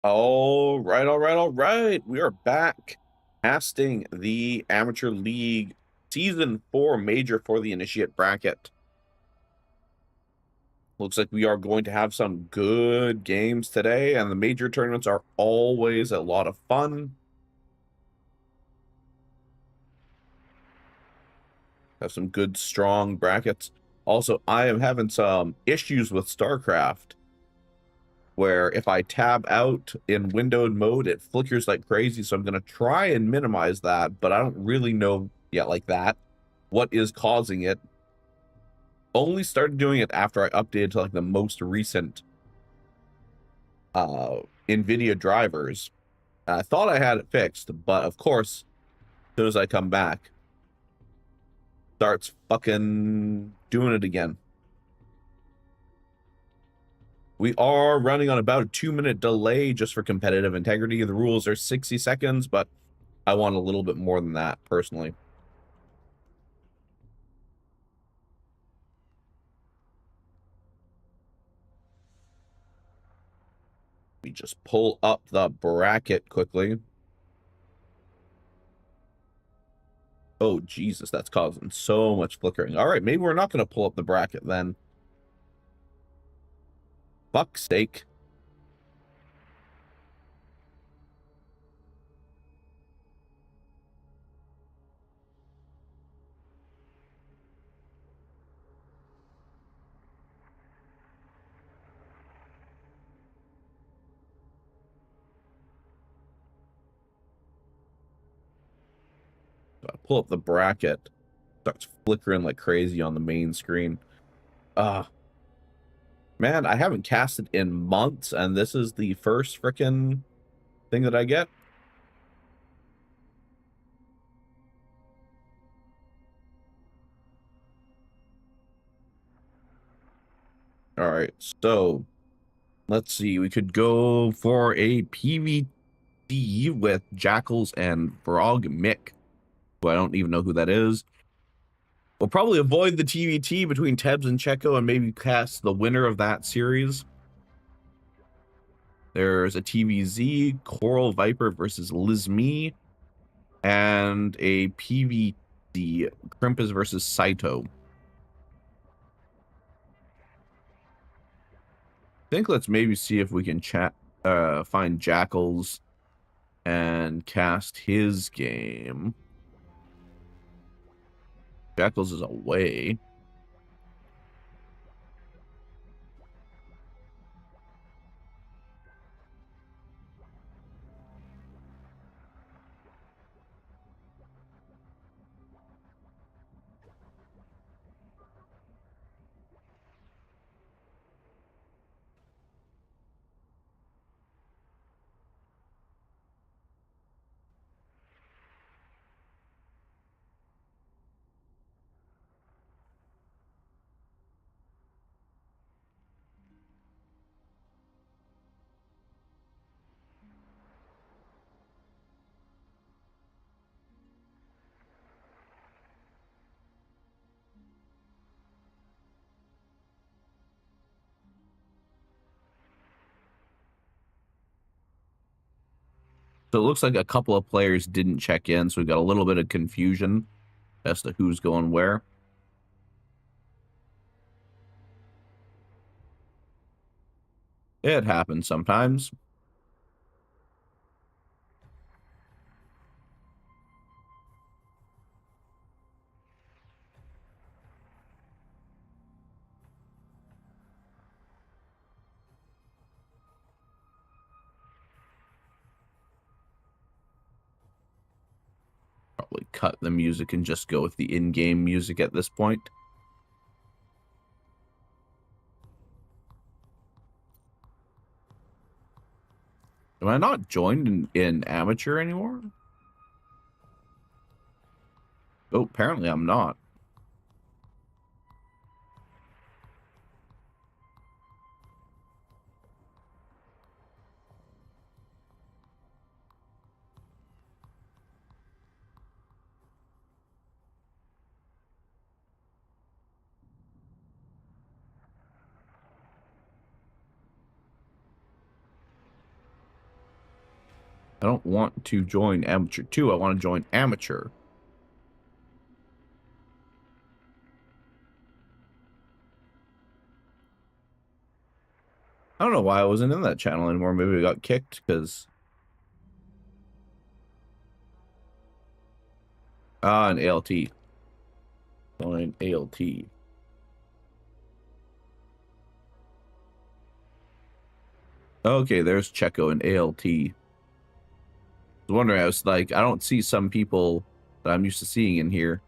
All right, all right, all right. We are back casting the Amateur League Season 4 Major for the Initiate Bracket. Looks like we are going to have some good games today, and the major tournaments are always a lot of fun. Have some good, strong brackets. Also, I am having some issues with StarCraft, where if I tab out in windowed mode, it flickers like crazy. So I'm going to try and minimize that, but I don't really know yet like that what is causing it. Only started doing it after I updated to like the most recent NVIDIA drivers. I thought I had it fixed, but of course, as soon as I come back, starts fucking doing it again. We are running on about a 2-minute delay just for competitive integrity. The rules are 60 seconds, but I want a little bit more than that personally. We just pull up the bracket quickly. Oh, Jesus, that's causing so much flickering. All right, maybe we're not going to pull up the bracket then. Fuck's sake. So I pull up the bracket. Starts flickering like crazy on the main screen. Man, I haven't casted in months, and this is the first frickin' thing that I get. All right, so let's see. We could go for a PvD with Jackals and Frog Mick, who I don't even know who that is. We'll probably avoid the TVT between Tebs and Checo and maybe cast the winner of that series. There's a TVZ, Coral Viper versus Lizme, and a PvD, Crimpus versus Saito. I think let's maybe see if we can find Jackals and cast his game. Jackals is away. So it looks like a couple of players didn't check in, so we got a little bit of confusion as to who's going where. It happens sometimes. Probably cut the music and just go with the in-game music at this point. Am I not joined in amateur anymore? Oh, apparently I'm not. I don't want to join Amateur 2. I want to join Amateur. I don't know why I wasn't in that channel anymore. Maybe I got kicked because... an ALT. Join ALT. Okay, there's Checo and ALT. I was wondering, I was like, I don't see some people that I'm used to seeing in here.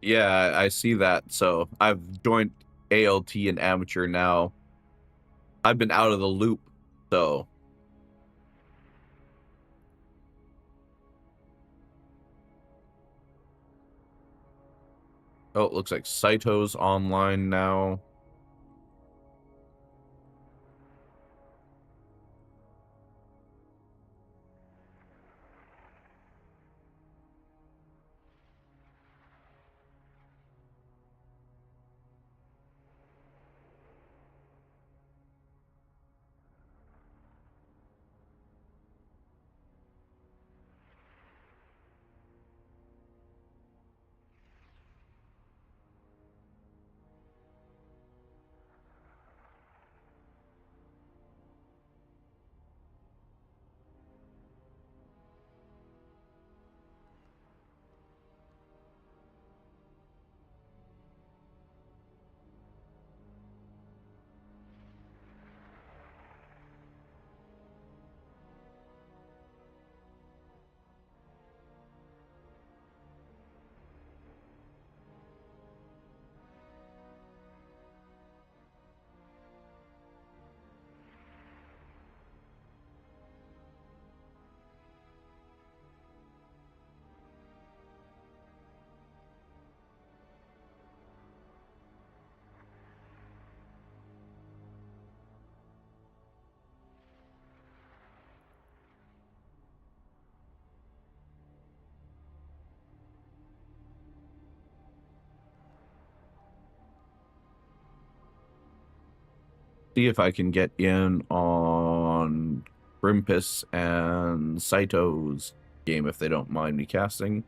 Yeah, I see that. So I've joined ALT and Amateur now. I've been out of the loop, so... Oh, it looks like Saito's online now. See if I can get in on Grimpus and Saito's game if they don't mind me casting.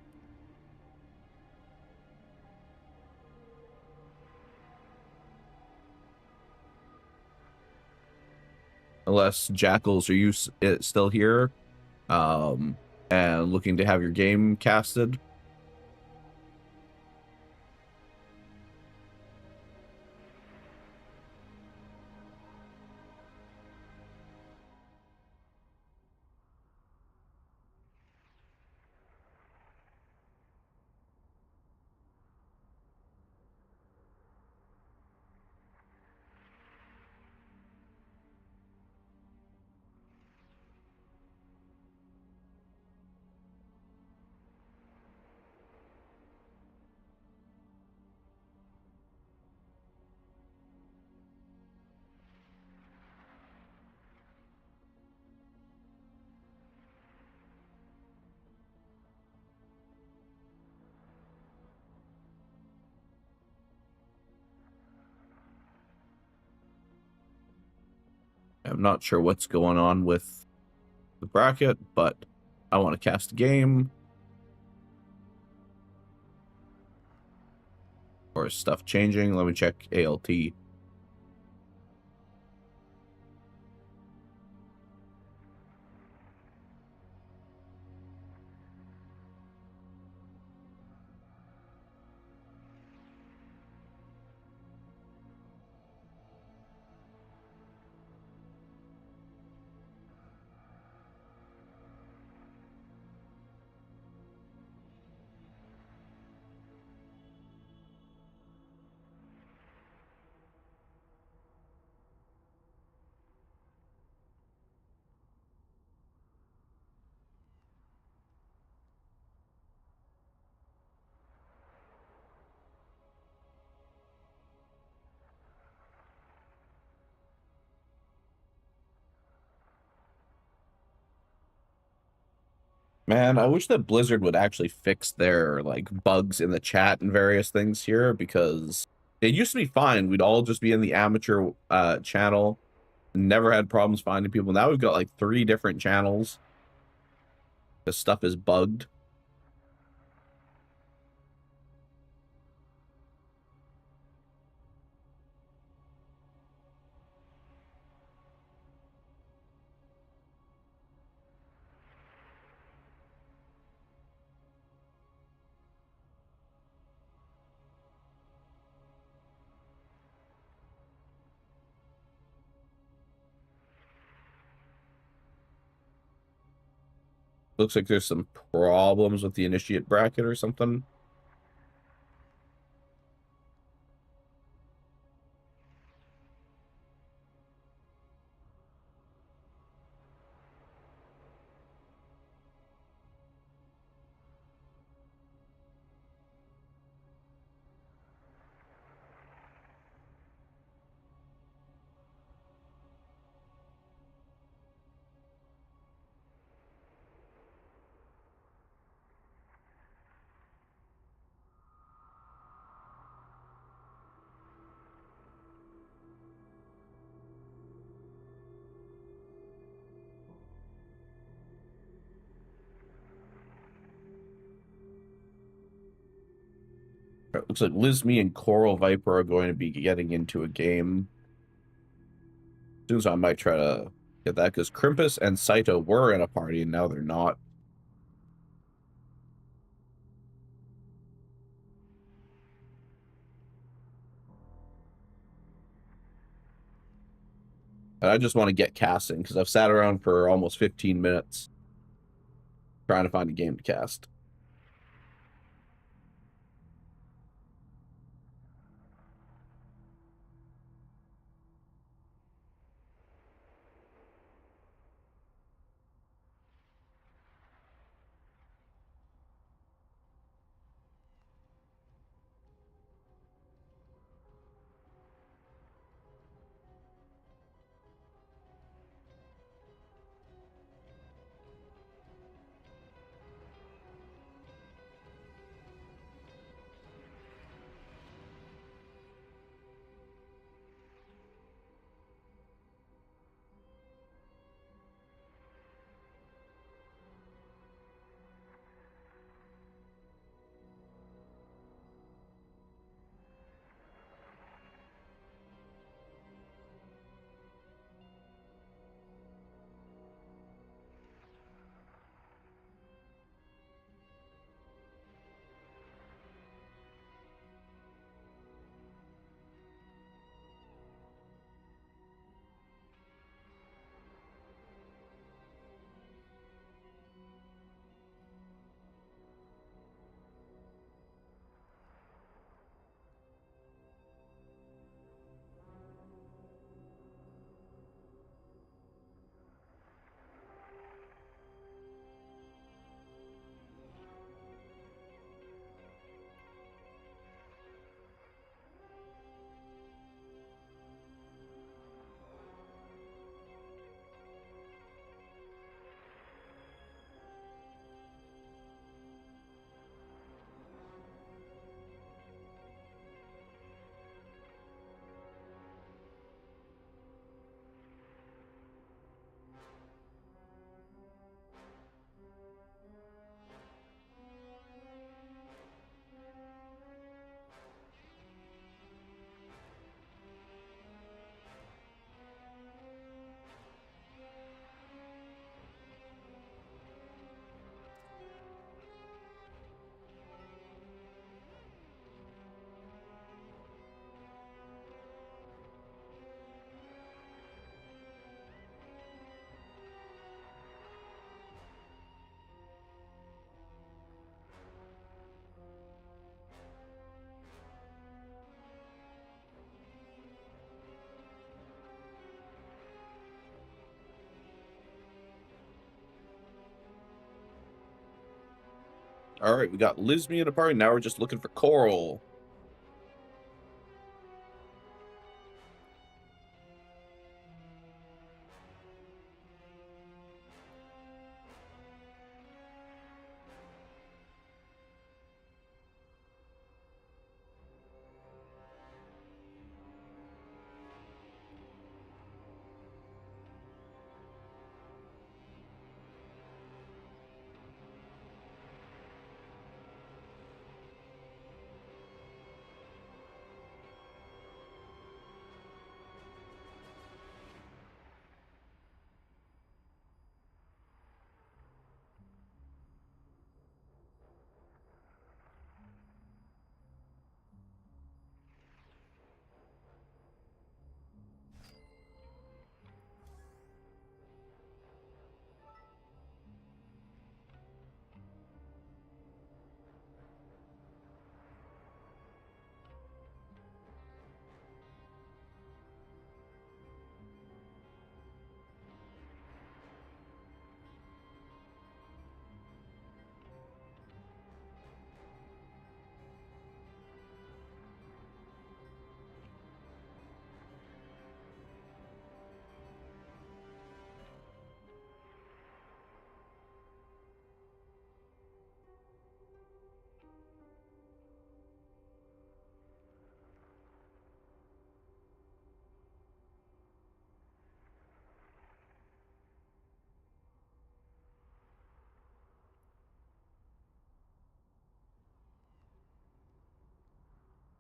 Unless Jackals, are you still here? And looking to have your game casted? I'm not sure what's going on with the bracket, but I want to cast a game. Or is stuff changing? Let me check ALT. Man, I wish that Blizzard would actually fix their like bugs in the chat and various things here, because it used to be fine. We'd all just be in the amateur channel, never had problems finding people. Now we've got like 3 different channels. The stuff is bugged. Looks like there's some problems with the initiate bracket or something. It looks like Liz, me, and Coral Viper are going to be getting into a game soon, so I might try to get that, because Crimpus and Saito were in a party and now they're not. And I just want to get casting, because I've sat around for almost 15 minutes trying to find a game to cast. All right, we got Lismi in a party. Now we're just looking for Coral.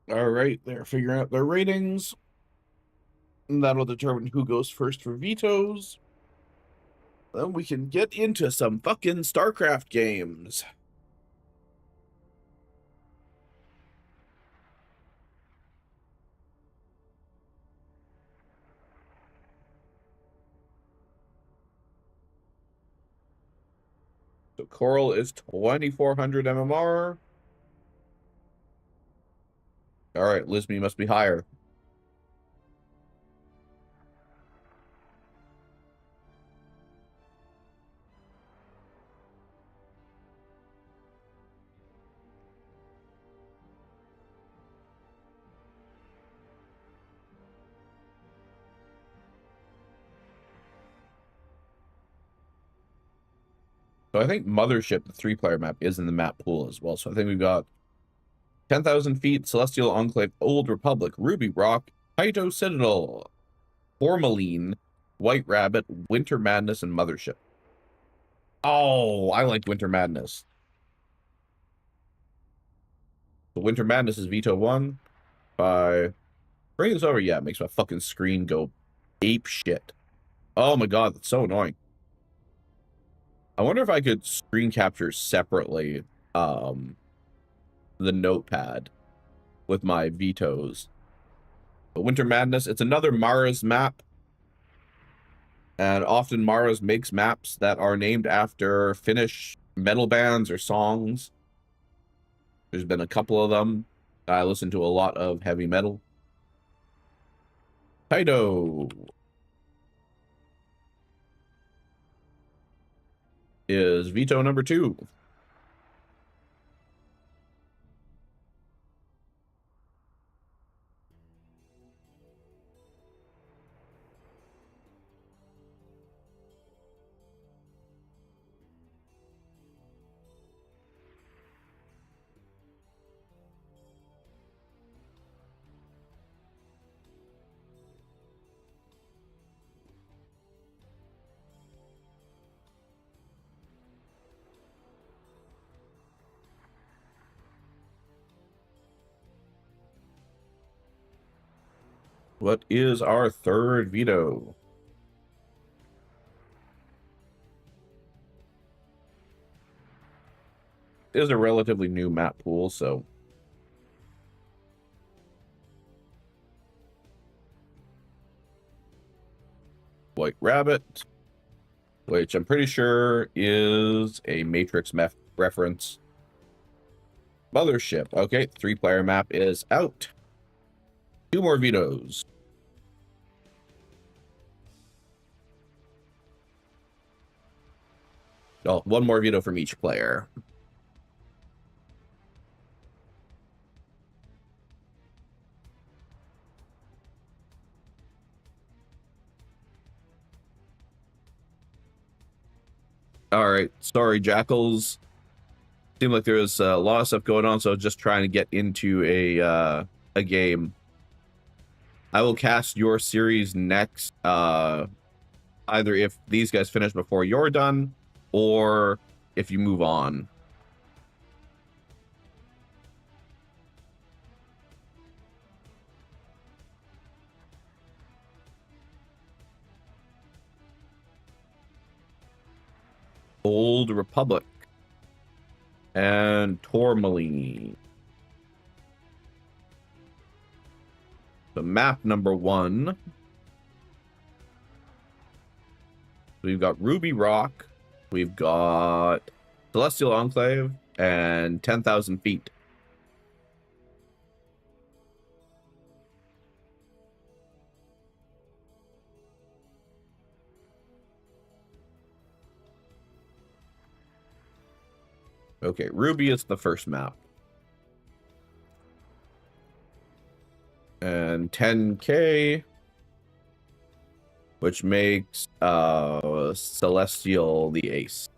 All right, they're figuring out their ratings. And that'll determine who goes first for vetoes. Then we can get into some fucking StarCraft games. So Coral is 2400 MMR. All right, Lismi must be higher. So I think Mothership, the 3-player map, is in the map pool as well. So I think we've got 10,000 feet, Celestial Enclave, Old Republic, Ruby Rock, Kaito Citadel, Tourmaline, White Rabbit, Winter Madness, and Mothership. Oh, I like Winter Madness. The Winter Madness is veto 1. By bring this over, yeah, it makes my fucking screen go ape shit. Oh my god, that's so annoying. I wonder if I could screen capture separately the notepad with my vetoes. But Winter Madness, it's another Mara's map. And often Mara's makes maps that are named after Finnish metal bands or songs. There's been a couple of them. I listen to a lot of heavy metal. Kaito is veto number 2. What is our third veto? It is a relatively new map pool, so White Rabbit, which I'm pretty sure is a Matrix reference. Mothership. Okay, 3-player map is out. 2 more vetoes. Oh, 1 more veto from each player. All right. Sorry, Jackals. Seemed like there was a lot of stuff going on, so I was just trying to get into a game. I will cast your series next, either if these guys finish before you're done, or if you move on. Old Republic and Tourmaline. So map number 1. We've got Ruby Rock, we've got Celestial Enclave, and 10,000 feet. Okay, Ruby is the first map. And 10K, which makes Celestial the ace.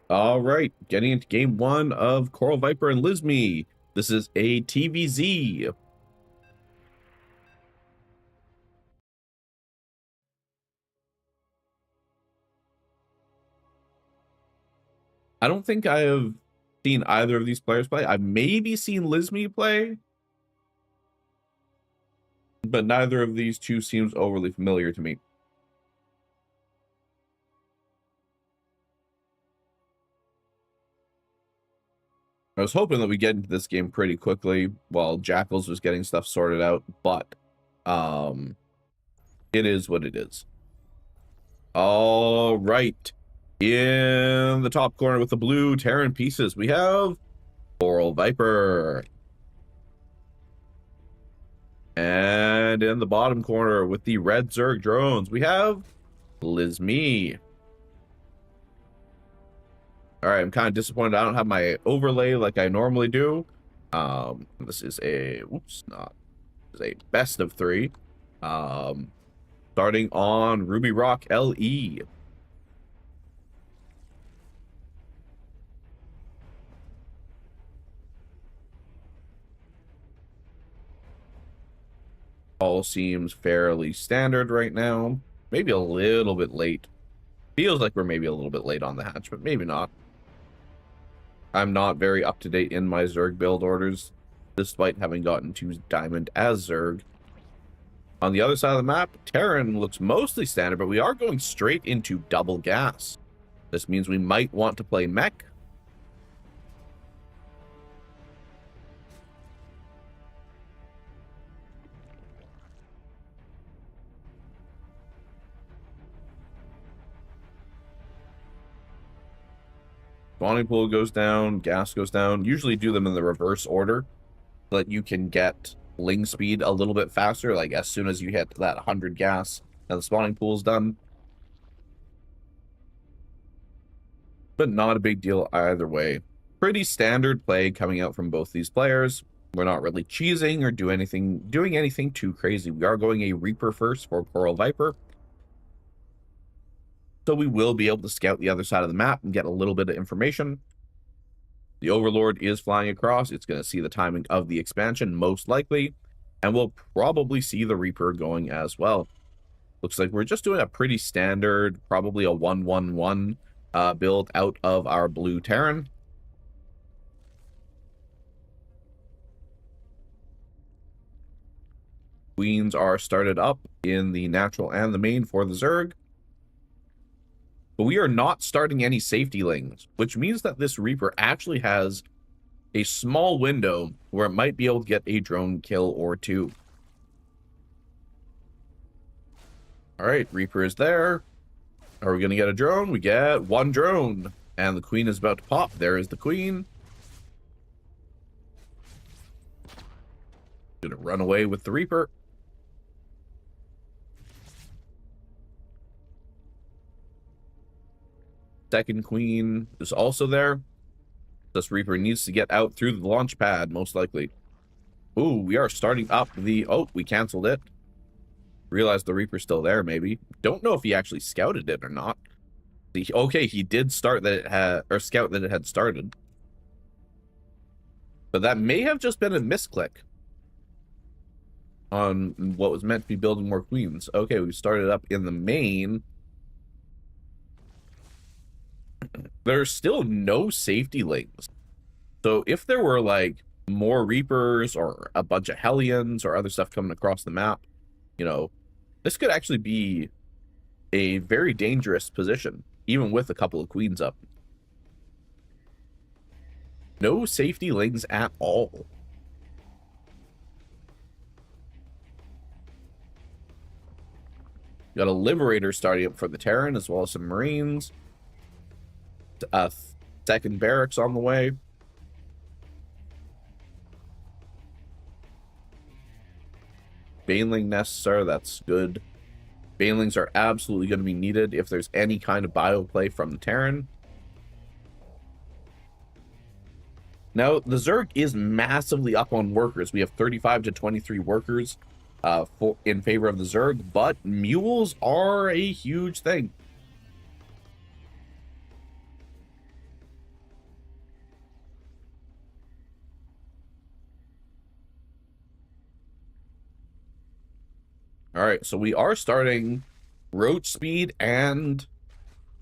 All right, getting into game 1 of Coral Viper and Lizme. This is a TVZ. I don't think I have seen either of these players play. I've maybe seen Lizme play, but neither of these two seems overly familiar to me. I was hoping that we get into this game pretty quickly while Jackals was getting stuff sorted out, but it is what it is. All right. In the top corner with the blue Terran pieces, we have Coral Viper. And in the bottom corner with the red Zerg drones, we have Lizme. All right, I'm kind of disappointed I don't have my overlay like I normally do. This is a best of 3. Starting on Ruby Rock LE. All seems fairly standard right now. Maybe a little bit late. Feels like we're maybe a little bit late on the hatch, but maybe not. I'm not very up to date in my Zerg build orders, despite having gotten to Diamond as Zerg. On the other side of the map, Terran looks mostly standard, but we are going straight into double gas. This means we might want to play mech. Spawning pool goes down, gas goes down. Usually do them in the reverse order so that you can get ling speed a little bit faster, like as soon as you hit that 100 gas and the spawning pool's done. But not a big deal either way. Pretty standard play coming out from both these players. We're not really cheesing or doing anything too crazy. We are going a Reaper first for Coral Viper. So we will be able to scout the other side of the map and get a little bit of information. The Overlord is flying across. It's going to see the timing of the expansion, most likely. And we'll probably see the Reaper going as well. Looks like we're just doing a pretty standard, probably a 1-1-1 build out of our blue Terran. Queens are started up in the natural and the main for the Zerg. But we are not starting any safety lings, which means that this Reaper actually has a small window where it might be able to get a drone kill or two. All right, Reaper is there. Are we going to get a drone? We get one drone. And the Queen is about to pop. There is the Queen. Gonna run away with the Reaper. Second Queen is also there. This Reaper needs to get out through the launch pad, most likely. Ooh, we are starting up the... Oh, we canceled it. Realized the Reaper's still there, maybe. Don't know if he actually scouted it or not. Okay, he did start that it had... Or scout that it had started. But that may have just been a misclick on what was meant to be building more Queens. Okay, we started up in the main. There's still no safety links. So if there were like more Reapers or a bunch of Hellions or other stuff coming across the map, you know, this could actually be a very dangerous position, even with a couple of Queens up. No safety links at all. Got a Liberator starting up for the Terran, as well as some Marines. Second barracks on the way. Baneling nests are, that's good. Banelings are absolutely going to be needed if there's any kind of bioplay from the Terran. Now, the Zerg is massively up on workers. We have 35 to 23 workers in favor of the Zerg, but mules are a huge thing. All right, so we are starting roach speed and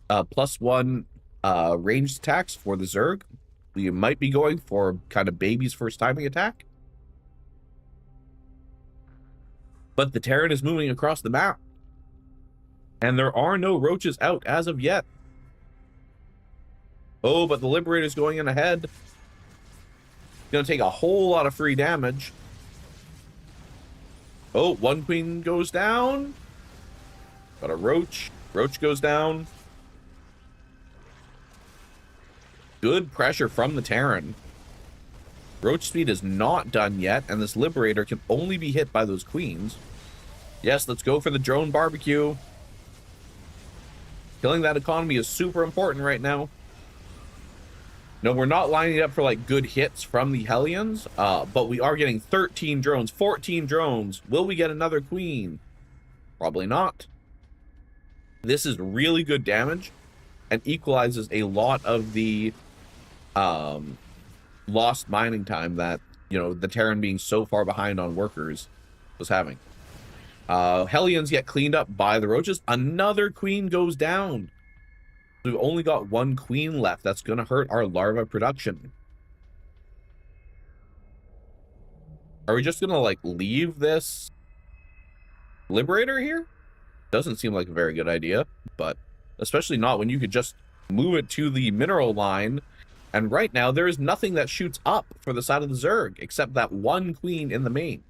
+1 ranged attacks for the Zerg. We might be going for kind of baby's first timing attack. But the Terran is moving across the map. And there are no roaches out as of yet. Oh, but the Liberator's going in ahead. Gonna take a whole lot of free damage. Oh, one Queen goes down. Got a Roach. Roach goes down. Good pressure from the Terran. Roach speed is not done yet, and this Liberator can only be hit by those Queens. Yes, let's go for the drone barbecue. Killing that economy is super important right now. No, we're not lining up for like good hits from the Hellions, but we are getting 13 drones, 14 drones. Will we get another Queen? Probably not. This is really good damage and equalizes a lot of the lost mining time that, you know, the Terran being so far behind on workers was having. Hellions get cleaned up by the Roaches. Another Queen goes down. We've only got one Queen left. That's going to hurt our larva production. Are we just going to, like, leave this Liberator here? Doesn't seem like a very good idea, but especially not when you could just move it to the mineral line. And right now, there is nothing that shoots up for the side of the Zerg, except that one Queen in the main.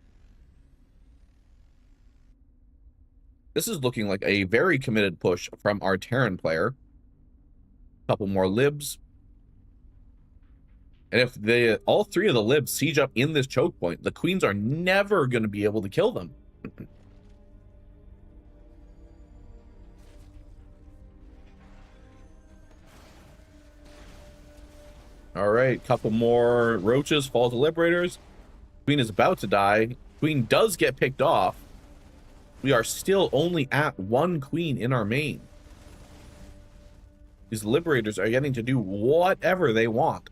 This is looking like a very committed push from our Terran player. Couple more libs. And if all three of the libs siege up in this choke point, the Queens are never going to be able to kill them. All right, couple more Roaches fall to Liberators. Queen is about to die. Queen does get picked off. We are still only at one Queen in our main. These Liberators are getting to do whatever they want.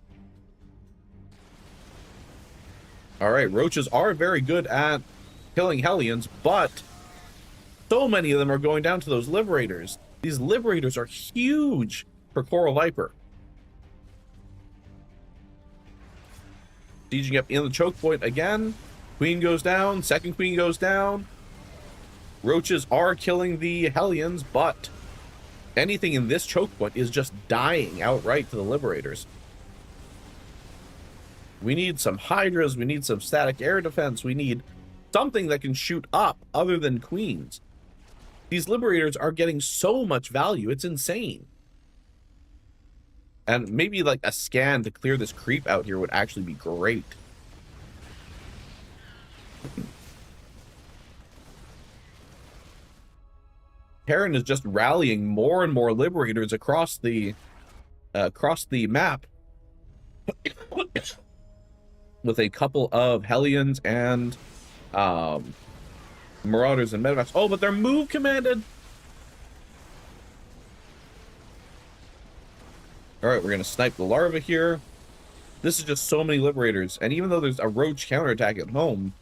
All right, Roaches are very good at killing Hellions, but so many of them are going down to those Liberators. These Liberators are huge. for Coral Viper. Sieging up in the choke point again. Queen goes down. Second queen goes down. Roaches are killing the Hellions, but anything in this choke point is just dying outright to the Liberators. We need some Hydras. We need some static air defense. We need something that can shoot up other than queens. These Liberators are getting so much value. It's insane. And maybe like a scan to clear this creep out here would actually be great. Terran is just rallying more and more Liberators across the map with a couple of Hellions and Marauders and Medevacs. Oh, but they're move commanded. All right, we're gonna snipe the larva here. This is just so many Liberators, and even though there's a Roach counterattack at home,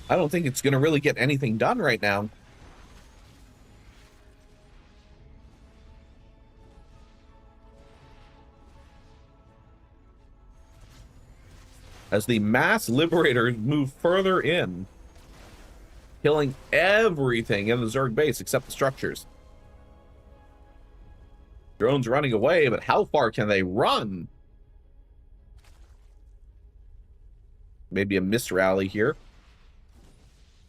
I don't think it's gonna really get anything done right now. As the mass Liberators move further in, killing everything in the Zerg base except the structures. Drones running away, but how far can they run? Maybe a misrally here.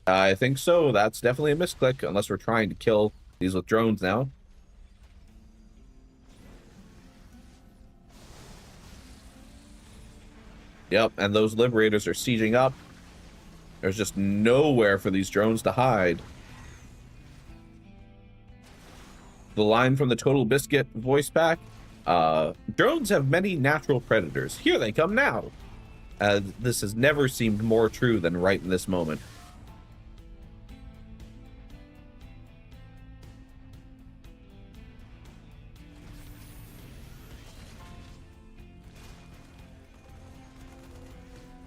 I think so. That's definitely a misclick, unless we're trying to kill these with drones now. Yep, and those Liberators are sieging up. There's just nowhere for these drones to hide. The line from the Total Biscuit voice pack, drones have many natural predators. Here they come now. This has never seemed more true than right in this moment.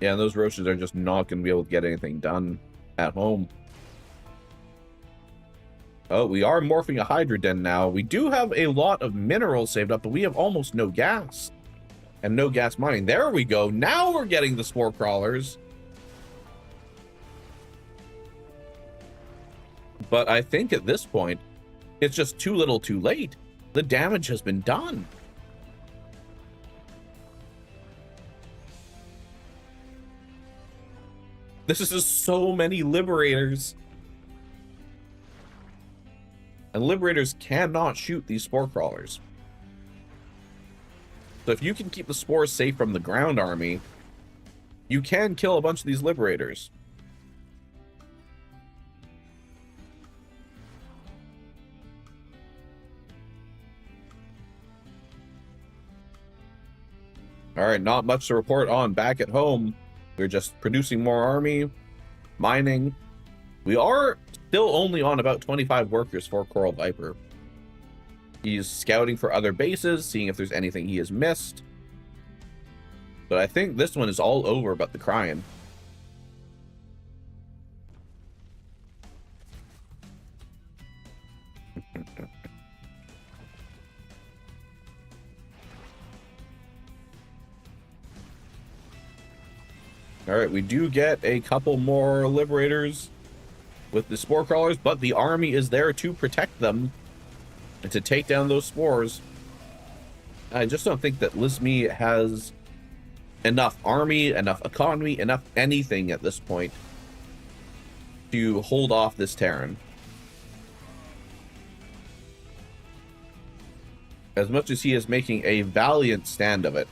Yeah, and those roaches are just not going to be able to get anything done at home. Oh, we are morphing a Hydra Den now. We do have a lot of minerals saved up, but we have almost no gas. And no gas mining. There we go. Now we're getting the spore crawlers. But I think at this point, it's just too little too late. The damage has been done. This is just so many Liberators. And Liberators cannot shoot these spore crawlers. So if you can keep the spores safe from the ground army, you can kill a bunch of these Liberators. All right, not much to report on back at home. We're just producing more army, mining. We are still only on about 25 workers for Coral Viper. He's scouting for other bases, seeing if there's anything he has missed. But I think this one is all over but the Cryon. All right, we do get a couple more Liberators with the spore crawlers, but the army is there to protect them and to take down those spores. I just don't think that Lizmi has enough army, enough economy, enough anything at this point to hold off this Terran. As much as he is making a valiant stand of it.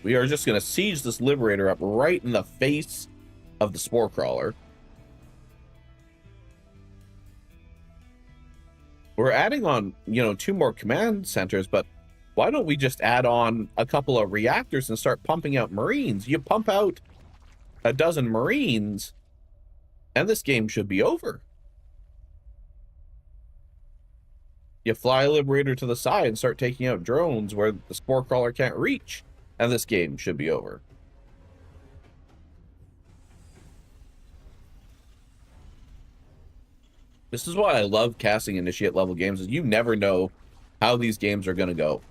We are just going to siege this Liberator up right in the face of the spore crawler. We're adding on, 2 more command centers, but why don't we just add on a couple of reactors and start pumping out Marines? You pump out a dozen Marines, and this game should be over. You fly a Liberator to the side and start taking out drones where the spore crawler can't reach. and this game should be over. This is why I love casting initiate level games, is you never know how these games are going to go.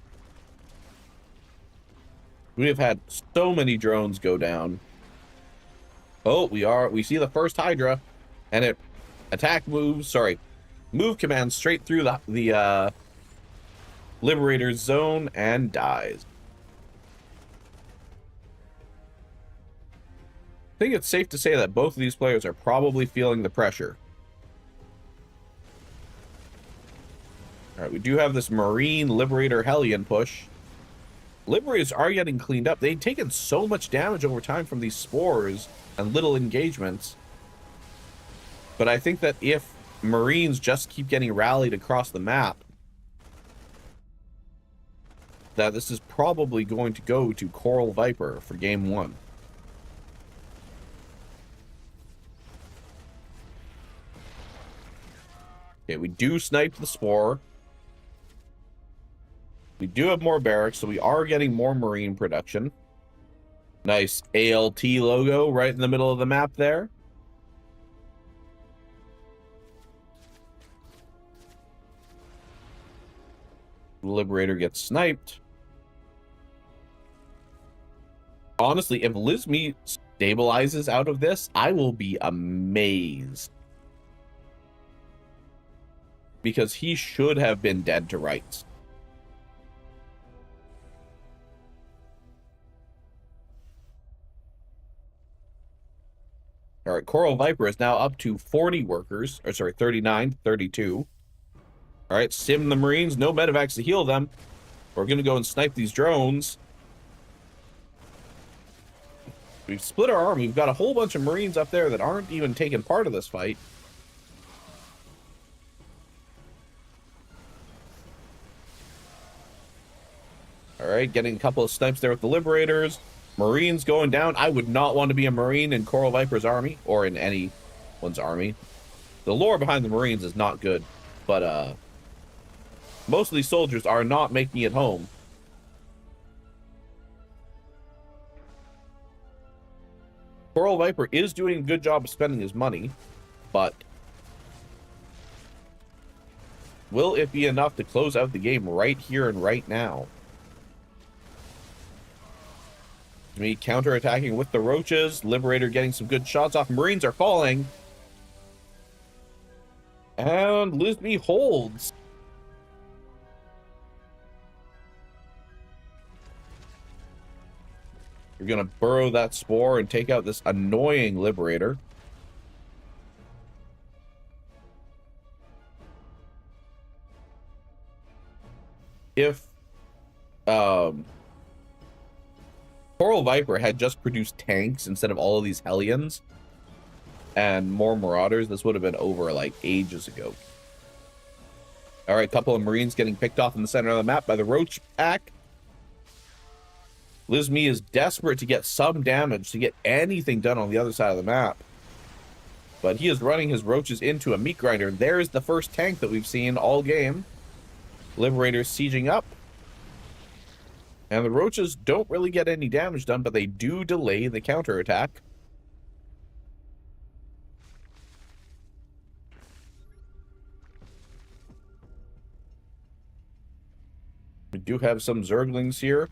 We have had so many drones go down. Oh, we see the first Hydra, and it move commands straight through the Liberator's zone and dies. I think it's safe to say that both of these players are probably feeling the pressure. All right, we do have this Marine Liberator Hellion push. Liberators are getting cleaned up. They've taken so much damage over time from these spores and little engagements. But I think that if Marines just keep getting rallied across the map, that this is probably going to go to Coral Viper for game 1. Okay, we do snipe the spore. We do have more barracks, so we are getting more Marine production. Nice ALT logo right in the middle of the map there. Liberator gets sniped. Honestly, if Lizmi stabilizes out of this, I will be amazed. Because he should have been dead to rights. All right, Coral Viper is now up to 40 workers, or sorry, 39, 32. All right, sim the Marines, no medevacs to heal them. We're going to go and snipe these drones. We've split our army. We've got a whole bunch of Marines up there that aren't even taking part of this fight. All right, getting a couple of snipes there with the Liberators. Marines going down. I would not want to be a Marine in Coral Viper's army, or in anyone's army. The lore behind the Marines is not good, but most of these soldiers are not making it home. Coral Viper is doing a good job of spending his money, but will it be enough to close out the game right here and right now? Me counterattacking with the roaches. Liberator getting some good shots off. Marines are falling. And Lizmi holds. You're going to burrow that spore and take out this annoying Liberator. If Coral Viper had just produced tanks instead of all of these Hellions and more Marauders, this would have been over like ages ago. All right, couple of Marines getting picked off in the center of the map by the Roach Pack. Lizmi is desperate to get some damage, to get anything done on the other side of the map. But he is running his Roaches into a meat grinder. There's the first tank that we've seen all game. Liberators sieging up. And the Roaches don't really get any damage done, but they do delay the counterattack. We do have some Zerglings here.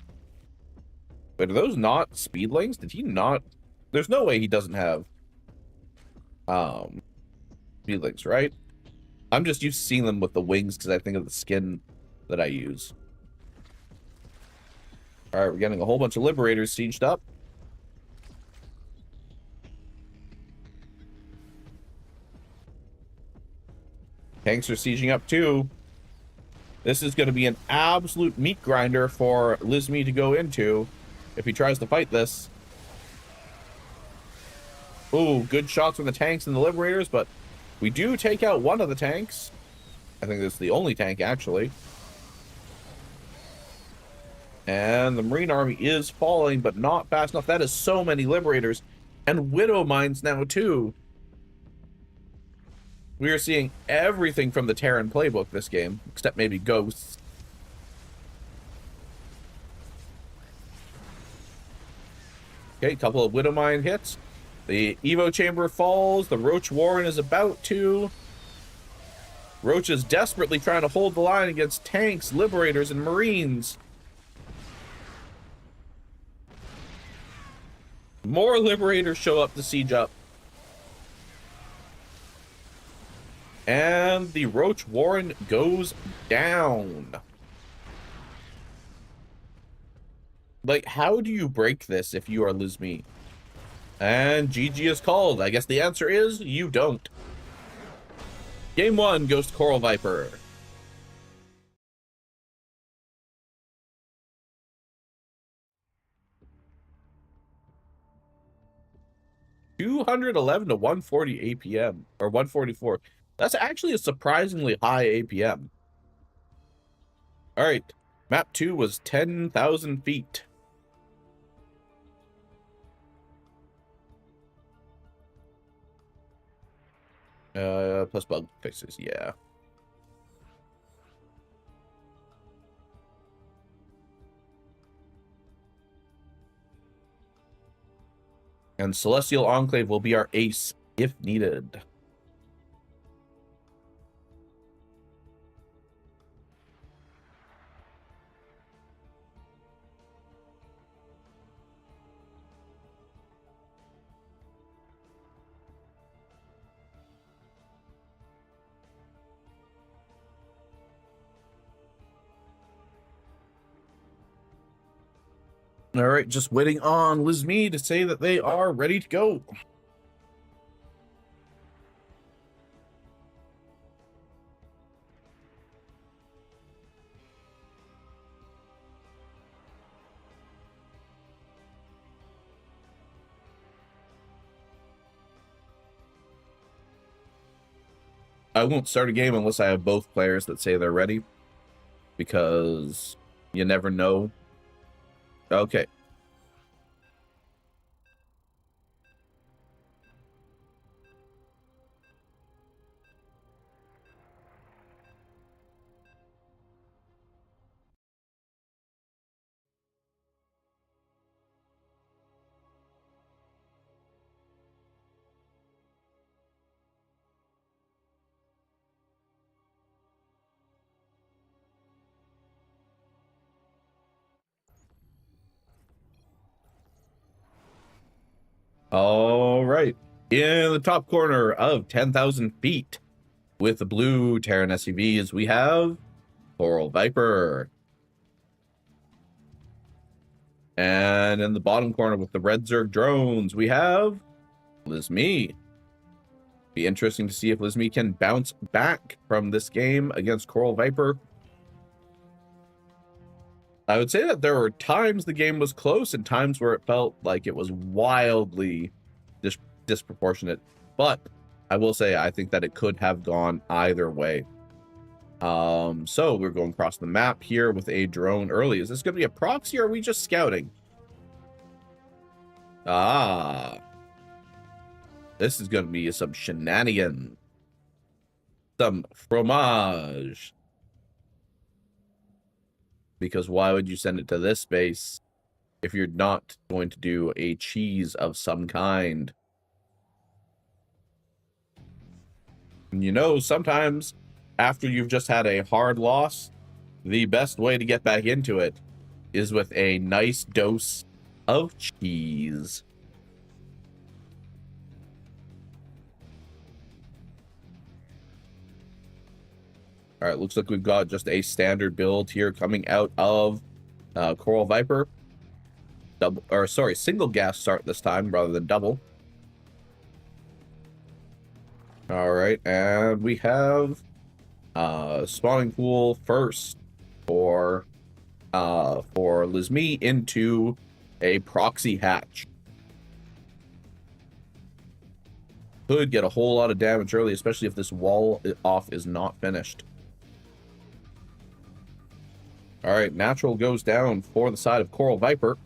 But are those not Speedlings? Did he not? There's no way he doesn't have Speedlings, right? I'm just used to seeing them with the wings because I think of the skin that I use. All right, we're getting a whole bunch of Liberators sieged up. Tanks are sieging up too. This is going to be an absolute meat grinder for Lizmi to go into if he tries to fight this. Ooh, good shots from the tanks and the Liberators, but we do take out one of the tanks. I think this is the only tank, actually. And the Marine army is falling, but not fast enough. That is so many Liberators. And Widow Mines now, too. We are seeing everything from the Terran playbook this game, except maybe Ghosts. Okay, a couple of Widowmine hits. The Evo Chamber falls. The Roach Warren is about to. Roach is desperately trying to hold the line against tanks, Liberators, and Marines. More Liberators show up to siege up. And the Roach Warren goes down. Like, how do you break this if you are Lizmee? And GG is called. I guess the answer is you don't. Game 1 goes to Coral Viper. $211 to 140 APM, or 144. That's actually a surprisingly high APM. All right, map 2 was 10,000 feet. Plus bug fixes, yeah. And Celestial Enclave will be our ace if needed. All right, just waiting on Lizmee to say that they are ready to go. I won't start a game unless I have both players that say they're ready, because you never know. Okay. All right. In the top corner of 10,000 feet with the blue Terran SUVs, we have Coral Viper. And in the bottom corner with the red Zerg drones, we have Lizmee. Be interesting to see if Lizmee can bounce back from this game against Coral Viper. I would say that there were times the game was close and times where it felt like it was wildly disproportionate. But I will say I think that it could have gone either way. So we're going across the map here with a drone early. Is this going to be a proxy or are we just scouting? Ah. This is going to be some shenanigans. Some fromage. Because why would you send it to this space if you're not going to do a cheese of some kind? And you know, sometimes after you've just had a hard loss, the best way to get back into it is with a nice dose of cheese. All right, looks like we've got just a standard build here coming out of Coral Viper. Single gas start this time rather than double. All right, and we have spawning pool first for Lizmee into a proxy hatch. Could get a whole lot of damage early, especially if this wall off is not finished. All right, natural goes down for the side of Coral Viper.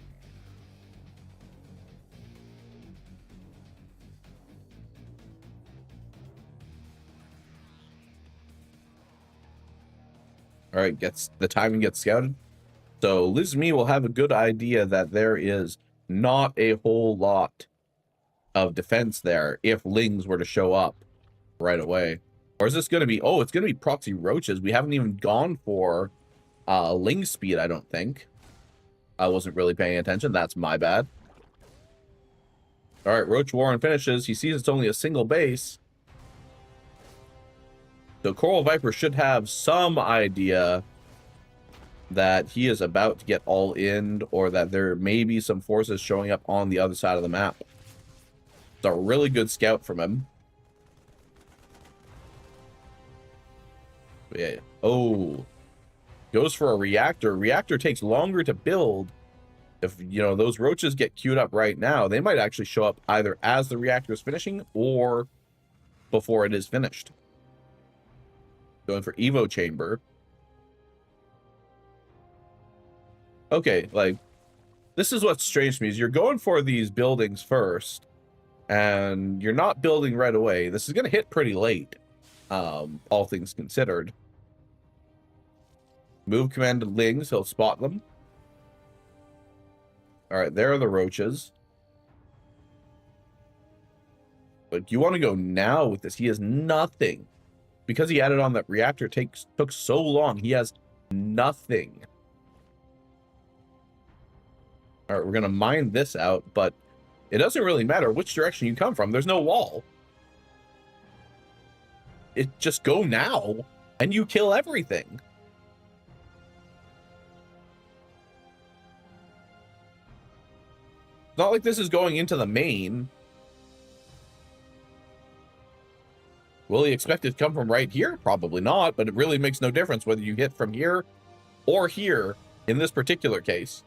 All right, the timing gets scouted. So Lizmee will have a good idea that there is not a whole lot of defense there if Lings were to show up right away. Or is this going to be, oh, it's going to be proxy roaches. We haven't even gone for Ling speed, I don't think. I wasn't really paying attention. That's my bad. All right, Roach Warren finishes. He sees it's only a single base. So Coral Viper should have some idea that he is about to get all in, or that there may be some forces showing up on the other side of the map. It's a really good scout from him. But yeah. Oh, goes for a reactor. Reactor takes longer to build. If, you know, those roaches get queued up right now, they might actually show up either as the reactor is finishing or before it is finished. Going for Evo Chamber. Okay, like, this is what's strange to me, is you're going for these buildings first, and you're not building right away. This is going to hit pretty late, all things considered. Move command to Lings, he'll spot them. All right, there are the roaches. But you want to go now with this. He has nothing. Because he added on that reactor took so long, he has nothing. All right, we're going to mine this out, but it doesn't really matter which direction you come from. There's no wall. It just go now, and you kill everything. It's not like this is going into the main. Will he expect it to come from right here? Probably not, but it really makes no difference whether you hit from here or here in this particular case.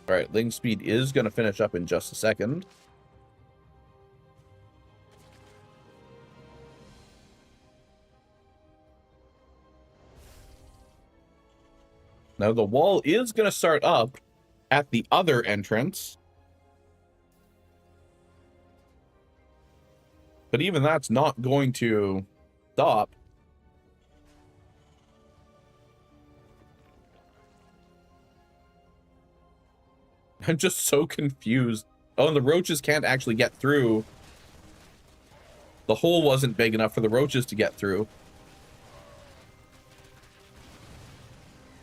All right, Ling speed is going to finish up in just a second. Now the wall is going to start up at the other entrance. But even that's not going to stop. I'm just so confused. Oh, and the roaches can't actually get through. The hole wasn't big enough for the roaches to get through.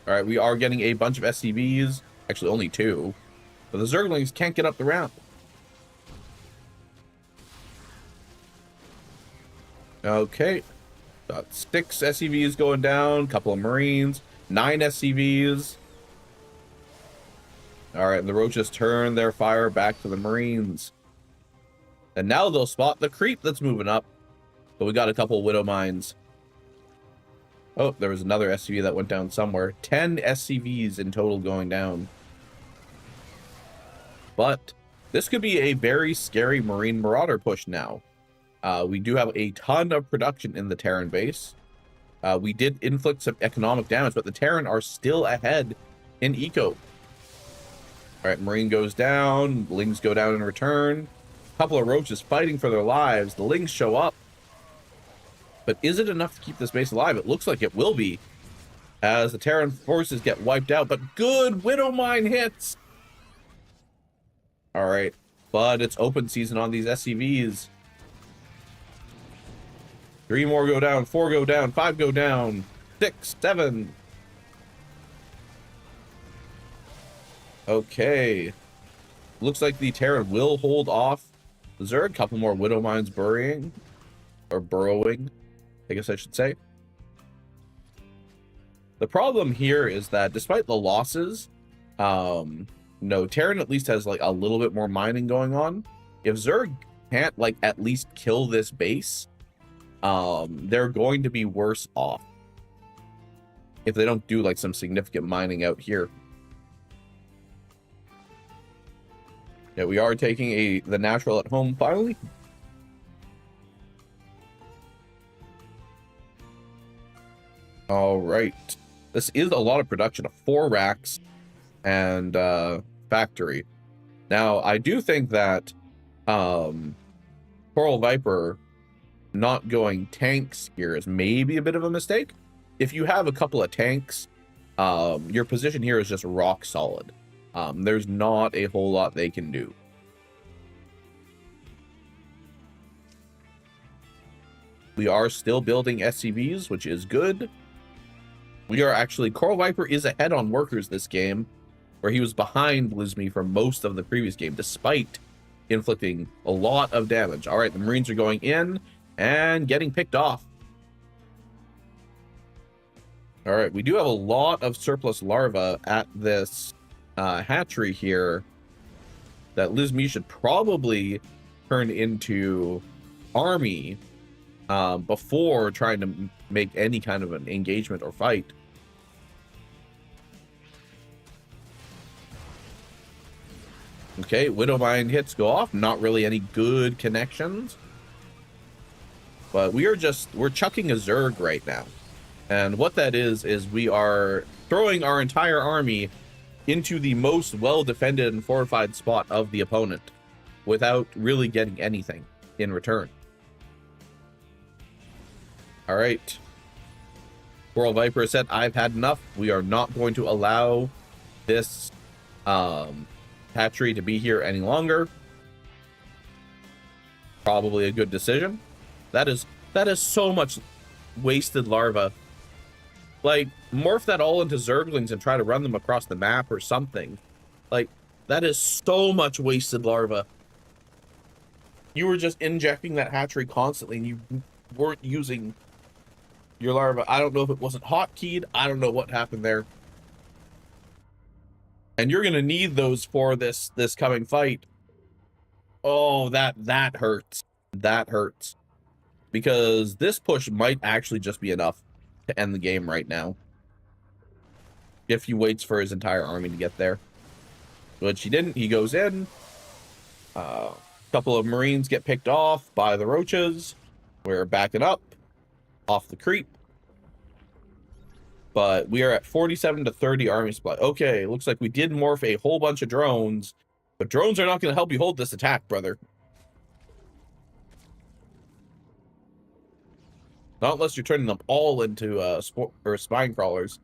All right, we are getting a bunch of SCVs. Actually, only 2. But the Zerglings can't get up the ramp. Okay. Got 6 SCVs going down. Couple of Marines. 9 SCVs. All right, and the roaches turn their fire back to the Marines. And now they'll spot the creep that's moving up. But we got a couple Widow Mines. Oh, there was another SCV that went down somewhere. 10 SCVs in total going down. But this could be a very scary Marine Marauder push now. We do have a ton of production in the Terran base. We did inflict some economic damage, but the Terran are still ahead in eco. All right, Marine goes down. Lings go down in return. A couple of roaches fighting for their lives. The Lings show up. But is it enough to keep this base alive? It looks like it will be, as the Terran forces get wiped out. But good Widow Mine hits. All right, but it's open season on these SCVs. 3 more go down, 4 go down, 5 go down, 6, 7. Okay. Looks like the Terran will hold off the Zerg. Couple more Widow Mines burrowing, I guess I should say. The problem here is that despite the losses, no, Terran at least has like a little bit more mining going on. If Zerg can't like at least kill this base, they're going to be worse off if they don't do like some significant mining out here. Yeah, we are taking the natural at home finally. All right, this is a lot of production of 4 racks and factory. Now I do think that Coral Viper not going tanks here is maybe a bit of a mistake. if you have a couple of tanks, your position here is just rock solid. There's not a whole lot they can do. We are still building SCVs, which is good. We are actually, Coral Viper is ahead on workers this game, where he was behind Lizmi for most of the previous game, despite inflicting a lot of damage. All right, the Marines are going in and getting picked off. All right, we do have a lot of surplus larvae at this hatchery here that Lizmi should probably turn into army before trying to make any kind of an engagement or fight. Okay, Widowmine hits go off. Not really any good connections. But we're chucking a Zerg right now. And what that is we are throwing our entire army into the most well-defended and fortified spot of the opponent without really getting anything in return. All right. Coral Viper said, I've had enough. We are not going to allow this hatchery to be here any longer. Probably a good decision. That is so much wasted larva. Like, morph that all into Zerglings and try to run them across the map or something. Like, that is so much wasted larva. You were just injecting that hatchery constantly and you weren't using your larva. I don't know if it wasn't hotkeyed. I don't know what happened there. And you're gonna need those for this coming fight. Oh, that hurts. That hurts. Because this push might actually just be enough to end the game right now. If he waits for his entire army to get there. Which he didn't. He goes in. A couple of Marines get picked off by the roaches. We're backing up off the creep. But we are at 47 to 30 army supply. Okay, looks like we did morph a whole bunch of drones, but drones are not going to help you hold this attack, brother. Not unless you're turning them all into spine crawlers.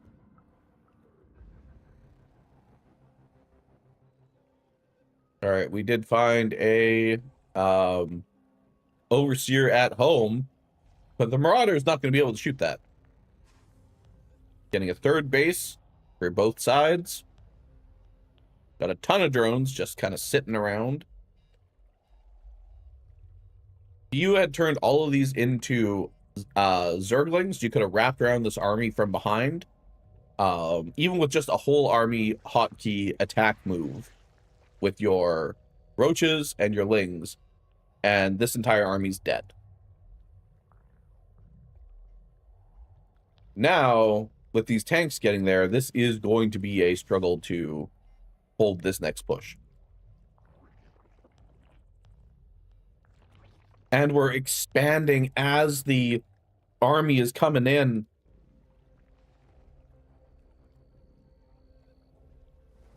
All right, we did find a overseer at home, but the Marauder is not going to be able to shoot that. Getting a third base for both sides. Got a ton of drones just kind of sitting around. If you had turned all of these into Zerglings, you could have wrapped around this army from behind. Even with just a whole army hotkey attack move with your roaches and your lings, and this entire army's dead. Now, with these tanks getting there, this is going to be a struggle to hold this next push. And we're expanding as the army is coming in.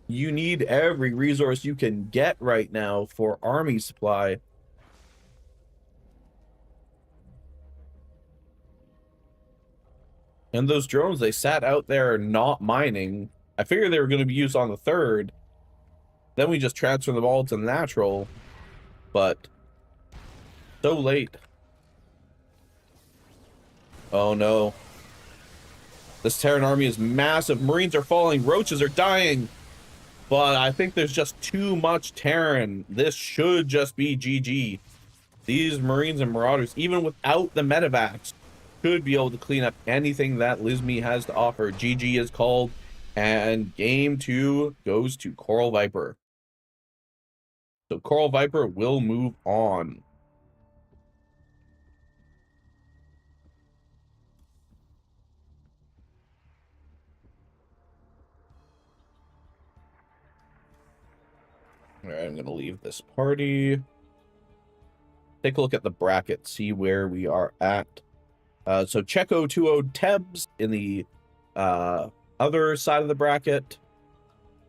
You need every resource you can get right now for army supply. And those drones, they sat out there not mining. I figured they were going to be used on the third. Then we just transfer them all to the natural. But so late. Oh no. This Terran army is massive. Marines are falling. Roaches are dying. But I think there's just too much Terran. This should just be GG. These Marines and Marauders, even without the medevacs, should be able to clean up anything that Lizmi has to offer. GG is called, and game 2 goes to Coral Viper. So Coral Viper will move on. All right, I'm going to leave this party. Take a look at the bracket, see where we are at. So Checo 2-0 Tebs in the other side of the bracket.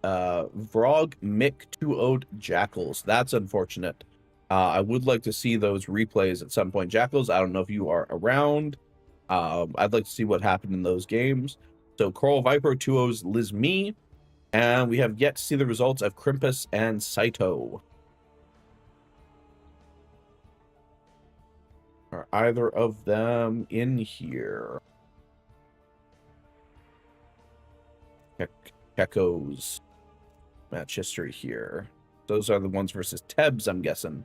Vrog Mick 2-0 Jackals. That's unfortunate. I would like to see those replays at some point. Jackals, I don't know if you are around. I'd like to see what happened in those games. So Coral Viper 2-0's Liz Me, and we have yet to see the results of Crimpus and Saito. Are either of them in here? Kekko's match history here. Those are the ones versus Tebs, I'm guessing.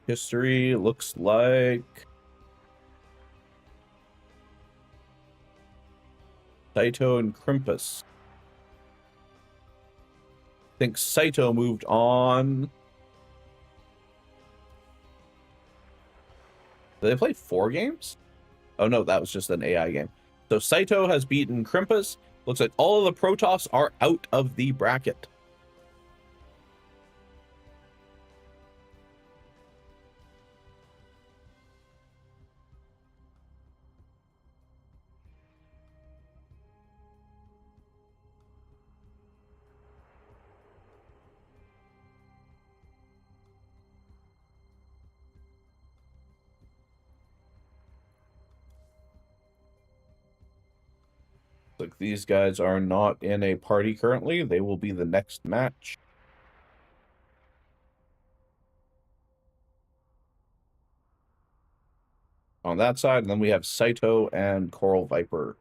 History looks like Saito and Crimpus. I think Saito moved on. Did they play 4 games? Oh no, that was just an AI game. So Saito has beaten Crimpus. Looks like all of the Protoss are out of the bracket. Like these guys are not in a party currently. They will be the next match. On that side, and then we have Saito and Coral Viper.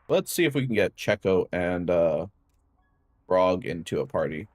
Let's see if we can get Checo and Brog into a party.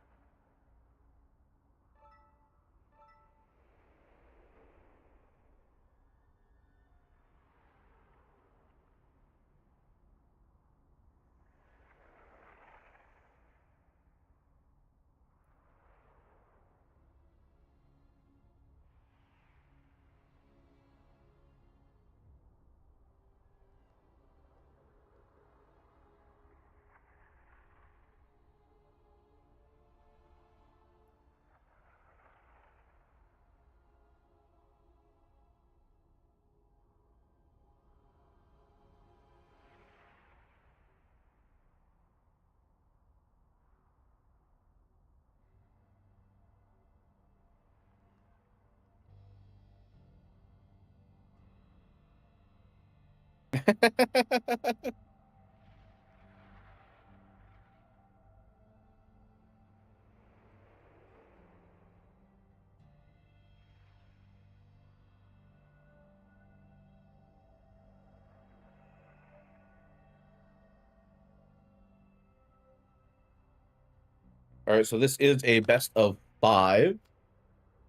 All right, so this is a best of 5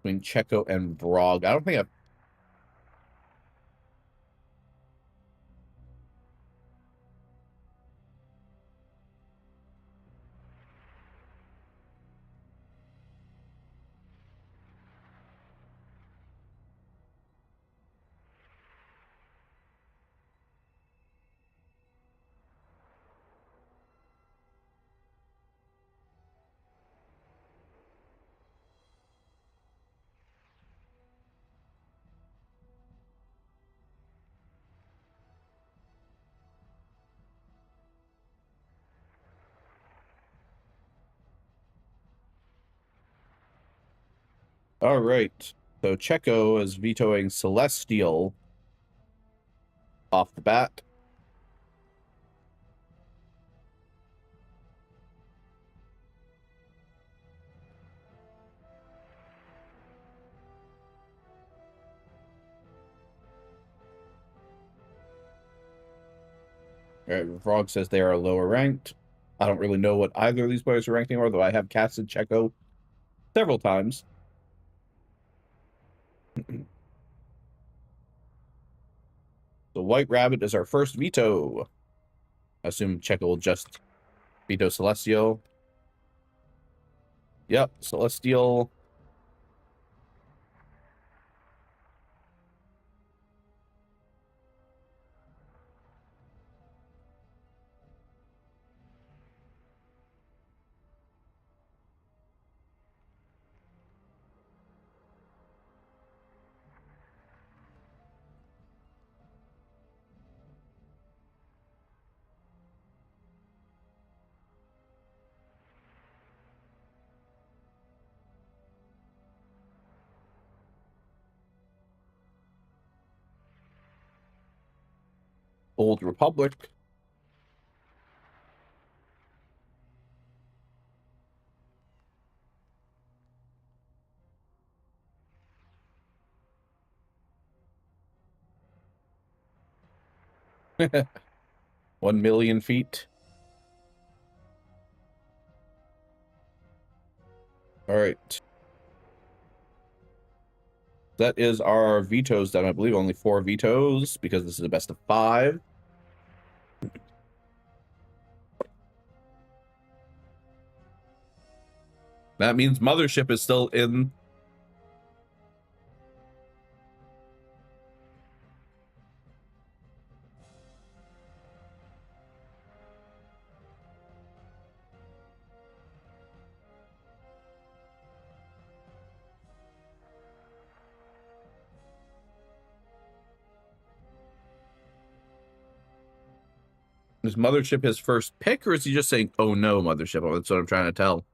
between Checo and Brog. I don't think I've... All right. So Checo is vetoing Celestial off the bat. All right, Frog says they are lower ranked. I don't really know what either of these players are ranked anymore, though I have casted Checo several times. The White Rabbit is our first veto. I assume Checo will just veto Celestial. Yep, Celestial. Old Republic. One million feet. All right. That is our vetoes done. I believe only 4 vetoes because this is a best of 5. That means Mothership is still in. Is Mothership his first pick, or is he just saying, oh no, Mothership? Oh, that's what I'm trying to tell.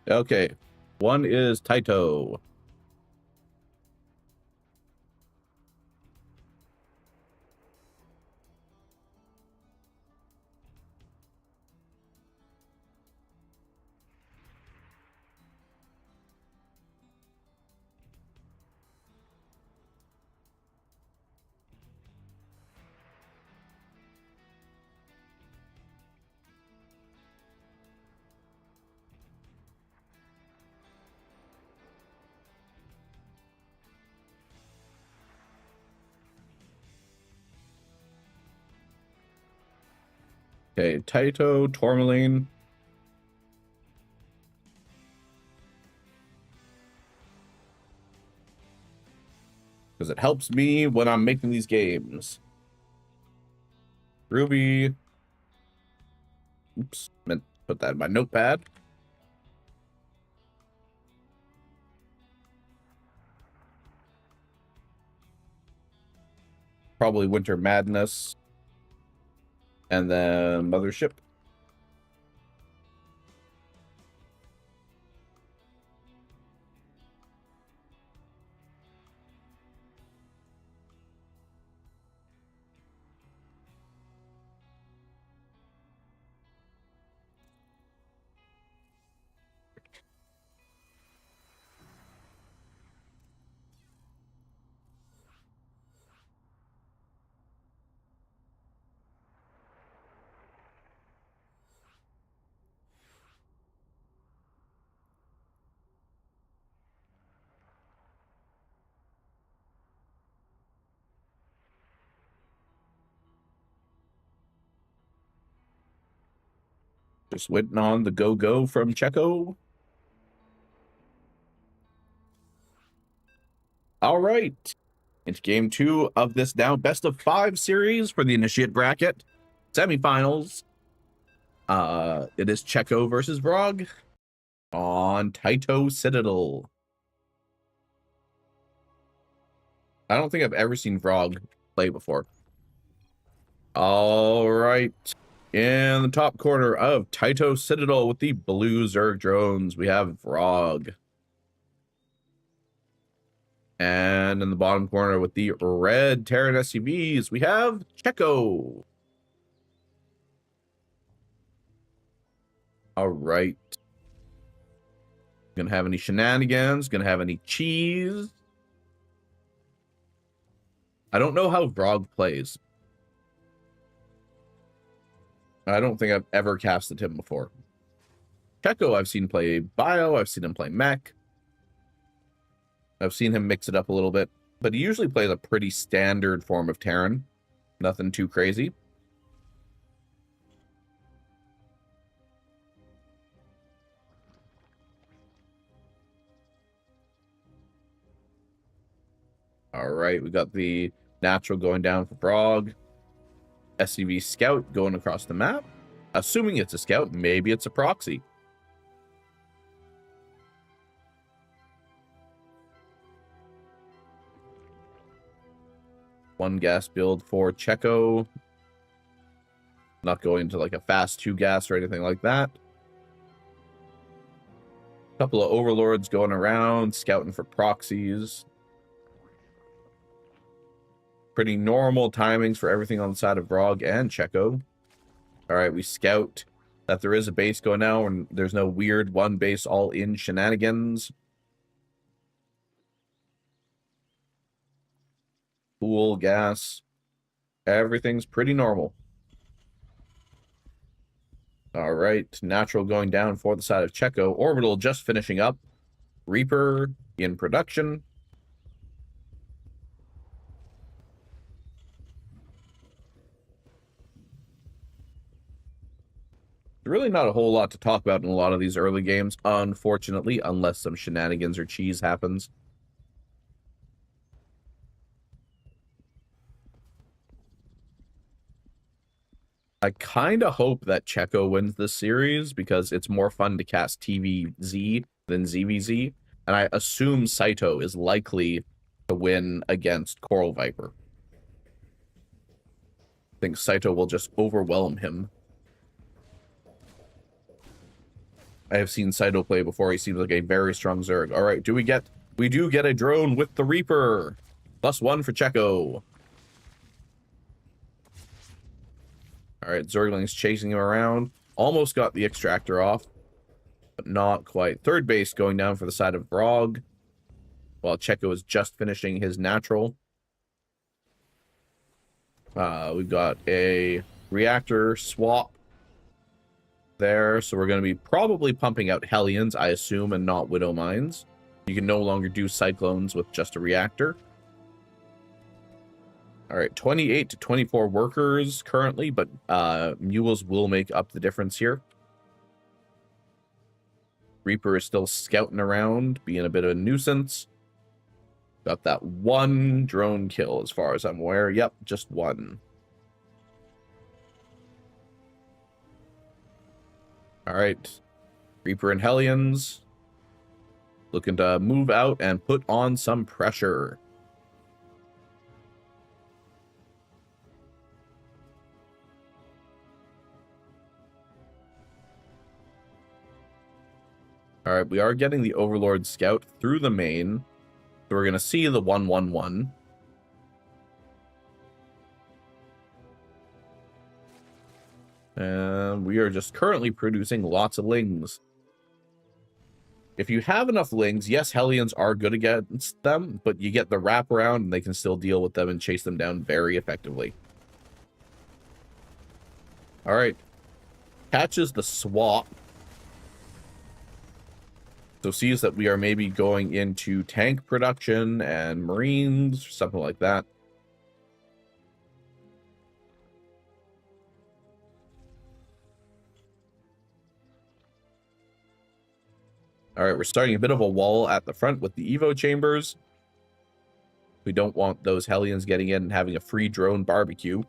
Okay. One is Taito. Okay, Taito, Tourmaline. Because it helps me when I'm making these games. Ruby. Oops, meant to put that in my notepad. Probably Winter Madness. And then Mothership. Just waiting on the go-go from Checo. All right. It's game 2 of this now best of 5 series for the Initiate bracket. Semifinals. It is Checo versus Vrog on Taito Citadel. I don't think I've ever seen Vrog play before. All right. In the top corner of Taito Citadel with the blue Zerg drones, we have Vrog. And in the bottom corner with the red Terran SUVs, we have Checo. All right. Gonna have any shenanigans? Gonna have any cheese? I don't know how Vrog plays. I don't think I've ever casted him before. Checo, I've seen play Bio. I've seen him play Mech. I've seen him mix it up a little bit, but he usually plays a pretty standard form of Terran. Nothing too crazy. All right, we got the natural going down for Vrog. SCV Scout going across the map. Assuming it's a Scout, maybe it's a proxy. One gas build for Checo. Not going to like a fast 2 gas or anything like that. Couple of overlords going around, scouting for proxies. Pretty normal timings for everything on the side of Vrog and Checo. All right, we scout that there is a base going now, and there's no weird one base all in shenanigans. Pool, gas. Everything's pretty normal. All right, natural going down for the side of Checo. Orbital just finishing up. Reaper in production. Really not a whole lot to talk about in a lot of these early games, unfortunately, unless some shenanigans or cheese happens. I kind of hope that Checo wins this series because it's more fun to cast TVZ than ZVZ, and I assume Saito is likely to win against Coral Viper. I think Saito will just overwhelm him. I have seen Saito play before. He seems like a very strong Zerg. All right, we do get a drone with the Reaper. +1 for Checo. All right, Zergling's chasing him around. Almost got the extractor off, but not quite. Third base going down for the side of Vrog, while Checo is just finishing his natural. We've got a reactor swap there, so we're going to be probably pumping out Hellions, I assume, and not Widow Mines. You can no longer do Cyclones with just a reactor. All right, 28 to 24 workers currently, but mules will make up the difference here. Reaper is still scouting around, being a bit of a nuisance. Got that one drone kill as far as I'm aware. Yep, just one. All right, Reaper and Hellions looking to move out and put on some pressure. All right, we are getting the Overlord Scout through the main. So we're going to see the 111. And we are just currently producing lots of Lings. If you have enough Lings, yes, Hellions are good against them, but you get the wraparound and they can still deal with them and chase them down very effectively. All right. Catches the swap. So sees that we are maybe going into tank production and Marines, or something like that. All right, we're starting a bit of a wall at the front with the Evo chambers. We don't want those Hellions getting in and having a free drone barbecue.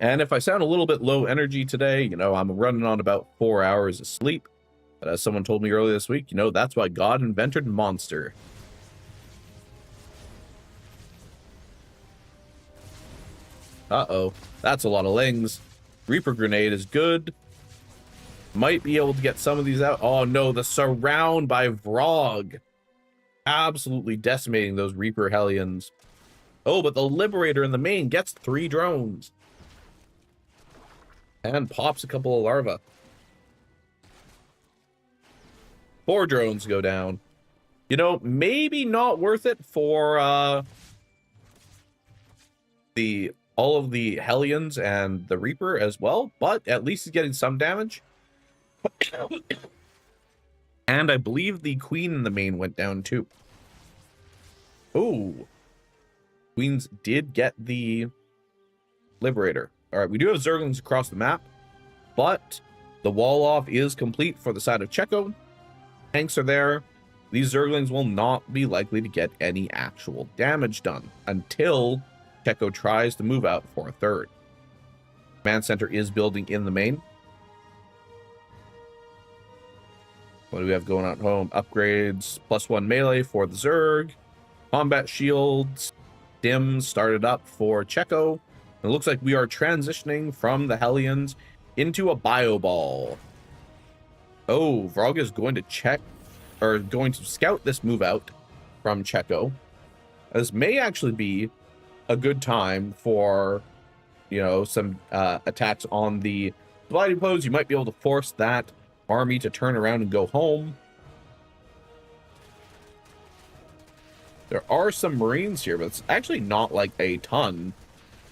And if I sound a little bit low energy today, you know, I'm running on about 4 hours of sleep. But as someone told me earlier this week, you know, that's why God invented Monster. Uh-oh. That's a lot of Lings. Reaper Grenade is good. Might be able to get some of these out. Oh no, the surround by Vrog. Absolutely decimating those Reaper Hellions. Oh, but the Liberator in the main gets 3 drones. And pops a couple of larvae. 4 drones go down. You know, maybe not worth it for all of the Hellions and the Reaper as well, but at least he's getting some damage. And I believe the Queen in the main went down too. Oh, Queens did get the Liberator. All right, we do have Zerglings across the map, but the wall off is complete for the side of Checo. Tanks are there. These Zerglings will not be likely to get any actual damage done until Checo tries to move out for a third. Command center is building in the main. What do we have going on at home? Upgrades, +1 melee for the Zerg. Combat shields. Dim started up for Checo. It looks like we are transitioning from the Hellions into a Bio Ball. Oh, Vrog is going to check, or going to scout this move out from Checo. This may actually be a good time for, you know, some attacks on the supply depots. You might be able to force that army to turn around and go home. There are some Marines here, but it's actually not like a ton.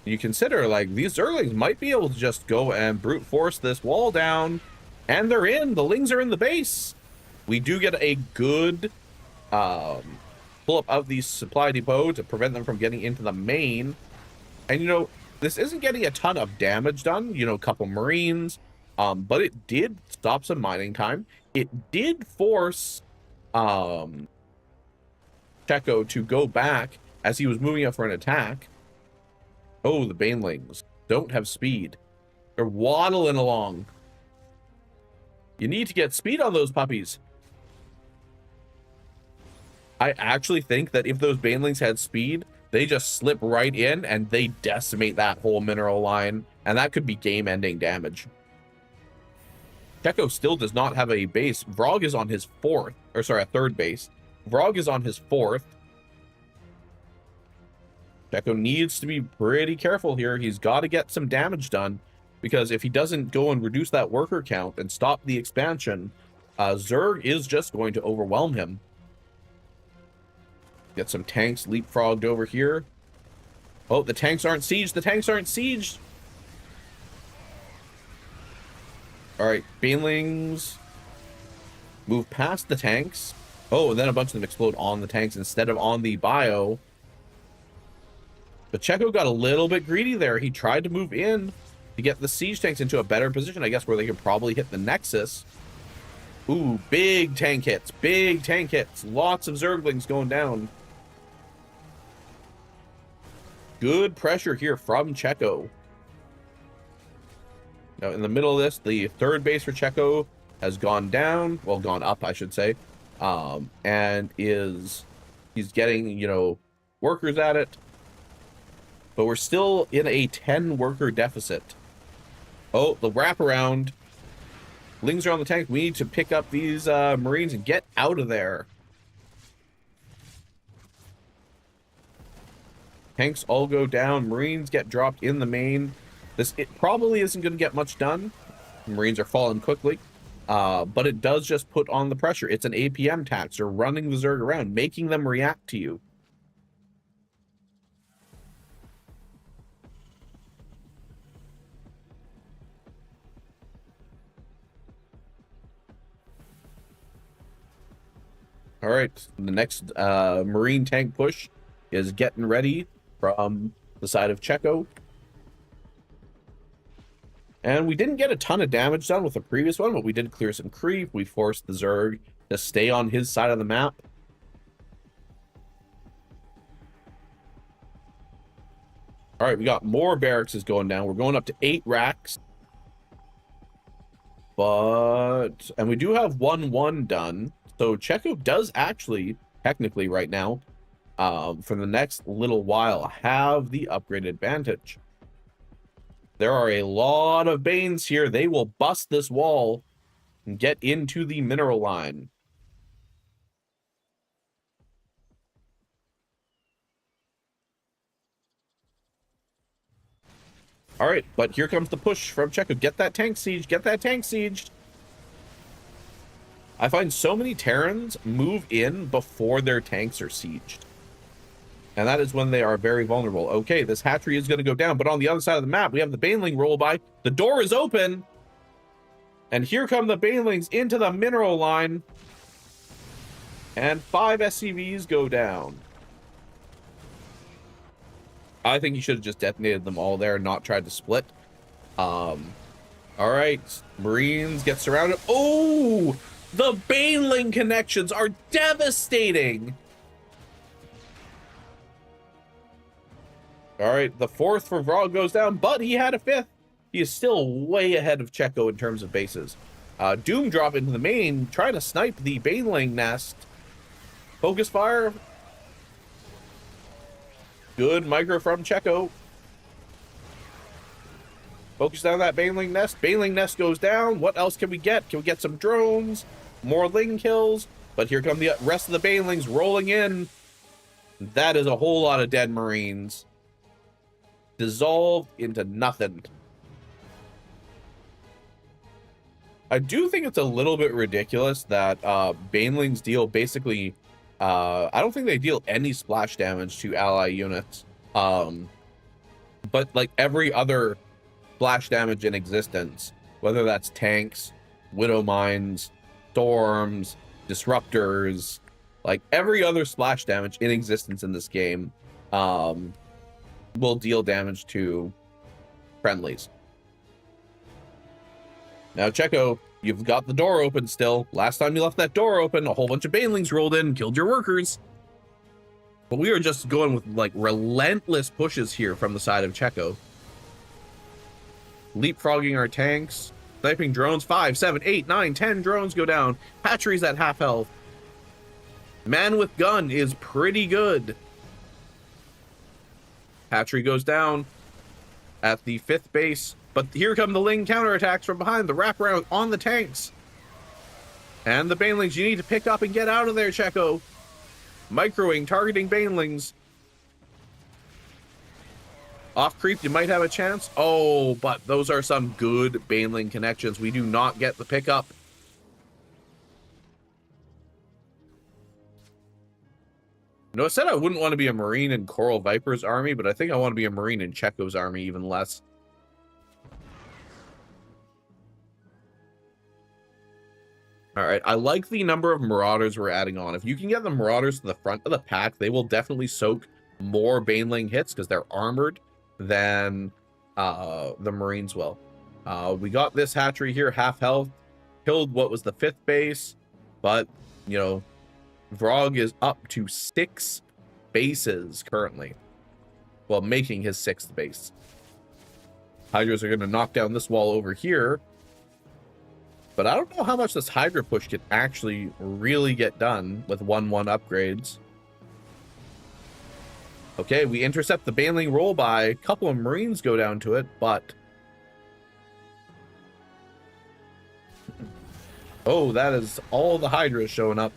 You consider, like, these Zerglings might be able to just go and brute force this wall down, and they're in. The Lings are in the base. We do get a good pull up of the supply depot to prevent them from getting into the main. And, you know, this isn't getting a ton of damage done. You know, a couple Marines, but it did stop some mining time. It did force Checo to go back as he was moving up for an attack. Oh, the Banelings don't have speed. They're waddling along. You need to get speed on those puppies. I actually think that if those Banelings had speed, they just slip right in and they decimate that whole mineral line, and that could be game-ending damage. Checo still does not have a base. Vrog is on his third base. Vrog is on his 4th. Checo needs to be pretty careful here. He's got to get some damage done, because if he doesn't go and reduce that worker count and stop the expansion, Zerg is just going to overwhelm him. Get some tanks leapfrogged over here. Oh, the tanks aren't sieged. The tanks aren't sieged. All right, Banelings move past the tanks. Oh, and then a bunch of them explode on the tanks instead of on the bio. But Checo got a little bit greedy there. He tried to move in to get the siege tanks into a better position, I guess, where they could probably hit the Nexus. Ooh, big tank hits. Big tank hits. Lots of Zerglings going down. Good pressure here from Checo. Now, in the middle of this, the third base for Checo has gone down. Well, gone up, I should say. And he's getting, you know, workers at it. But we're still in a 10 worker deficit. Oh, the wraparound. Lings are on the tank. We need to pick up these Marines and get out of there. Tanks all go down. Marines get dropped in the main. It probably isn't going to get much done. Marines are falling quickly. But it does just put on the pressure. It's an APM tax. You're running the Zerg around, making them react to you. All right, the next Marine tank push is getting ready from the side of Checo. And we didn't get a ton of damage done with the previous one, but we did clear some creep. We forced the Zerg to stay on his side of the map. All right, we got more barracks going down. We're going up to 8 racks. And we do have 1-1 done. So Checo does actually, technically right now, for the next little while, have the upgrade advantage. There are a lot of Banes here. They will bust this wall and get into the mineral line. All right, but here comes the push from Checo. Get that tank siege. Get that tank siege. I find so many Terrans move in before their tanks are sieged. And that is when they are very vulnerable. Okay, this hatchery is going to go down, but on the other side of the map, we have the Baneling roll by. The door is open. And here come the Banelings into the mineral line. And 5 SCVs go down. I think he should have just detonated them all there and not tried to split. All right, Marines get surrounded. Oh, the Baneling connections are devastating. All right, the 4th for Vrog goes down, but he had a 5th. He is still way ahead of Checo in terms of bases. Doom drop into the main, trying to snipe the Baneling nest. Focus fire. Good micro from Checo. Focus down that Baneling nest. Baneling nest goes down. What else can we get? Can we get some drones? More Ling kills? But here come the rest of the Banelings rolling in. That is a whole lot of dead Marines. Dissolved into nothing. I do think it's a little bit ridiculous that Banelings deal basically... I don't think they deal any splash damage to ally units. But like every other splash damage in existence, whether that's tanks, widow mines, storms, disruptors, like every other splash damage in existence in this game will deal damage to friendlies. Now, Checo, you've got the door open still. Last time you left that door open, a whole bunch of Banelings rolled in and killed your workers. But we are just going with like relentless pushes here from the side of Checo. Leapfrogging our tanks. Sniping drones. 5, 7, 8, 9, 10 drones go down. Hatchery's at half health. Man with gun is pretty good. Hatchery goes down at the 5th base. But here come the Ling counterattacks from behind. The wraparound on the tanks. And the Banelings, you need to pick up and get out of there, Checo. Microing, targeting Banelings. Off creep, you might have a chance. Oh, but those are some good Baneling connections. We do not get the pickup. You know, I said I wouldn't want to be a Marine in Coral Viper's army, but I think I want to be a Marine in Checo's army even less. All right, I like the number of Marauders we're adding on. If you can get the Marauders to the front of the pack, they will definitely soak more Baneling hits because they're armored than the Marines will. We got this hatchery here, half health. Killed what was the 5th base, but, you know, Vrog is up to 6 bases currently. Well, making his 6th base. Hydras are going to knock down this wall over here. But I don't know how much this Hydra push can actually really get done with 1-1 upgrades. Okay, we intercept the Baneling roll by. A couple of Marines go down to it, but... Oh, that is all the Hydras showing up.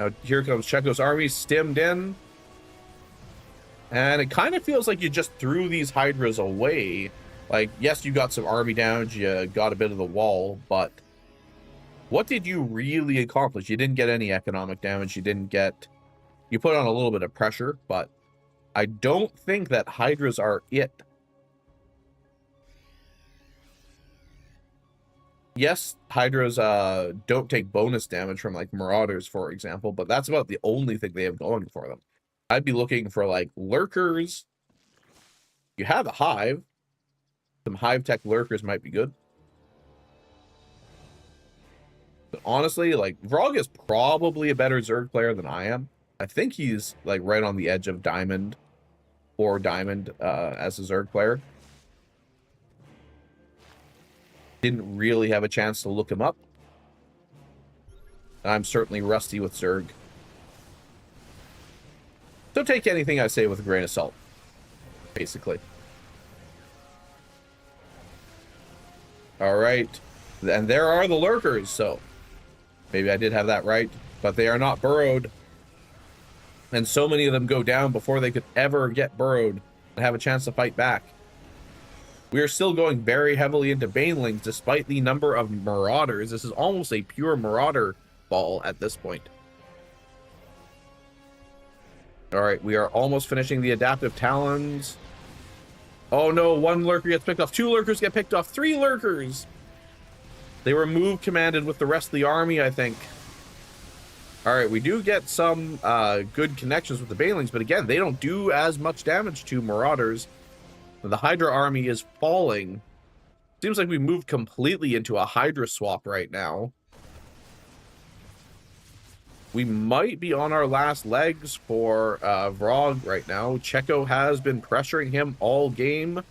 Now, here comes Checo's army, stemmed in. And it kind of feels like you just threw these Hydras away. Like, yes, you got some army damage, you got a bit of the wall, but what did you really accomplish? You didn't get any economic damage, you put on a little bit of pressure, but I don't think that Hydras are it. Yes, Hydras don't take bonus damage from, like, Marauders, for example, but that's about the only thing they have going for them. I'd be looking for, like, Lurkers. You have a Hive. Some Hive Tech Lurkers might be good. But honestly, like, Vrog is probably a better Zerg player than I am. I think he's, like, right on the edge of Diamond or Diamond as a Zerg player. Didn't really have a chance to look him up. And I'm certainly rusty with Zerg. So take anything I say with a grain of salt. basically. All right. And there are the lurkers, so maybe I did have that right, but they are not burrowed. And so many of them go down before they could ever get burrowed and have a chance to fight back. We are still going very heavily into banelings despite the number of marauders. This is almost a pure marauder ball at this point. All right, we are almost finishing the adaptive talons. Oh no, one lurker gets picked off. 2 lurkers get picked off. 3 lurkers. They were move commanded with the rest of the army, I think. All right, we do get some good connections with the banelings, but again, they don't do as much damage to marauders. The Hydra army is falling. Seems like we moved completely into a Hydra swap right now. We might be on our last legs for Vrog right now. Checo has been pressuring him all game.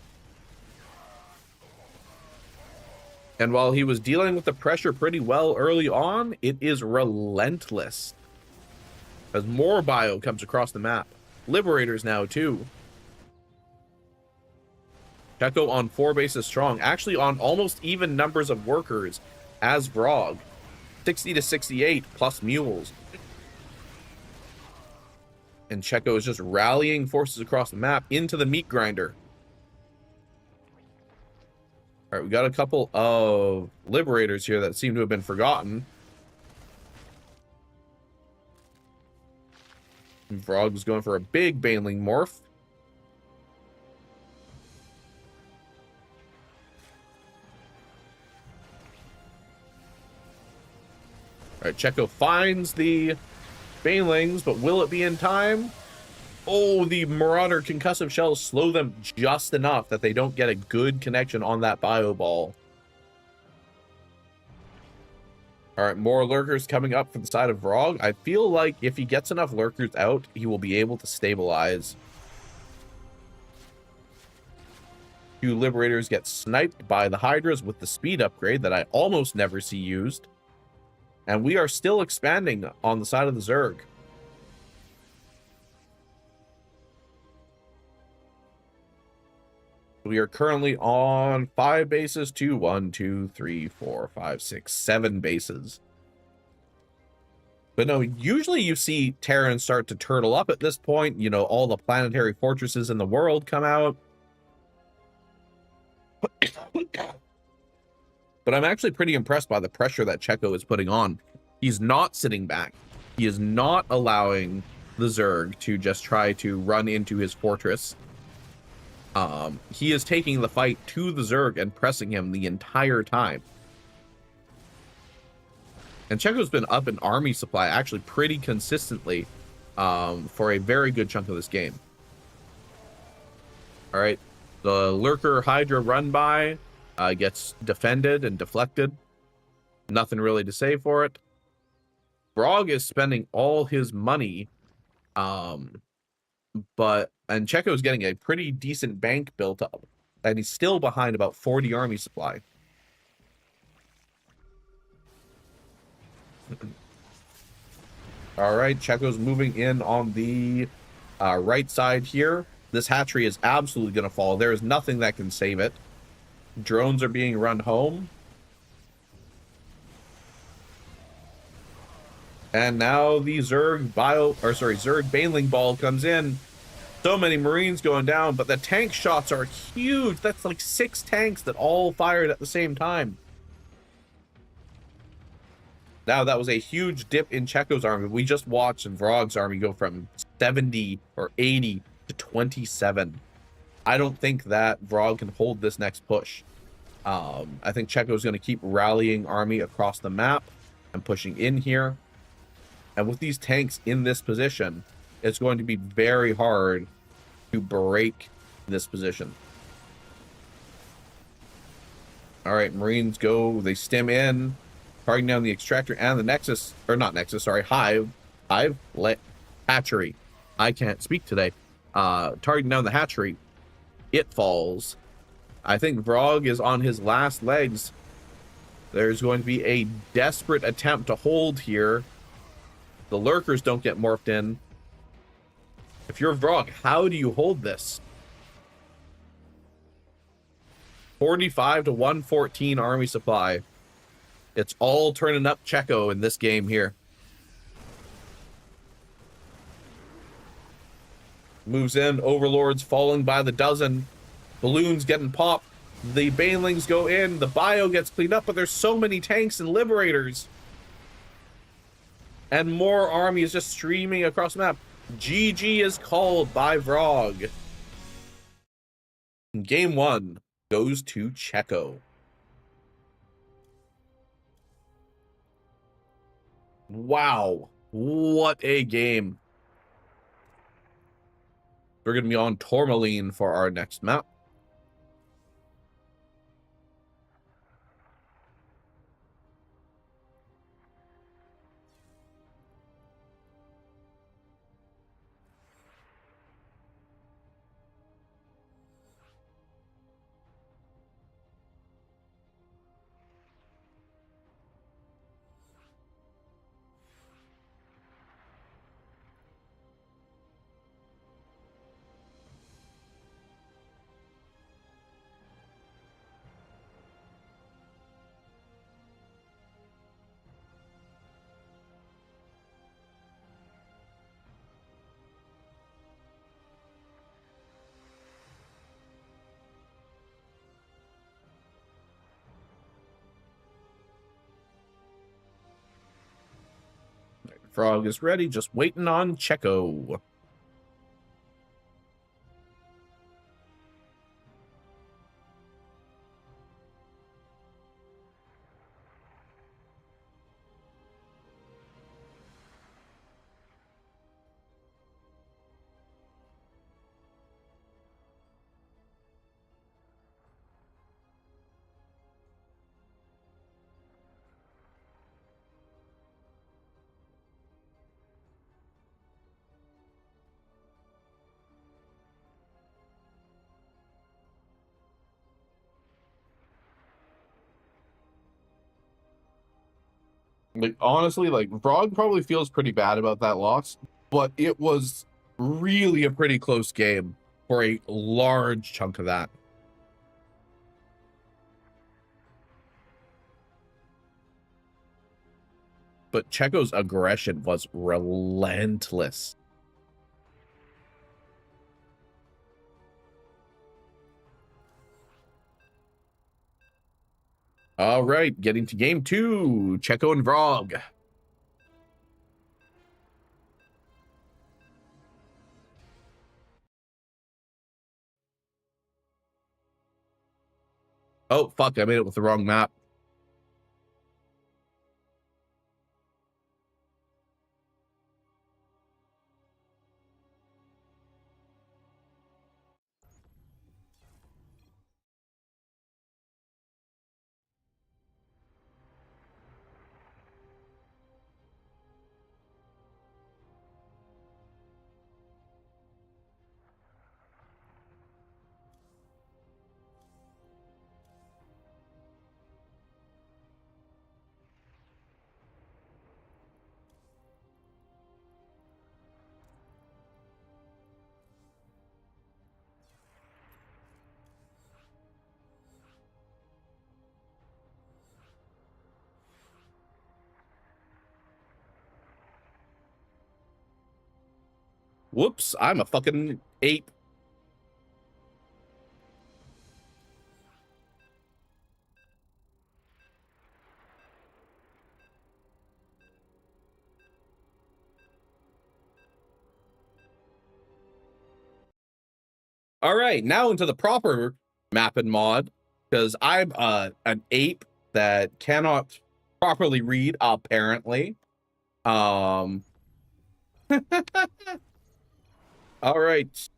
And while he was dealing with the pressure pretty well early on, it is relentless. As more bio comes across the map. Liberators now too. Checo on 4 bases strong, actually on almost even numbers of workers as Vrog. 60 to 68 plus mules. And Checo is just rallying forces across the map into the meat grinder. All right, we got a couple of liberators here that seem to have been forgotten. And Vrog is going for a big baneling morph. All right, Checo finds the banelings, but will it be in time? Oh, the Marauder concussive shells slow them just enough that they don't get a good connection on that bio ball. All right, more lurkers coming up from the side of Vrog. I feel like if he gets enough lurkers out, he will be able to stabilize. 2 liberators get sniped by the Hydras with the speed upgrade that I almost never see used. And we are still expanding on the side of the Zerg. We are currently on 5 bases to 1, 2, 3, 4, 5, 6, 7 bases. But no, usually you see Terrans start to turtle up at this point. You know, all the planetary fortresses in the world come out. But I'm actually pretty impressed by the pressure that Checo is putting on. He's not sitting back. He is not allowing the Zerg to just try to run into his fortress. He is taking the fight to the Zerg and pressing him the entire time. And Checo's been up in army supply actually pretty consistently for a very good chunk of this game. All right, the Lurker Hydra run by gets defended and deflected. Nothing really to say for it. Vrog is spending all his money, and Checo's getting a pretty decent bank built up, and he's still behind about 40 army supply. All right, Checo's moving in on the right side here. This hatchery is absolutely going to fall. There is nothing that can save it. Drones are being run home. And now the Zerg Baneling ball comes in. So many Marines going down, but the tank shots are huge. That's like 6 tanks that all fired at the same time. Now, that was a huge dip in Checo's army. We just watched Vrog's army go from 70 or 80 to 27. I don't think that Vrog can hold this next push. I think Checo's going to keep rallying army across the map and pushing in here. And with these tanks in this position, it's going to be very hard to break this position. All right, Marines go. They stem in, targeting down the extractor and the Nexus, or not Nexus, sorry, hatchery. I can't speak today. Targeting down the hatchery. It falls. I think Vrog is on his last legs. There's going to be a desperate attempt to hold here. The lurkers don't get morphed in. If you're Vrog, how do you hold this? 45 to 114 army supply. It's all turning up Checo in this game here. Moves in, overlords falling by the dozen, balloons getting popped, the banelings go in, the bio gets cleaned up, but there's so many tanks and liberators. And more army is just streaming across the map. GG is called by Vrog. Game 1 goes to Checo. Wow, what a game. We're going to be on Tourmaline for our next map. Frog is ready, just waiting on Checo. Like, honestly, like, Vrog probably feels pretty bad about that loss, but it was really a pretty close game for a large chunk of that. But Checo's aggression was relentless. All right, getting to game 2, Checo and Vrog. Oh, fuck, I made it with the wrong map. Whoops, I'm a fucking ape. All right, now into the proper map and mod, because I'm an ape that cannot properly read, apparently. All right,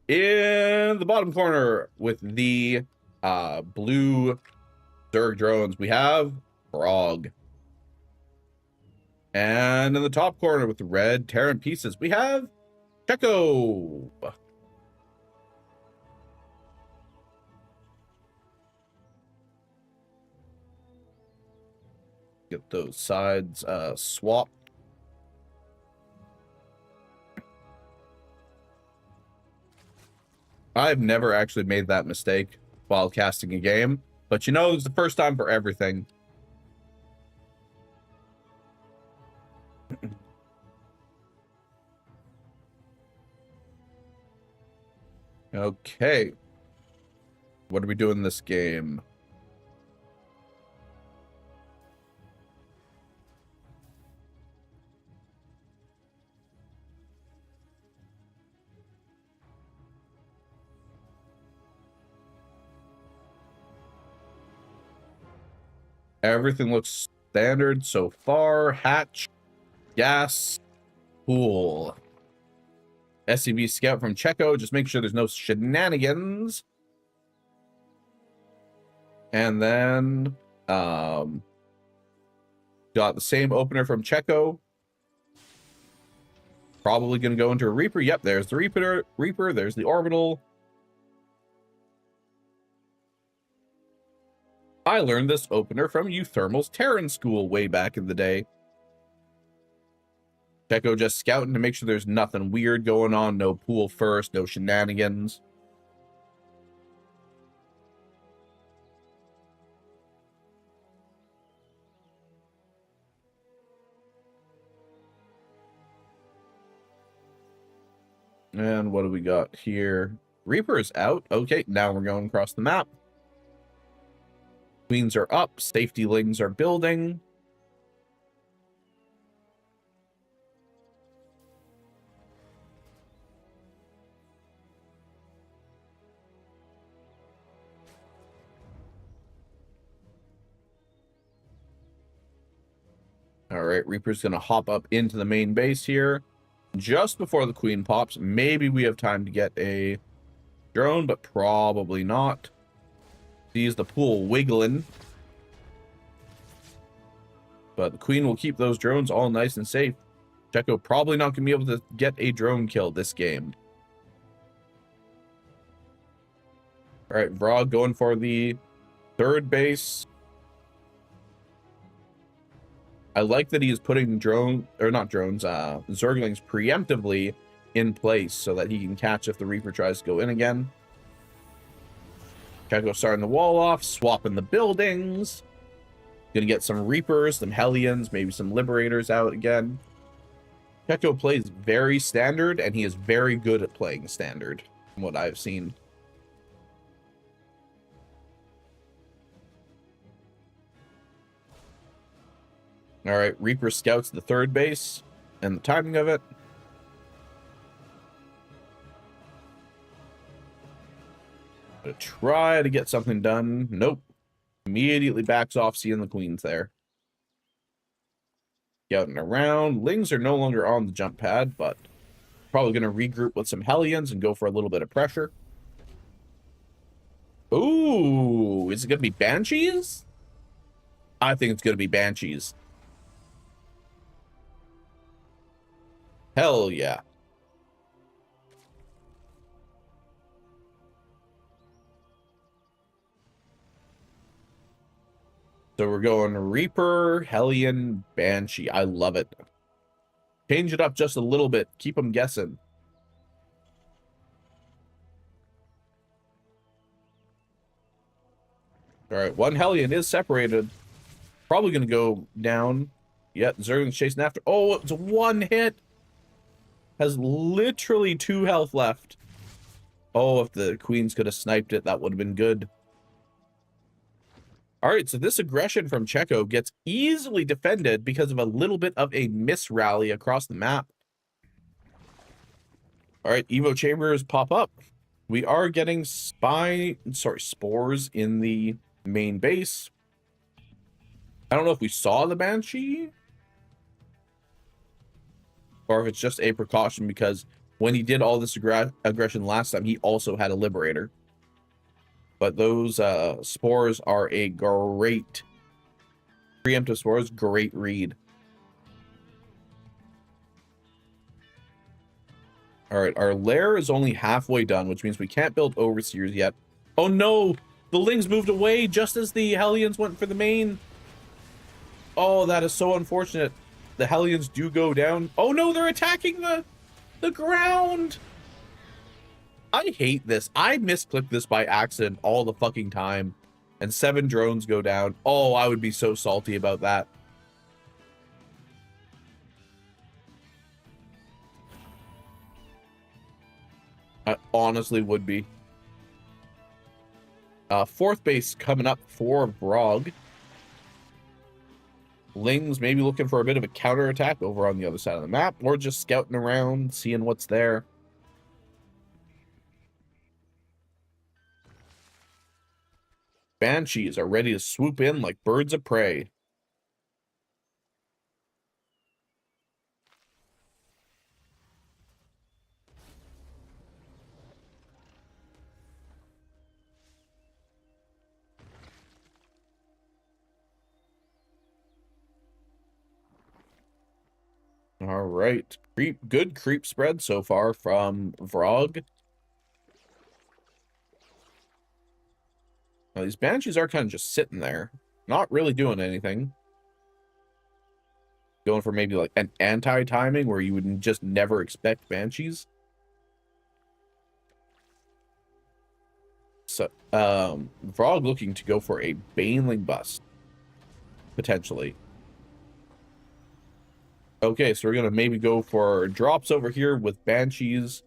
in the bottom corner with the blue Zerg drones, we have Frog. And in the top corner with the red Terran pieces, we have Checo. Get those sides swapped. I've never actually made that mistake while casting a game. But you know, it's the first time for everything. Okay. What are we doing in this game? Everything looks standard so far. Hatch, gas, pool. SCV scout from Checo. Just make sure there's no shenanigans. And then got the same opener from Checo. Probably going to go into a Reaper. Yep, there's the Reaper. There's the Orbital. I learned this opener from Euthermal's Terran School way back in the day. Checo just scouting to make sure there's nothing weird going on. No pool first, no shenanigans. And what do we got here? Reaper is out. Okay, now we're going across the map. Queens are up. Safety lings are building. All right, Reaper's going to hop up into the main base here. Just before the queen pops, maybe we have time to get a drone, but probably not. Sees the pool wiggling. But the queen will keep those drones all nice and safe. Checo probably not going to be able to get a drone kill this game. All right, Vrog going for the third base. I like that he is putting Zerglings preemptively in place so that he can catch if the Reaper tries to go in again. Checo starting the wall off, swapping the buildings. Gonna get some Reapers, some Hellions, maybe some Liberators out again. Checo plays very standard, and he is very good at playing standard, from what I've seen. All right, Reaper scouts the third base, and the timing of it. Gonna try to get something done. Nope. Immediately backs off, seeing the queens there. Scouting around. Lings are no longer on the jump pad, but probably going to regroup with some Hellions and go for a little bit of pressure. Ooh, is it going to be Banshees? I think it's going to be Banshees. Hell yeah. So we're going Reaper, Hellion, Banshee. I love it. Change it up just a little bit. Keep them guessing. All right, one Hellion is separated. Probably going to go down. Yep, Zergling's chasing after. Oh, it's one hit. Has literally 2 health left. Oh, if the queens could have sniped it, that would have been good. All right, so this aggression from Checo gets easily defended because of a little bit of a misrally across the map. All right, Evo Chambers pop up. We are getting spores in the main base. I don't know if we saw the Banshee or if it's just a precaution, because when he did all this aggression last time, he also had a Liberator. But those spores are a great preemptive spores, great read. All right, our lair is only halfway done, which means we can't build overseers yet. Oh no, the Lings moved away just as the Hellions went for the main. Oh, that is so unfortunate. The Hellions do go down. Oh no, they're attacking the ground. I hate this. I misclick this by accident all the fucking time. And 7 drones go down. Oh, I would be so salty about that. I honestly would be. 4th base coming up for Vrog. Ling's maybe looking for a bit of a counterattack over on the other side of the map, or just scouting around, seeing what's there. Banshees are ready to swoop in like birds of prey. All right. Good creep spread so far from Vrog. Now, these Banshees are kind of just sitting there, not really doing anything. Going for maybe like an anti-timing where you would just never expect Banshees. So, Vrog looking to go for a Baneling bust, potentially. Okay, so we're gonna maybe go for drops over here with Banshees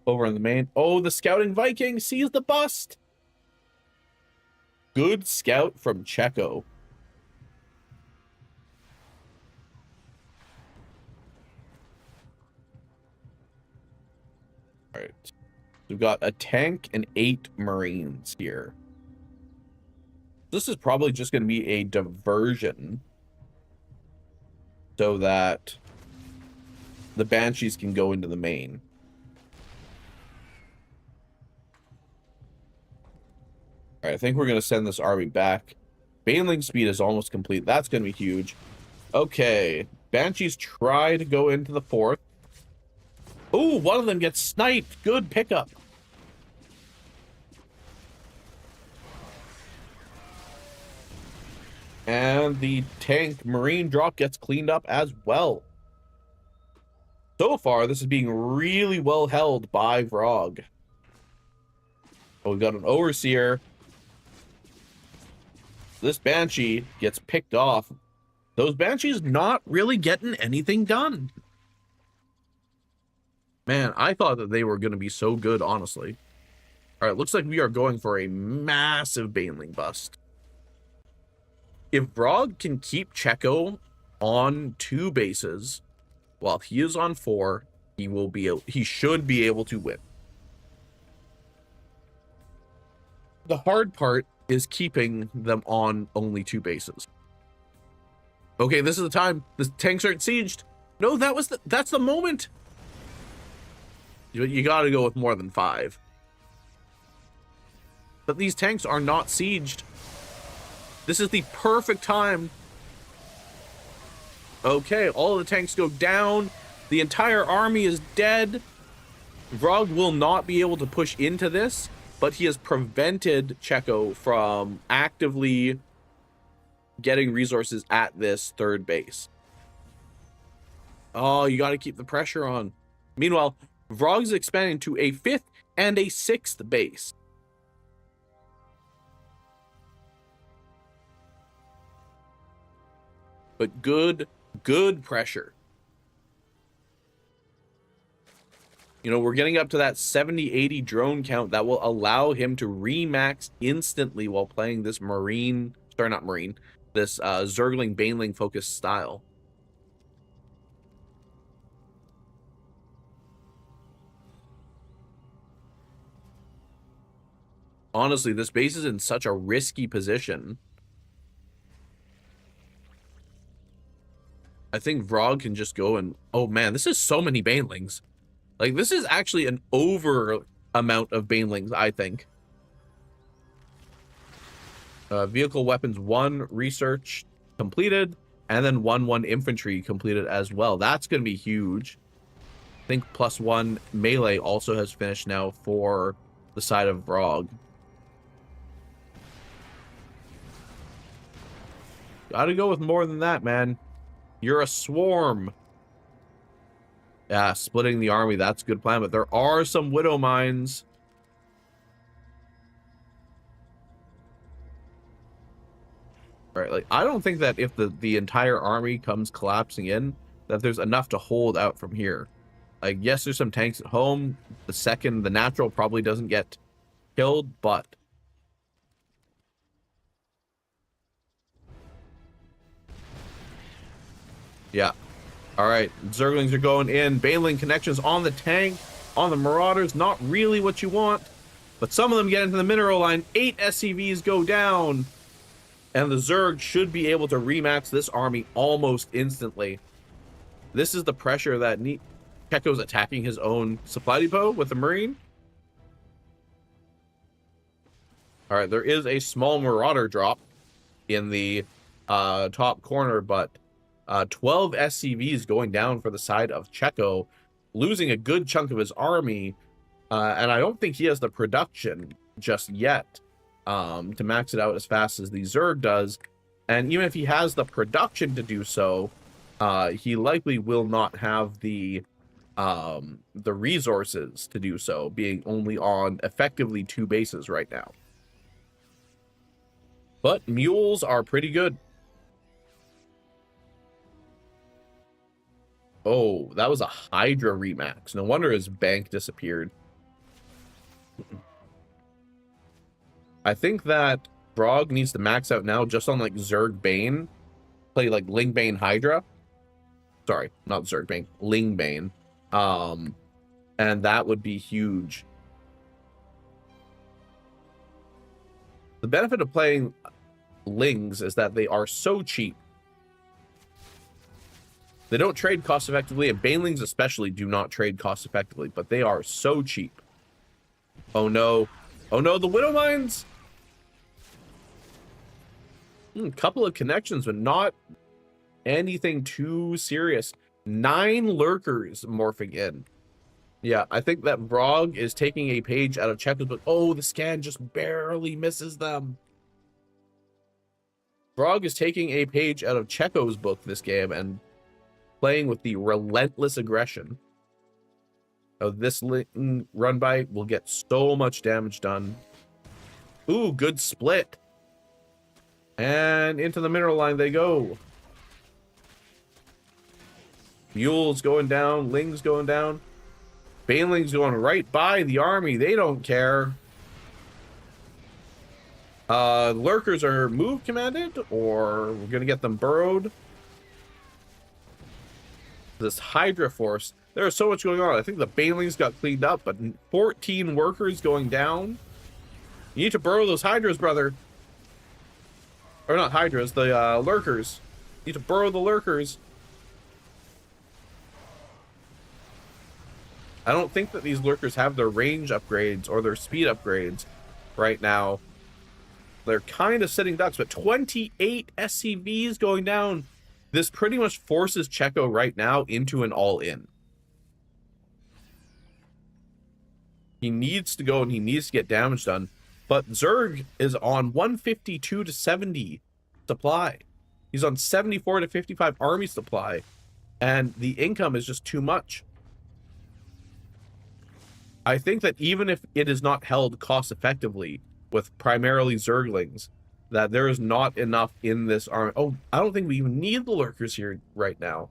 over in the main. Oh, the Scouting Viking sees the bust. Good scout from Checo. All right, we've got a tank and 8 Marines here. This is probably just going to be a diversion so that the Banshees can go into the main. All right, I think we're going to send this army back. Baneling speed is almost complete. That's going to be huge. Okay, Banshees try to go into the 4th. Oh, one of them gets sniped. Good pickup. And the tank Marine drop gets cleaned up as well. So far, this is being really well held by Vrog. Oh, we've got an Overseer. This Banshee gets picked off. Those Banshees not really getting anything done. Man, I thought that they were going to be so good, honestly. All right, looks like we are going for a massive Baneling bust. If Vrog can keep Checo on 2 bases while he is on 4, he should be able to win. The hard part is keeping them on only 2 bases. Okay, this is the time. The tanks aren't sieged. No, that's the moment. You got to go with more than 5. But these tanks are not sieged. This is the perfect time. Okay, all of the tanks go down. The entire army is dead. Vrog will not be able to push into this, but he has prevented Checo from actively getting resources at this 3rd base. Oh, you got to keep the pressure on. Meanwhile, Vrog is expanding to a 5th and a 6th base. But good pressure. You know, we're getting up to that 70-80 drone count that will allow him to remax instantly while playing this this Zergling Baneling focused style. Honestly, this base is in such a risky position. I think Vrog can just go and... Oh, man, this is so many Banelings. Like, this is actually an over amount of Banelings, I think. Vehicle Weapons 1 research completed, and then 1-1 infantry completed as well. That's going to be huge. I think +1 melee also has finished now for the side of Vrog. Gotta go with more than that, man. You're a swarm. Yeah, splitting the army, that's a good plan, but there are some Widow Mines Right? Like, I don't think that if the entire army comes collapsing in, that there's enough to hold out from here. Like, yes, there's some tanks at home. The natural probably doesn't get killed, but yeah. All right, Zerglings are going in. Baneling connections on the tank, on the Marauders. Not really what you want, but some of them get into the mineral line. 8 SCVs go down, and the Zerg should be able to remax this army almost instantly. This is the pressure that Checo's attacking his own supply depot with the Marine. All right, there is a small Marauder drop in the top corner, but 12 SCVs going down for the side of Checo, losing a good chunk of his army, and I don't think he has the production just yet to max it out as fast as the Zerg does. And even if he has the production to do so, he likely will not have the resources to do so, being only on effectively 2 bases right now. But mules are pretty good. Oh, that was a Hydra remax. No wonder his bank disappeared. I think that Brog needs to max out now just on like Zerg Bane. Play like Ling Bane Hydra. Sorry, not Zerg Bane, Ling Bane. And that would be huge. The benefit of playing Lings is that they are so cheap. They don't trade cost effectively, and Banelings especially do not trade cost effectively, but they are so cheap. Oh no. Oh no, the Widow Mines! Couple of connections, but not anything too serious. 9 lurkers morphing in. Yeah, I think that Brog is taking a page out of Checo's book. Oh, the scan just barely misses them. Brog is taking a page out of Checo's book this game and playing with the relentless aggression of this run by will get so much damage done. Ooh, good split. And into the mineral line they go. Mules going down, Lings going down. Banelings going right by the army. They don't care. Lurkers are move commanded, or we're gonna get them burrowed. This Hydra force, there's so much going on. I think the Banelings got cleaned up, but 14 workers going down. You need to burrow those Hydras, brother. Or not Hydras, the Lurkers. You need to burrow the Lurkers. I don't think that these Lurkers have their range upgrades or their speed upgrades right now. They're kind of sitting ducks, but 28 SCVs going down. This pretty much forces Checo right now into an all-in. He needs to go and he needs to get damage done. But Zerg is on 152 to 70 supply. He's on 74 to 55 army supply. And the income is just too much. I think that even if it is not held cost effectively with primarily Zerglings, that there is not enough in this army. Oh, I don't think we even need the Lurkers here right now.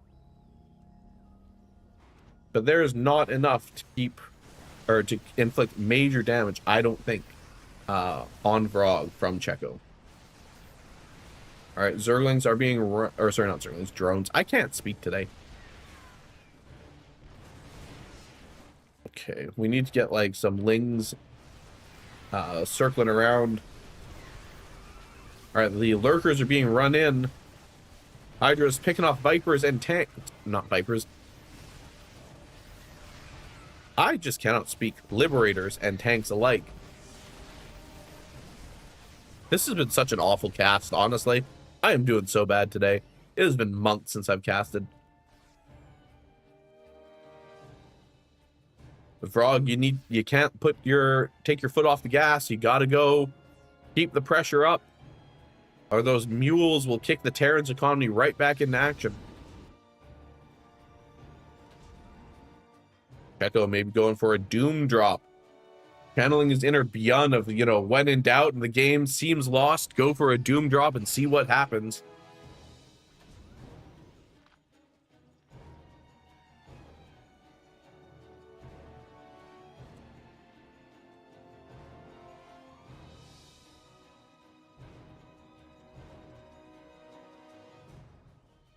But there is not enough to keep, or to inflict major damage, I don't think, on Vrog from Checo. All right, Zerglings are being, or sorry, not Zerglings, drones. I can't speak today. Okay, we need to get like some Lings circling around. All right, the Lurkers are being run in. Hydra's picking off Vipers and tanks. Not Vipers. I just cannot speak Liberators and tanks alike. This has been such an awful cast, honestly. I am doing so bad today. It has been months since I've casted. Frog, you can't take your foot off the gas. You gotta go. Keep the pressure up, or those mules will kick the Terran's economy right back into action. Checo maybe going for a doom drop. Channeling his inner Beyond of, you know, when in doubt and the game seems lost, go for a Doom drop and see what happens.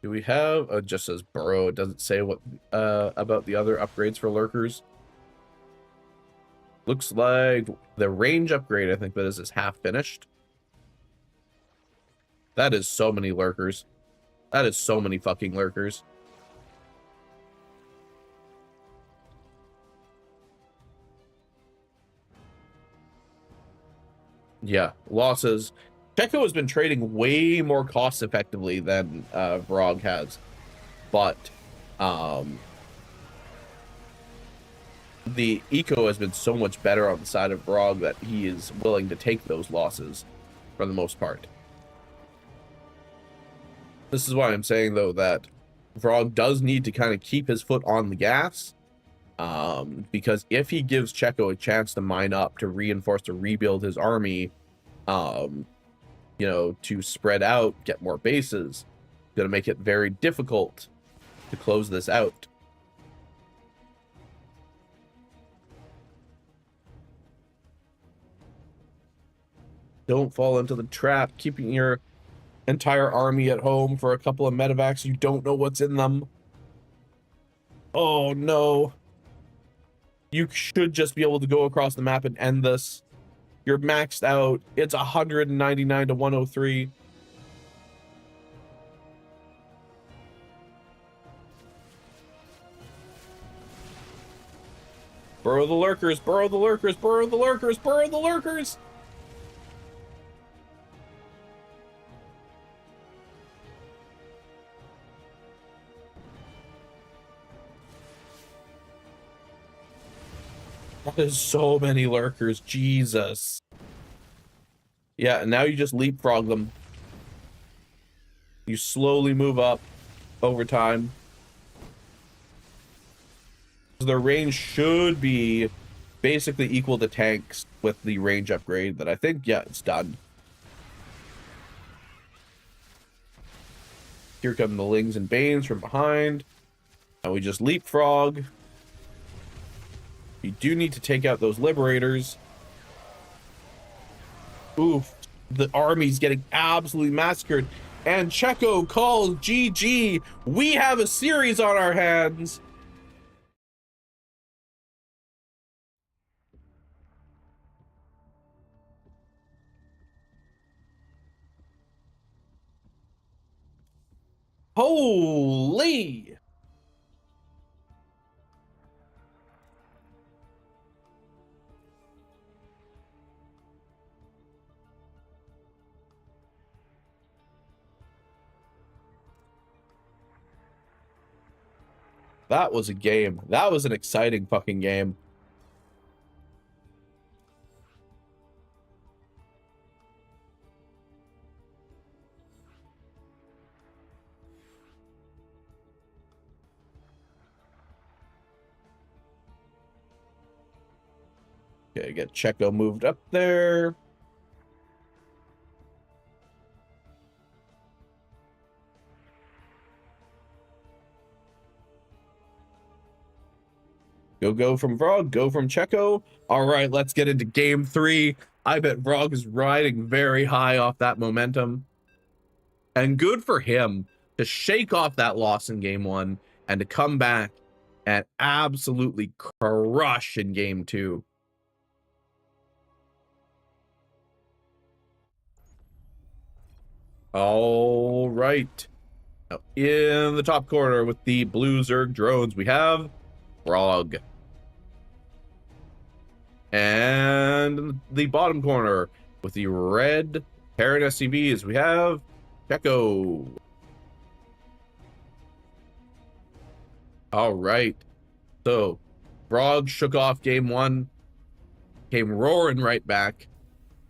Do we have, it just says burrow. It doesn't say what about the other upgrades for lurkers. Looks like the range upgrade, I think that is half finished. That is so many lurkers. That is so many fucking lurkers. Yeah, losses. Checo has been trading way more cost effectively than Vrog has, but the eco has been so much better on the side of Vrog that he is willing to take those losses for the most part. This is why I'm saying, though, that Vrog does need to kind of keep his foot on the gas, because if he gives Checo a chance to mine up, to reinforce, to rebuild his army, you know, to spread out, get more bases, going to make it very difficult to close this out. Don't fall into the trap, keeping your entire army at home for a couple of medevacs. You don't know what's in them. Oh no. You should just be able to go across the map and end this. You're maxed out. It's 199 to 103. Burrow the lurkers, burrow the lurkers, burrow the lurkers, burrow the lurkers. That is so many lurkers, Jesus. Yeah, and now you just leapfrog them. You slowly move up over time. Their range should be basically equal to tanks with the range upgrade that I think, yeah, it's done. Here come the Lings and Banes from behind. And we just leapfrog. You do need to take out those Liberators. Oof. The army's getting absolutely massacred. And Checo calls GG. We have a series on our hands. Holy! That was a game. That was an exciting fucking game. Okay, get Checo moved up there. Go from Vrog, go from Checo. All right, let's get into game 3. I bet Vrog is riding very high off that momentum. And good for him to shake off that loss in game 1 and to come back and absolutely crush in game 2. All right. Now, in the top corner with the blue Zerg drones, we have Vrog. And the bottom corner with the red Terran SCVs, we have Checo. All right. So, Vrog shook off game 1, came roaring right back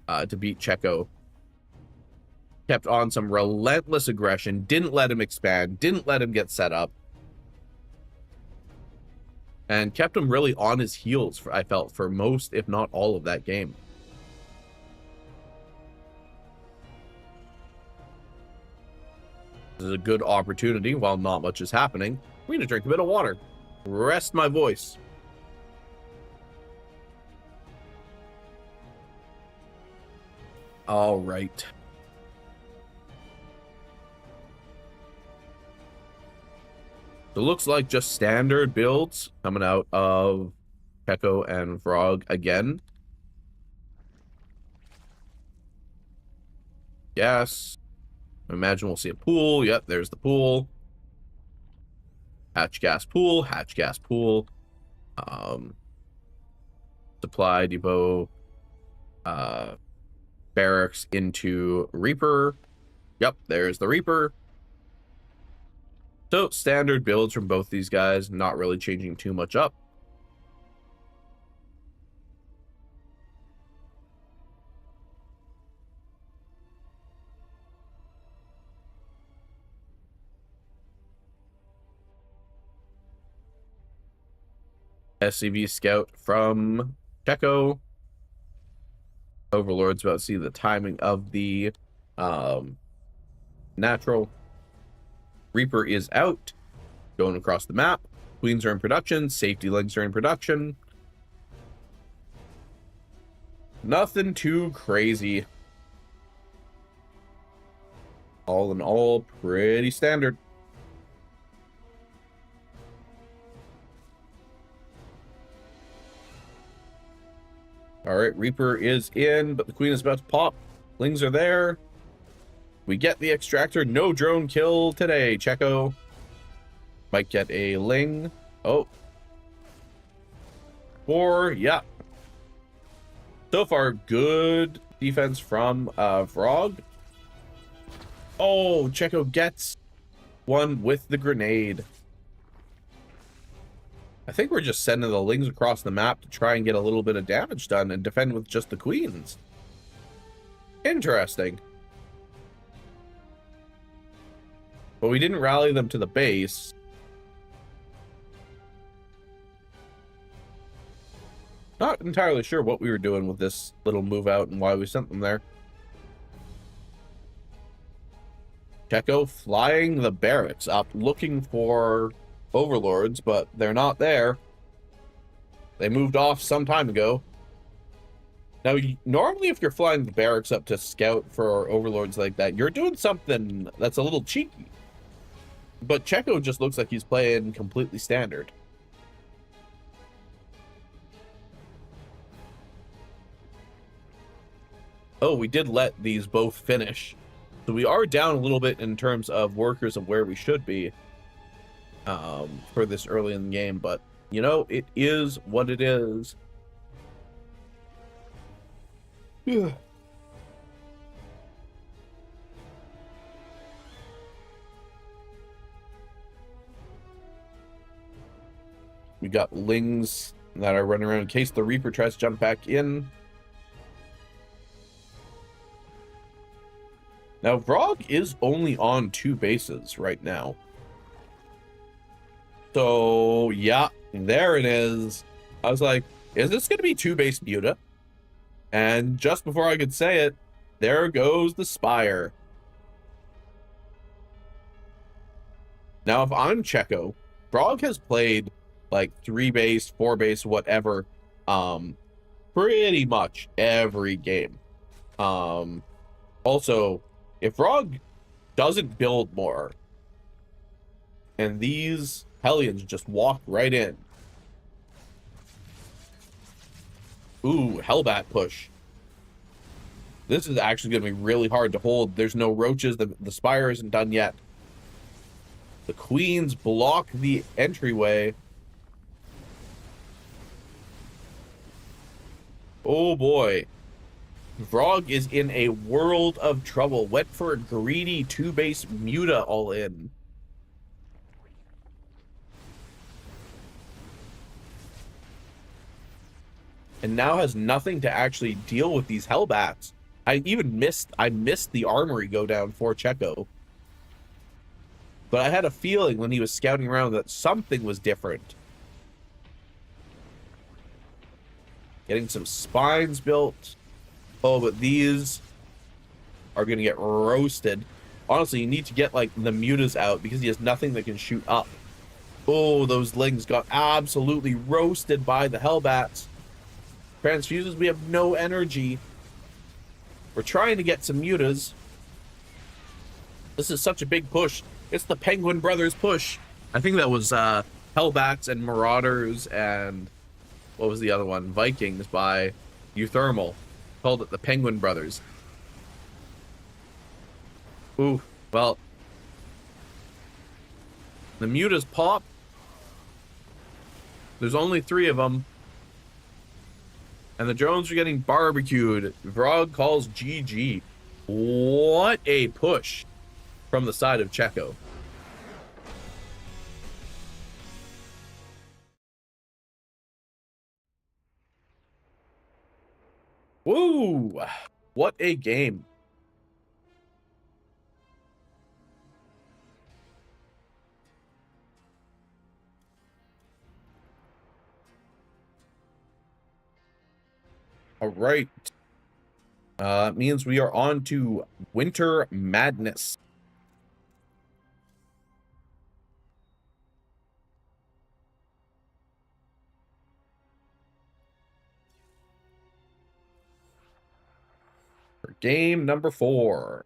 to beat Checo. Kept on some relentless aggression, didn't let him expand, didn't let him get set up. and kept him really on his heels, I felt, for most, if not all, of that game. This is a good opportunity while not much is happening. I'm gonna drink a bit of water, rest my voice. All right. So it looks like just standard builds coming out of Checo and Vrog again. Yes. I imagine we'll see a pool. Yep, there's the pool. Hatch gas pool, hatch gas pool. Supply depot. Barracks into Reaper. Yep, there's the Reaper. So standard builds from both these guys, not really changing too much up. SCV Scout from Checo. Overlord's about to see the timing of the natural. Reaper is out, going across the map. Queens are in production. Safety links are in production. Nothing too crazy. All in all, pretty standard. All right, Reaper is in, but the Queen is about to pop. Lings are there. We get the extractor. No drone kill today, Checo. Might get a Ling. Oh. 4, yeah. So far, good defense from Vrog. Oh, Checo gets one with the grenade. I think we're just sending the Lings across the map to try and get a little bit of damage done and defend with just the Queens. Interesting. But we didn't rally them to the base. Not entirely sure what we were doing with this little move out and why we sent them there. Checo flying the barracks up, looking for overlords, but they're not there. They moved off some time ago. Now, normally if you're flying the barracks up to scout for overlords like that, you're doing something that's a little cheeky. But Checo just looks like he's playing completely standard. Oh, we did let these both finish. So we are down a little bit in terms of workers of where we should be for this early in the game. But, you know, it is what it is. Yeah. We got Lings that are running around in case the Reaper tries to jump back in. Now, Vrog is only on 2 bases right now. So, yeah, there it is. I was like, is this going to be 2-base Muta? And just before I could say it, there goes the Spire. Now, if I'm Checo, Vrog has played like 3-base, 4-base, whatever, pretty much every game. Also, if Vrog doesn't build more, and these Hellions just walk right in. Ooh, Hellbat push. This is actually going to be really hard to hold. There's no roaches. The Spire isn't done yet. The Queens block the entryway. Oh boy. Vrog is in a world of trouble. Went for a greedy 2-base Muta all in. And now has nothing to actually deal with these Hellbats. I missed the armory go down for Checo. But I had a feeling when he was scouting around that something was different. Getting some spines built. Oh, but these are going to get roasted. Honestly, you need to get, like, the mutas out because he has nothing that can shoot up. Oh, those lings got absolutely roasted by the Hellbats. Transfuses, we have no energy. We're trying to get some mutas. This is such a big push. It's the Penguin Brothers push. I think that was Hellbats and Marauders and what was the other one? Vikings by Euthermal. Called it the Penguin Brothers. Ooh, well. The mutas pop. There's only 3 of them. And the drones are getting barbecued. Vrog calls GG. What a push from the side of Checo. Woo! What a game. All right. Means we are on to Winter Madness. For game number 4.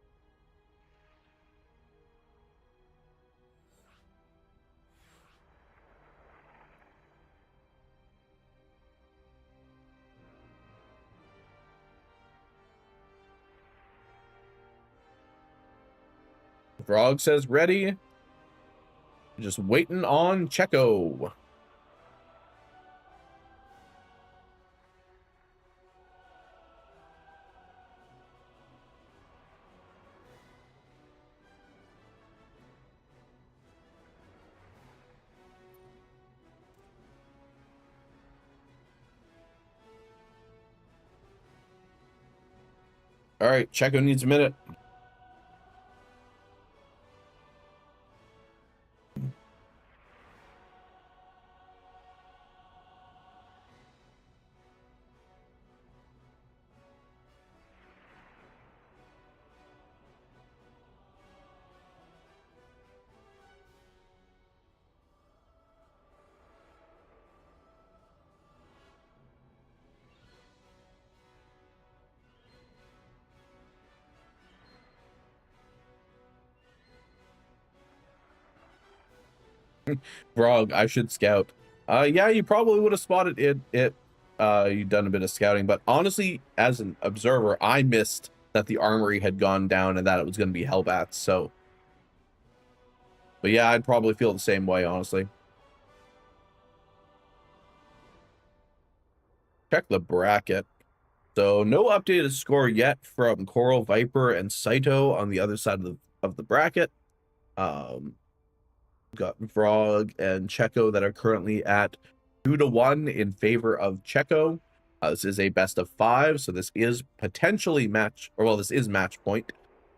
Frog says ready. Just waiting on Checo. All right, Checo needs a minute. Frog, I should scout. Yeah, you probably would have spotted it. You'd done a bit of scouting, but honestly, as an observer, I missed that the armory had gone down and that it was going to be Hellbats. So, but yeah, I'd probably feel the same way, honestly. Check the bracket. So no updated score yet from Coral Viper and Saito on the other side of the bracket. Got Vrog and Checo that are currently at 2-1 in favor of Checo. This is a best of 5, so this is potentially match, or well, this is match point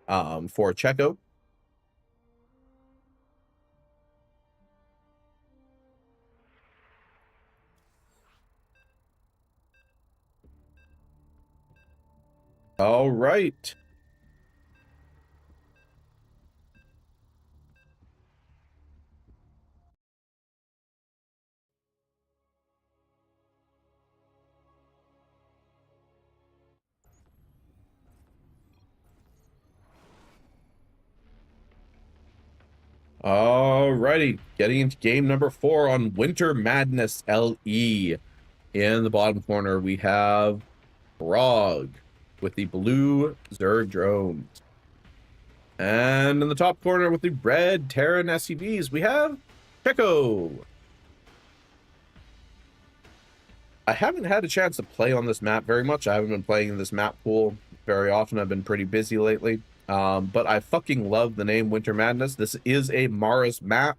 for Checo. All right. Alrighty, getting into game number 4 on Winter Madness LE. In the bottom corner, we have Frog with the blue Zerg drones. And in the top corner with the red Terran SUVs, we have Checo. I haven't had a chance to play on this map very much. I haven't been playing in this map pool very often. I've been pretty busy lately. But I fucking love the name Winter Madness. This is a Mars map,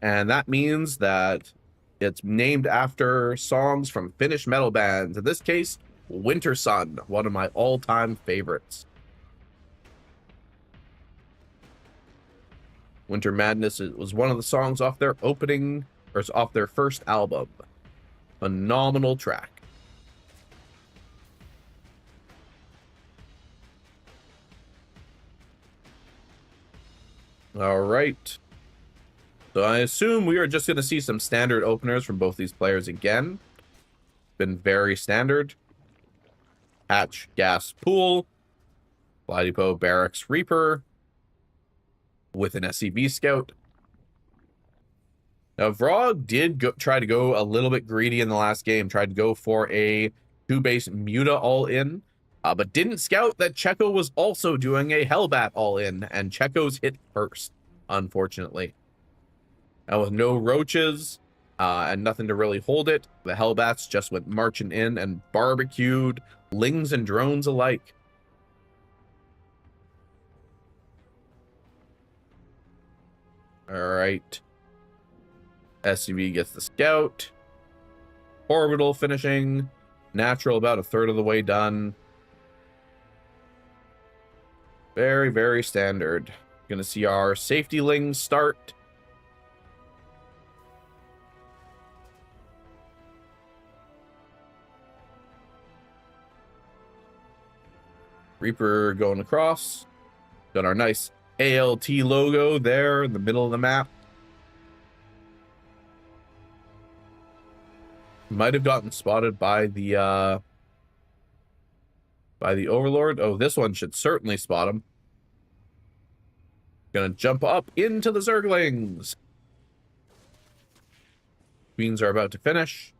and that means that it's named after songs from Finnish metal bands. In this case, Winter Sun, one of my all-time favorites. Winter Madness was one of the songs off their opening, or off their first album. Phenomenal track. All right. So I assume we are just going to see some standard openers from both these players again. Been very standard. Hatch, Gas, Pool. Fly Depot, Barracks, Reaper. With an SCV Scout. Now, Vrog did try to go a little bit greedy in the last game. Tried to go for a 2-base Muta all-in. But didn't scout that Checo was also doing a Hellbat all-in. And Checo's hit first, unfortunately. And with no roaches and nothing to really hold it, the Hellbats just went marching in and barbecued lings and drones alike. All right. SCV gets the scout. Orbital finishing. Natural about a third of the way done. Very, very standard. Gonna see our safety lings start. Reaper going across. Got our nice ALT logo there in the middle of the map. Might have gotten spotted by the Overlord. Oh, this one should certainly spot him. Gonna jump up into the Zerglings. Queens are about to finish.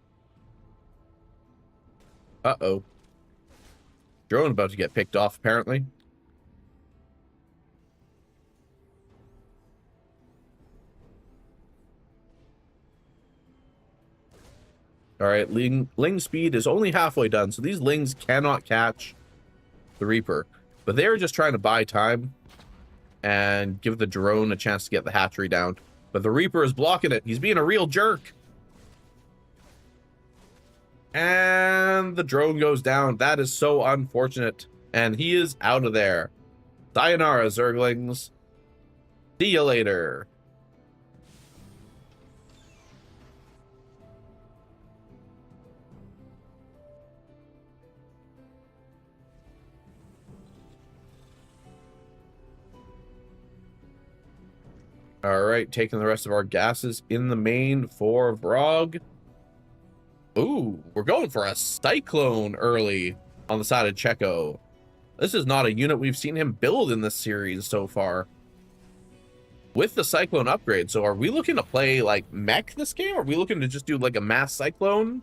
Uh-oh. Drone about to get picked off, apparently. All right, Ling speed is only halfway done, so these Lings cannot catch the Reaper. But they're just trying to buy time and give the drone a chance to get the hatchery down. But the Reaper is blocking it. He's being a real jerk. And the drone goes down. That is so unfortunate. And he is out of there. Sayonara, Zerglings. See you later. All right, taking the rest of our gases in the main for Vrog. Ooh, we're going for a Cyclone early on the side of Checo. This is not a unit we've seen him build in this series so far. With the Cyclone upgrade, so are we looking to play like mech this game? Or are we looking to just do like a mass Cyclone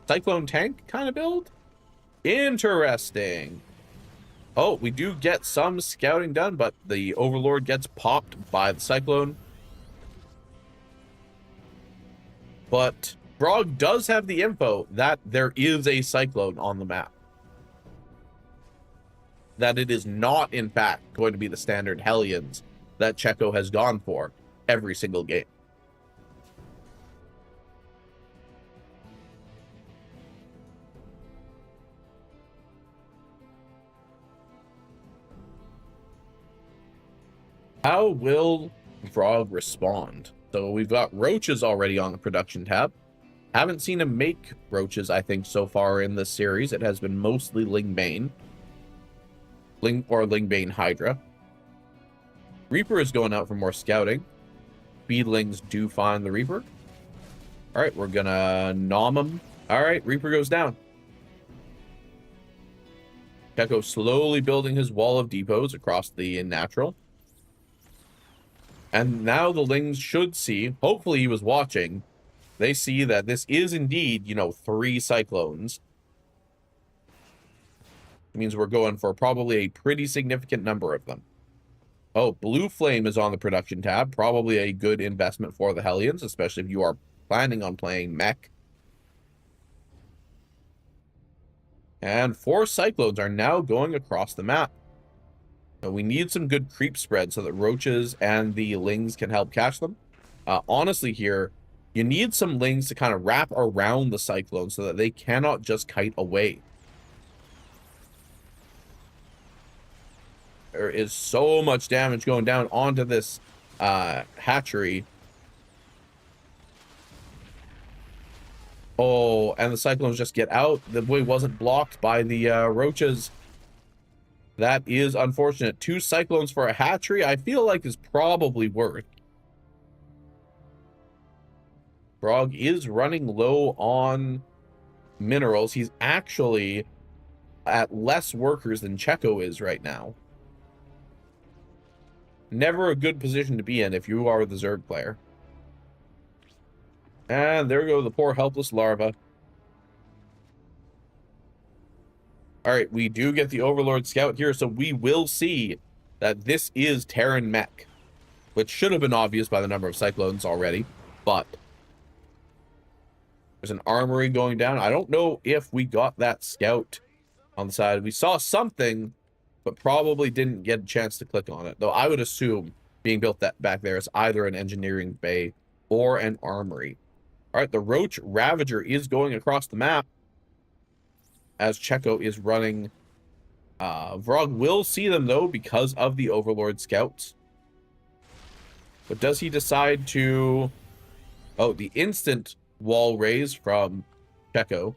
tank kind of build? Interesting. Oh, we do get some scouting done, but the Overlord gets popped by the Cyclone. But Vrog does have the info that there is a Cyclone on the map. That it is not, in fact, going to be the standard Hellions that Checo has gone for every single game. How will Vrog respond? So we've got roaches already on the production tab. Haven't seen him make roaches, I think, so far in this series. It has been mostly Lingbane. Lingbane Hydra. Reaper is going out for more scouting. Speedlings do find the Reaper. All right, we're gonna nom him. All right, Reaper goes down. Checo slowly building his wall of depots across the natural. And now the Lings should see, hopefully he was watching, they see that this is indeed, 3 Cyclones. It means we're going for probably a pretty significant number of them. Oh, Blue Flame is on the production tab. Probably a good investment for the Hellions, especially if you are planning on playing mech. And 4 Cyclones are now going across the map. Now, we need some good creep spread so that roaches and the Lings can help catch them. Honestly here, you need some Lings to kind of wrap around the Cyclone so that they cannot just kite away. There is so much damage going down onto this hatchery. Oh, and the Cyclones just get out. The way wasn't blocked by the roaches. That is unfortunate. 2 Cyclones for a hatchery, I feel like is probably worth. Vrog is running low on minerals. He's actually at less workers than Checo is right now. Never a good position to be in if you are the Zerg player. And there go the poor helpless larva. All right, we do get the Overlord Scout here, so we will see that this is Terran mech, which should have been obvious by the number of Cyclones already, but there's an armory going down. I don't know if we got that Scout on the side. We saw something, but probably didn't get a chance to click on it, though I would assume being built that back there is either an engineering bay or an armory. All right, the Roach Ravager is going across the map as Checo is running. Vrog will see them, though, because of the Overlord Scouts. But does he decide to... Oh, the instant wall raise from Checo.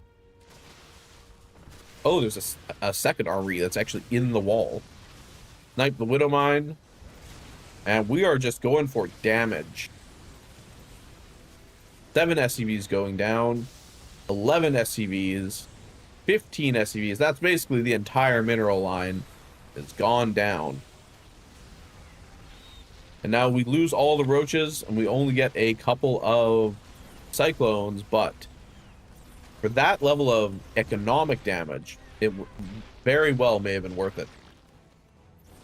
Oh, there's a second armory that's actually in the wall. Snipe the Widowmine. And we are just going for damage. 7 SCVs going down. 11 SCVs. 15 SCVs. That's basically the entire mineral line has gone down. And now we lose all the roaches, and we only get a couple of Cyclones, but for that level of economic damage, it very well may have been worth it.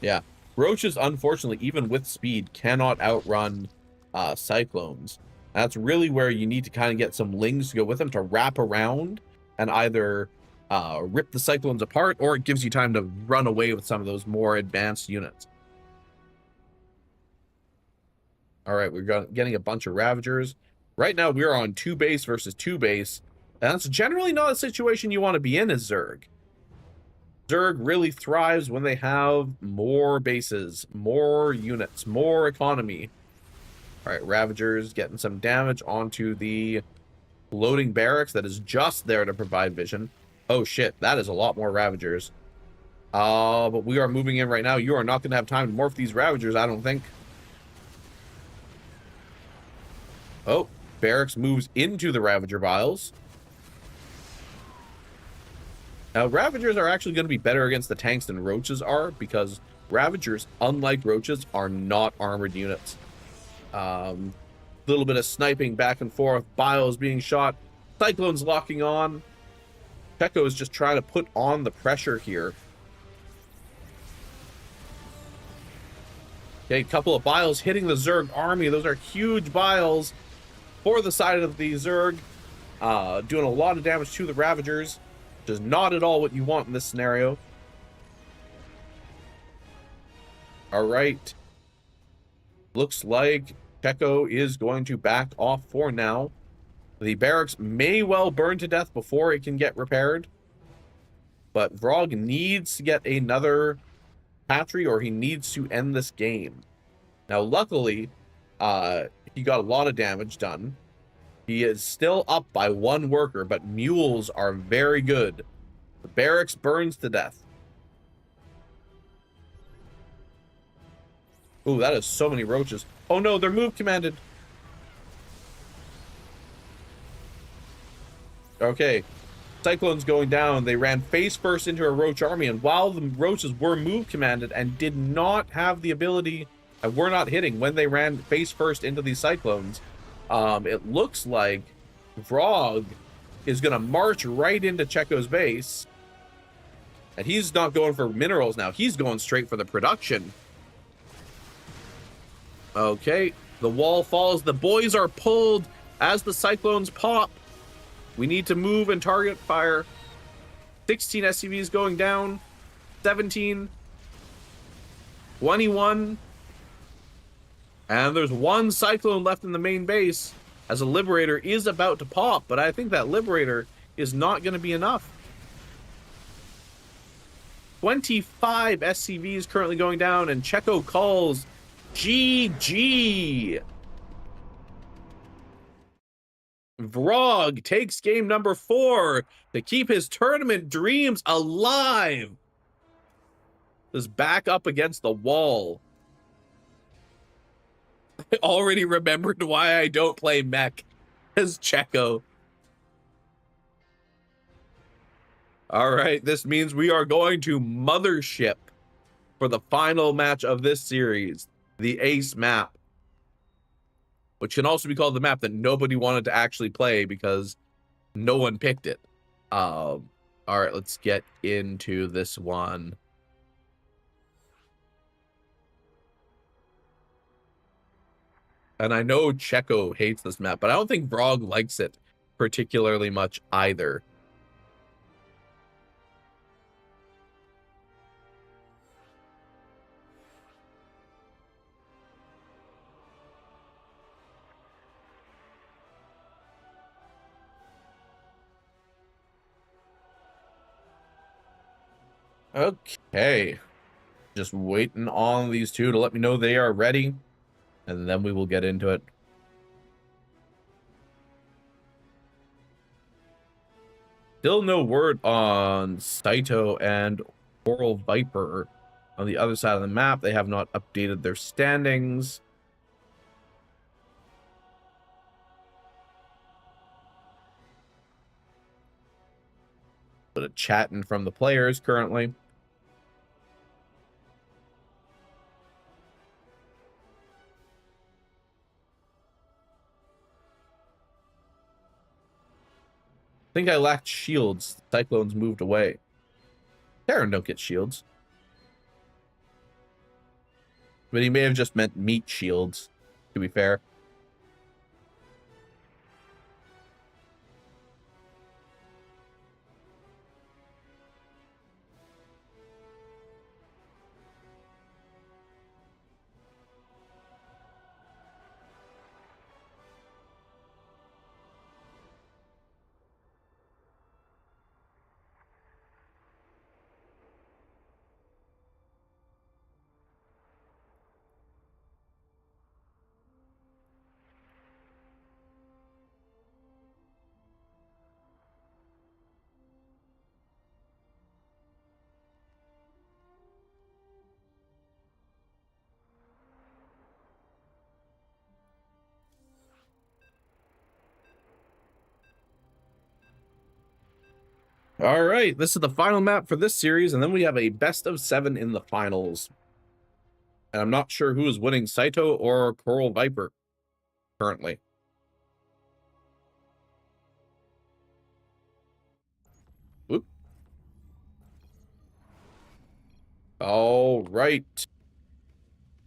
Yeah. Roaches, unfortunately, even with speed, cannot outrun Cyclones. That's really where you need to kind of get some Lings to go with them to wrap around and either rip the Cyclones apart, or it gives you time to run away with some of those more advanced units. All right, we're getting a bunch of Ravagers. Right now, we are on 2 base versus 2 base. And that's generally not a situation you want to be in as Zerg. Zerg really thrives when they have more bases, more units, more economy. All right, Ravagers getting some damage onto the loading barracks that is just there to provide vision. Oh shit, that is a lot more Ravagers. But we are moving in right now. You are not going to have time to morph these Ravagers, I don't think. Oh, barracks moves into the Ravager vials. Now, Ravagers are actually going to be better against the tanks than Roaches are, because Ravagers, unlike Roaches, are not armored units. Little bit of sniping back and forth, Biles being shot, Cyclones locking on. Checo is just trying to put on the pressure here. Okay, a couple of Biles hitting the Zerg army. Those are huge Biles for the side of the Zerg. Doing a lot of damage to the Ravagers. Which is not at all what you want in this scenario. All right. Looks like Checo is going to back off for now. The barracks may well burn to death before it can get repaired. But Vrog needs to get another hatchery, or he needs to end this game. Now, luckily, he got a lot of damage done. He is still up by 1 worker, but mules are very good. The barracks burns to death. Ooh, that is so many roaches. Oh no, they're move commanded. Okay. Cyclones going down. They ran face first into a roach army, and while the roaches were move commanded and did not have the ability, and were not hitting when they ran face first into these Cyclones, it looks like Vrog is going to march right into Checo's base. And he's not going for minerals now. He's going straight for the production. Okay, the wall falls. The boys are pulled as the Cyclones pop. We need to move and target fire. 16 SCVs going down. 17. 21. And there's 1 Cyclone left in the main base, as a Liberator is about to pop, but I think that Liberator is not going to be enough. 25 SCVs currently going down, and Checo calls GG. Vrog takes game number 4 to keep his tournament dreams alive. Just back up against the wall. I already remembered why I don't play mech as Checo. All right, this means we are going to Mothership for the final match of this series, the Ace map, which can also be called the map that nobody wanted to actually play because no one picked it. All right, let's get into this one. And I know Checo hates this map, but I don't think Vrog likes it particularly much either. Okay. Just waiting on these two to let me know they are ready, and then we will get into it. Still no word on Saito and Coral Viper on the other side of the map. They have not updated their standings. Bit of chatting from the players currently. I think I lacked shields. Cyclones moved away. Terran don't get shields. But he may have just meant meat shields, to be fair. All right, this is the final map for this series, and then we have a best of 7 in the finals. And I'm not sure who is winning, Saito or Coral Viper currently. Oop. All right.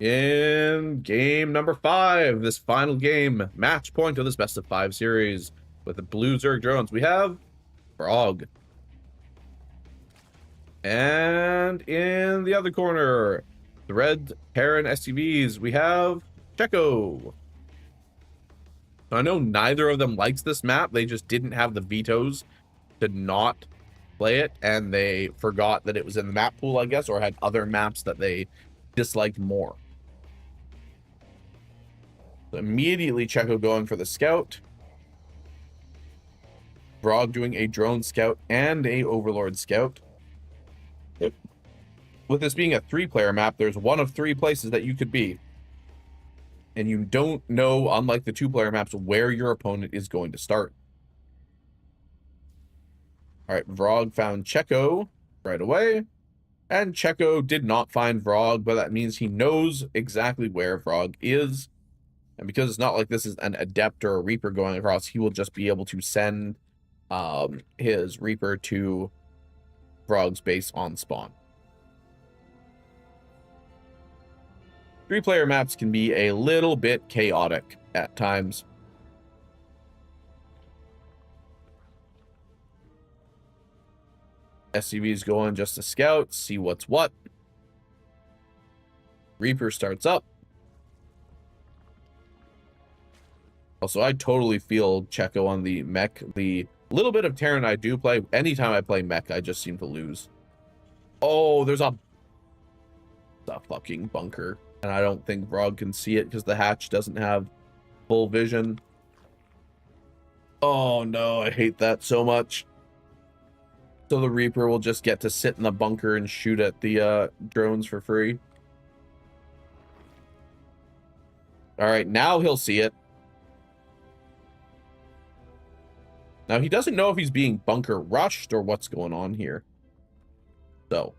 In game number 5, this final game, match point of this best of 5 series with the blue Zerg drones, we have Vrog. And in the other corner, the red Terran SUVs, we have Checo. I know neither of them likes this map. They just didn't have the vetoes to not play it, and they forgot that it was in the map pool, I guess, or had other maps that they disliked more. So immediately Checo going for the scout. Vrog doing a drone scout and a overlord scout. With this being a 3-player map, there's one of 3 places that you could be. And you don't know, unlike the 2-player maps, where your opponent is going to start. All right, Vrog found Checo right away. And Checo did not find Vrog, but that means he knows exactly where Vrog is. And because it's not like this is an Adept or a Reaper going across, he will just be able to send his Reaper to Vrog's base on spawn. 3-player maps can be a little bit chaotic at times. SCV's going just to scout, see what's what. Reaper starts up. Also, I totally feel Checo on the mech. The little bit of Terran I do play, anytime I play mech, I just seem to lose. Oh, there's a fucking bunker. And I don't think Vrog can see it because the hatch doesn't have full vision. Oh no, I hate that so much. So the Reaper will just get to sit in the bunker and shoot at the drones for free. All right, now he'll see it. Now he doesn't know if he's being bunker rushed or what's going on here. So,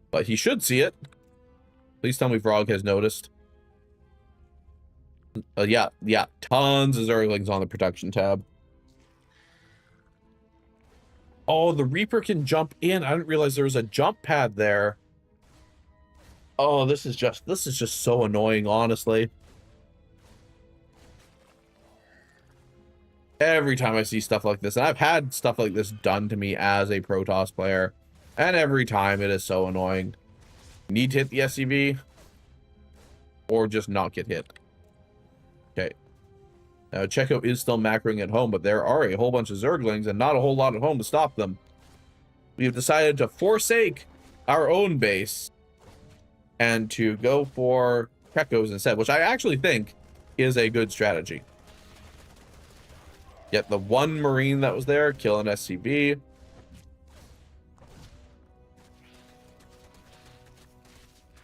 but he should see it. Please tell me Vrog has noticed. Yeah, tons of Zerglings on the production tab. Oh, the Reaper can jump in. I didn't realize there was a jump pad there. Oh, this is just so annoying, honestly. Every time I see stuff like this, and I've had stuff like this done to me as a Protoss player, and every time it is so annoying. Need to hit the SCV, or just not get hit. Okay. Now, Checo is still macroing at home, but there are a whole bunch of Zerglings and not a whole lot at home to stop them. We have decided to forsake our own base and to go for Checos instead, which I actually think is a good strategy. Get the one Marine that was there, kill an SCV.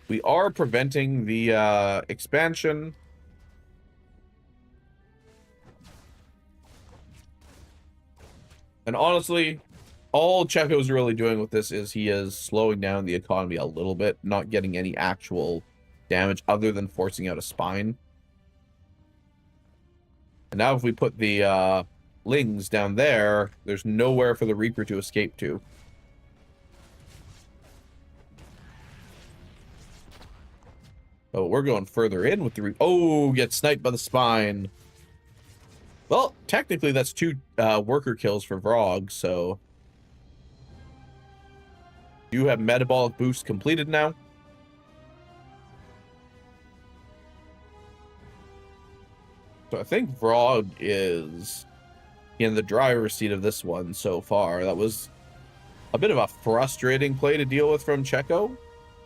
We are preventing the expansion. And honestly, all Checo's really doing with this is he is slowing down the economy a little bit, not getting any actual damage other than forcing out a spine. And now if we put the Lings down there, there's nowhere for the Reaper to escape to. Oh, we're going further in with the Reaper. Oh, get sniped by the spine. Well, technically that's 2 worker kills for Vrog, so you have metabolic boost completed now. So I think Vrog is in the driver's seat of this one so far. That was a bit of a frustrating play to deal with from Checo,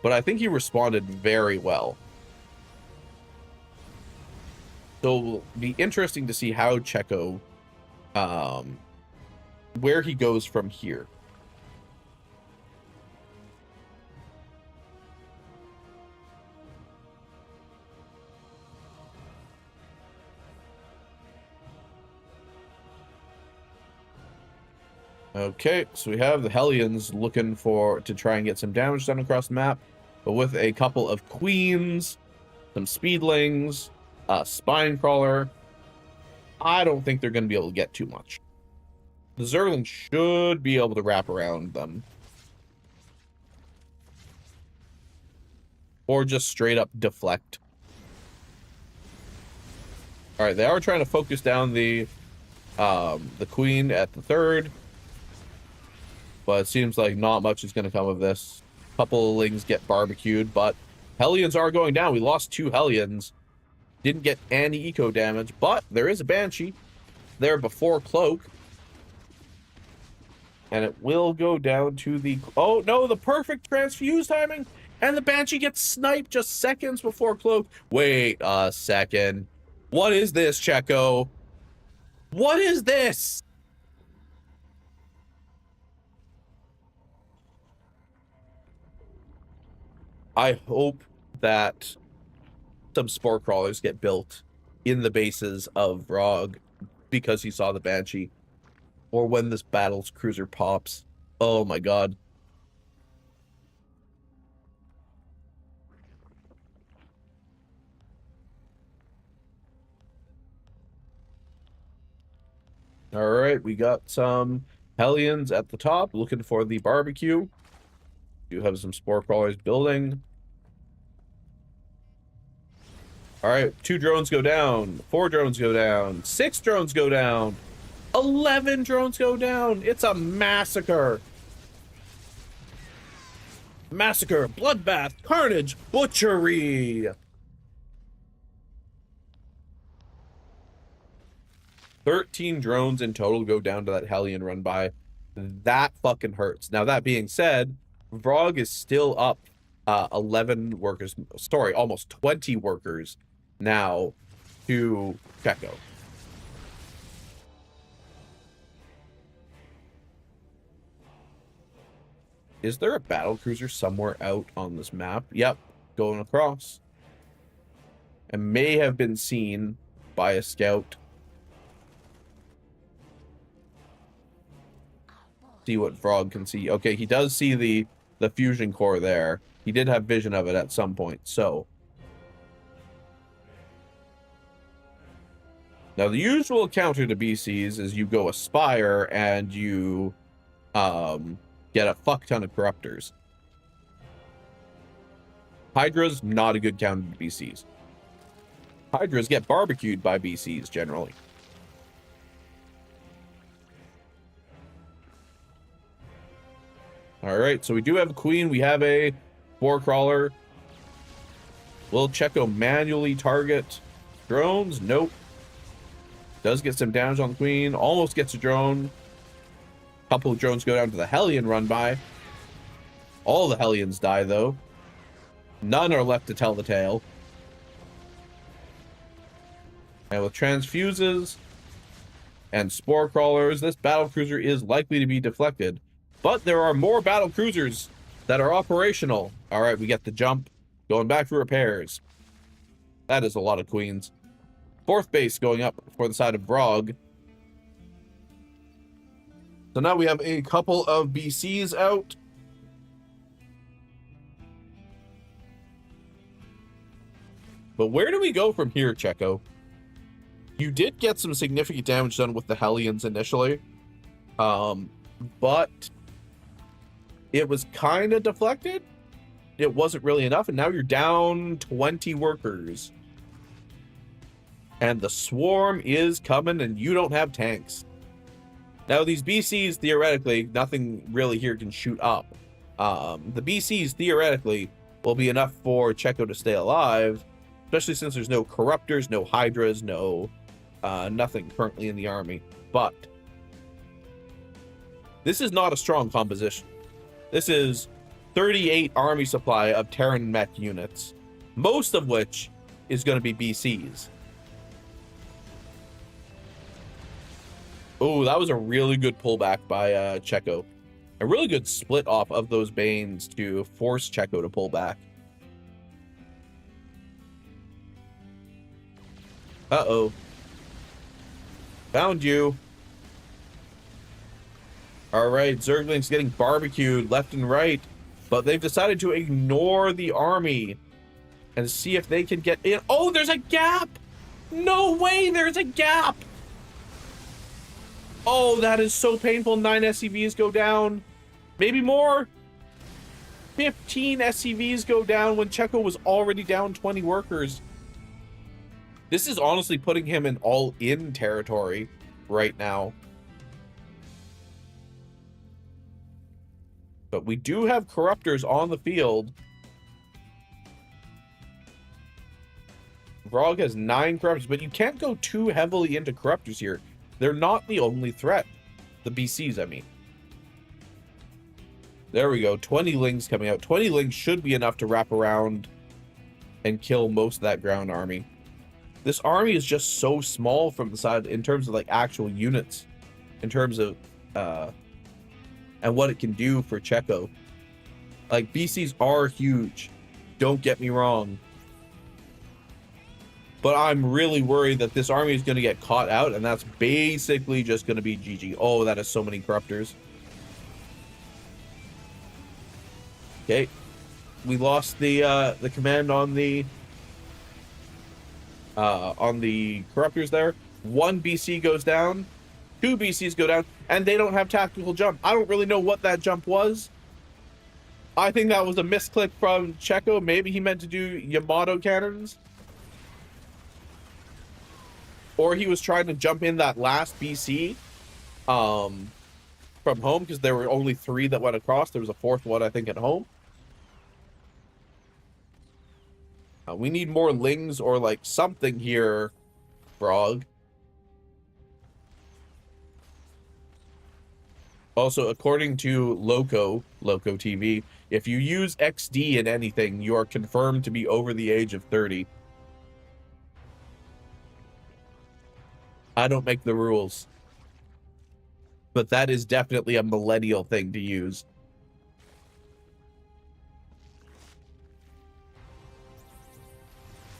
but I think he responded very well. So it'll be interesting to see how Checo, where he goes from here. Okay, so we have the Hellions looking to try and get some damage done across the map, but with a couple of Queens, some Speedlings, a Spine Crawler, I don't think they're going to be able to get too much. The Zergling should be able to wrap around them. Or just straight up deflect. Alright, they are trying to focus down the Queen at the 3rd. But it seems like not much is going to come of this. A couple of Lings get barbecued, but Hellions are going down. We lost 2 Hellions. Didn't get any eco damage, but there is a Banshee there before Cloak. And it will go down to the... Oh, no, the perfect transfuse timing. And the Banshee gets sniped just seconds before Cloak. Wait a second. What is this, Checo? What is this? I hope that some Spore Crawlers get built in the bases of Vrog because he saw the Banshee. Or when this battle's cruiser pops. Oh my god. Alright, we got some Hellions at the top looking for the barbecue. You have some Spore Crawlers building. Alright, 2 drones go down, 4 drones go down, 6 drones go down, 11 drones go down. It's a massacre. Massacre, bloodbath, carnage, butchery. 13 drones in total go down to that Hellion run by. That fucking hurts. Now, that being said, Vrog is still up 11 workers, sorry, almost 20 workers now to Checo. Is there a battle cruiser somewhere out on this map? Yep, going across. And may have been seen by a scout. See what Frog can see. Okay, he does see the fusion core there. He did have vision of it at some point, so. Now, the usual counter to BCs is you go Aspire and you get a fuck ton of Corruptors. Hydra's not a good counter to BCs. Hydras get barbecued by BCs, generally. Alright, so we do have a Queen. We have a Boar Crawler. Will Checo manually target drones? Nope. Does get some damage on the Queen. Almost gets a drone. Couple of drones go down to the Hellion run by. All the Hellions die, though. None are left to tell the tale. And with Transfuses and Spore Crawlers, this battle cruiser is likely to be deflected. But there are more battle cruisers that are operational. All right, we get the jump. Going back for repairs. That is a lot of Queens. Fourth base going up for the side of Brog. So now we have a couple of BCs out. But where do we go from here, Checo? You did get some significant damage done with the Hellions initially. But it was kind of deflected. It wasn't really enough, and now you're down 20 workers. And the swarm is coming, and you don't have tanks. Now, these BCs, theoretically, nothing really here can shoot up. The BCs, theoretically, will be enough for Checo to stay alive, especially since there's no Corruptors, no Hydras, no nothing currently in the army. But this is not a strong composition. This is 38 army supply of Terran mech units, most of which is going to be BCs. Oh, that was a really good pullback by Checo. A really good split off of those Banes to force Checo to pull back. Uh-oh. Found you. All right, Zergling's getting barbecued left and right, but they've decided to ignore the army and see if they can get in. Oh, there's a gap! No way, there's a gap! Oh, that is so painful. 9 SCVs go down. Maybe more. 15 SCVs go down when Checo was already down 20 workers. This is honestly putting him in all-in territory right now. But we do have Corruptors on the field. Vrog has 9 Corruptors, but you can't go too heavily into Corruptors here. They're not the only threat. The BCs, I mean. There we go. 20 Lings coming out. 20 Lings should be enough to wrap around and kill most of that ground army. This army is just so small from the side in terms of like actual units, in terms of and what it can do for Checo. Like, BCs are huge, don't get me wrong, but I'm really worried that this army is going to get caught out, and that's basically just going to be GG. Oh, that is so many Corruptors. Okay, we lost the command on the Corruptors there. 1 BC goes down, 2 BCs go down, and they don't have tactical jump. I don't really know what that jump was. I think that was a misclick from Checo. Maybe he meant to do Yamato cannons, or he was trying to jump in that last BC from home, because there were only 3 that went across. There was a 4th one, I think, at home. We need more Lings or like something here, Frog. Also, according to Loco TV, if you use XD in anything, you are confirmed to be over the age of 30. I don't make the rules, but that is definitely a millennial thing to use.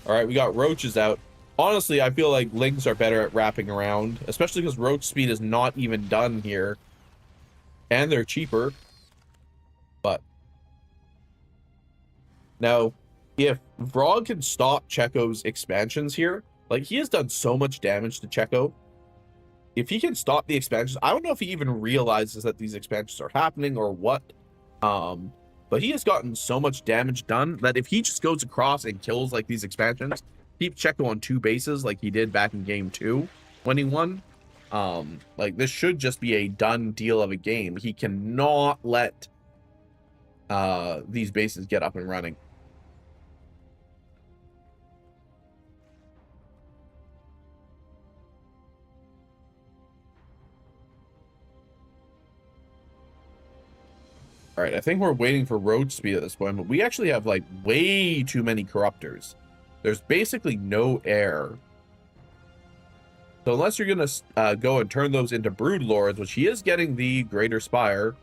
All right, we got roaches out. Honestly, I feel like lings are better at wrapping around, especially because roach speed is not even done here. And they're cheaper. But now, if Vrog can stop Checo's expansions here, like he has done so much damage to Checo. If he can stop the expansions, I don't know if he even realizes that these expansions are happening or what. But he has gotten so much damage done that if he just goes across and kills like these expansions, keep Checo on 2 bases like he did back in game 2 when he won. Like this should just be a done deal of a game. He cannot let these bases get up and running. All right, I think we're waiting for road speed at this point, but we actually have like way too many corruptors. There's basically no air. So unless you're gonna go and turn those into brood lords, which he is getting the greater spire,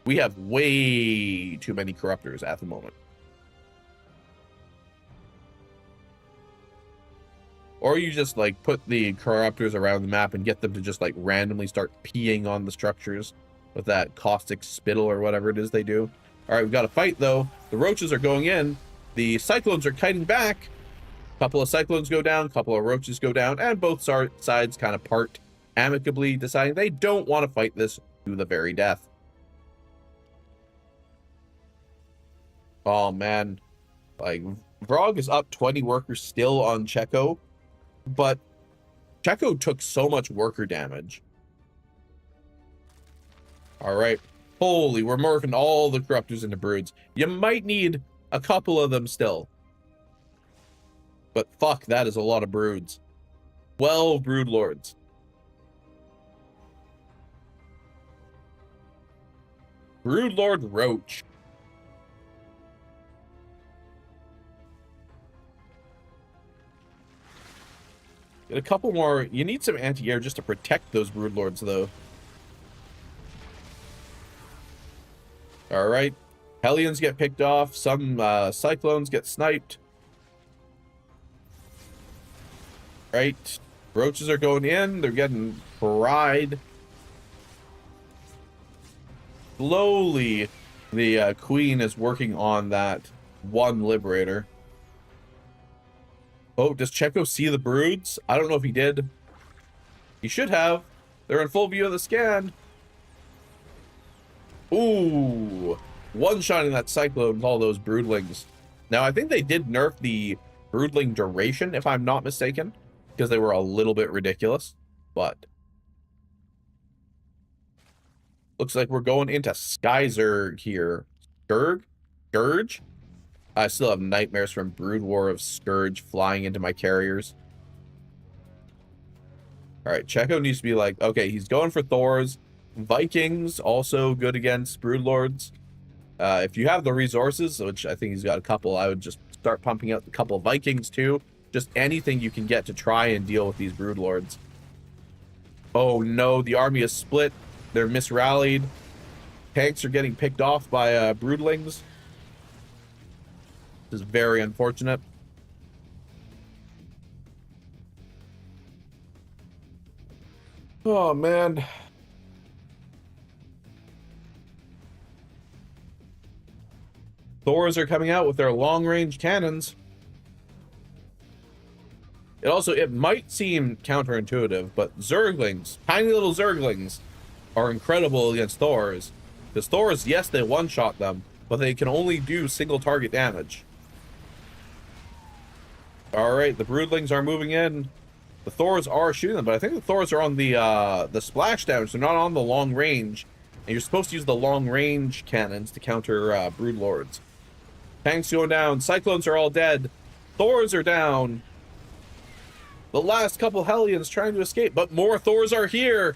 we have way too many corruptors at the moment. Or you just like put the corruptors around the map and get them to just like randomly start peeing on the structures with that caustic spittle or whatever it is they do. All right, we've got a fight though. The roaches are going in. The cyclones are kiting back. A couple of cyclones go down, a couple of roaches go down, and both sides kind of part amicably, deciding they don't want to fight this to the very death. Oh man, like Vrog is up 20 workers still on Checo, but Checo took so much worker damage. All right, holy, we're morphing all the corruptors into broods. You might need a couple of them still, but fuck, that is a lot of broods. 12 brood lords. Brood lord roach. Get a couple more. You need some anti-air just to protect those brood lords though. All right, Hellions get picked off. Some cyclones get sniped. Right, roaches are going in. They're getting fried. Slowly, the queen is working on that one liberator. Oh, does Checo see the broods? I don't know if he did. He should have. They're in full view of the scan. Ooh, one-shotting that cyclone with all those broodlings. Now, I think they did nerf the broodling duration, if I'm not mistaken, because they were a little bit ridiculous, but looks like we're going into Skyzerg here. Scourge? I still have nightmares from Brood War of Scourge flying into my carriers. All right, Checo needs to be like, okay, he's going for Thors. Vikings, also good against Broodlords. If you have the resources, which I think he's got a couple, I would just start pumping out a couple of Vikings too. Just anything you can get to try and deal with these Broodlords. Oh no, the army is split. They're misrallied. Tanks are getting picked off by Broodlings. This is very unfortunate. Oh man. Thors are coming out with their long-range cannons. It might seem counterintuitive, but Zerglings, tiny little Zerglings, are incredible against Thors. Because Thors, yes, they one-shot them, but they can only do single target damage. Alright, the Broodlings are moving in. The Thors are shooting them, but I think the Thors are on the splash damage. They're not on the long range. And you're supposed to use the long range cannons to counter Broodlords. Tanks going down. Cyclones are all dead. Thors are down. The last couple Hellions trying to escape, but more Thors are here.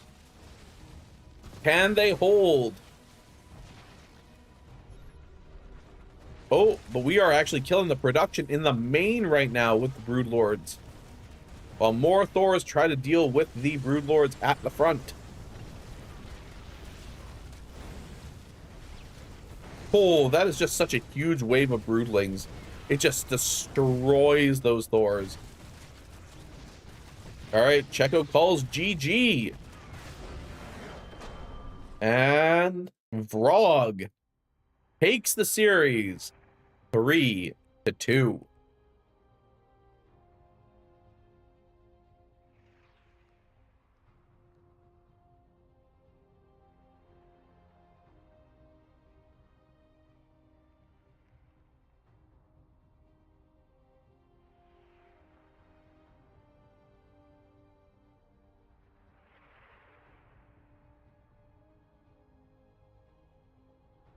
Can they hold? Oh, but we are actually killing the production in the main right now with the Broodlords. While more Thors try to deal with the Broodlords at the front. Oh, that is just such a huge wave of Broodlings. It just destroys those Thors. All right, Checo calls GG. And Vrog takes the series 3-2.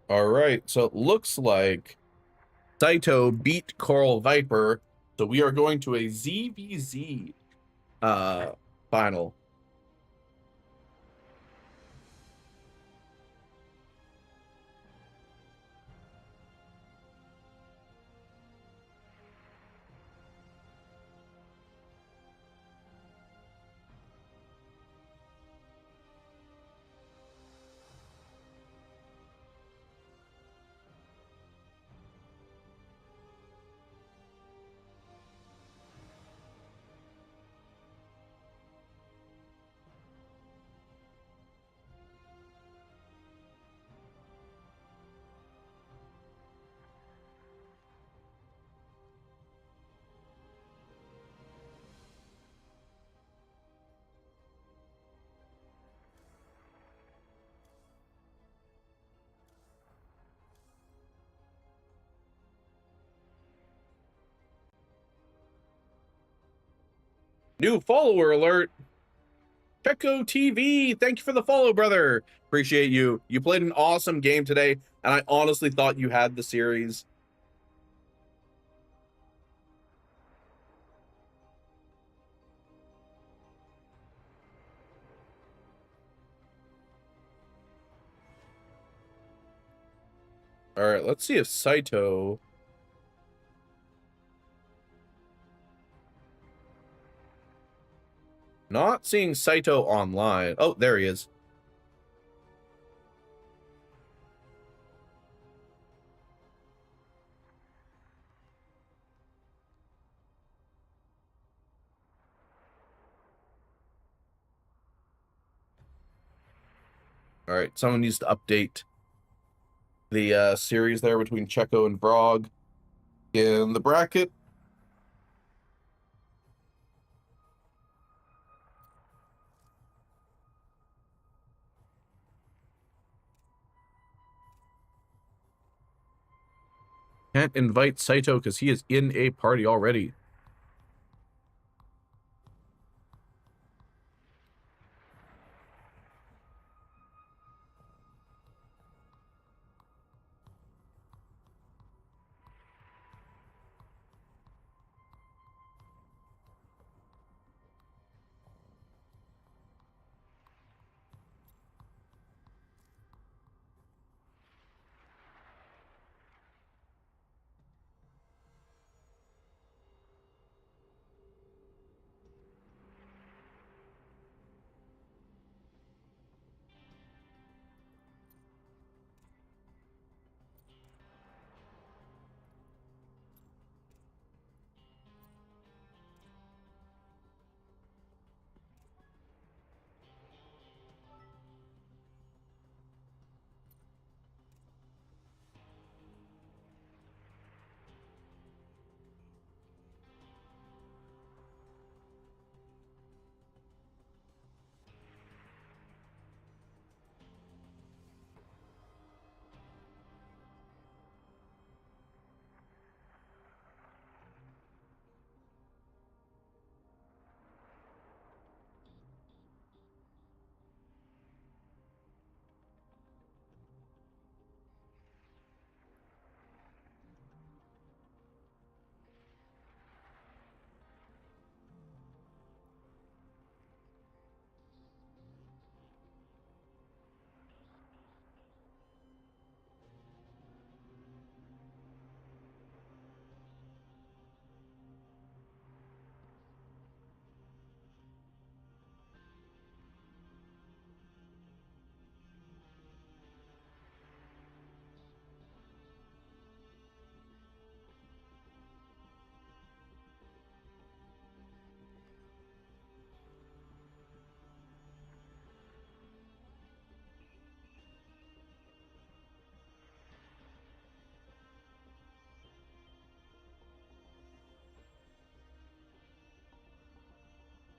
All right, so it looks like Saito beat Coral Viper, so we are going to a ZVZ final. New follower alert. Checo TV, thank you for the follow, brother. Appreciate you. You played an awesome game today, and I honestly thought you had the series. All right, let's see if Saito... Not seeing Saito online. Oh, there he is. All right, someone needs to update the series there between Checo and Vrog in the bracket. Can't invite Saito because he is in a party already.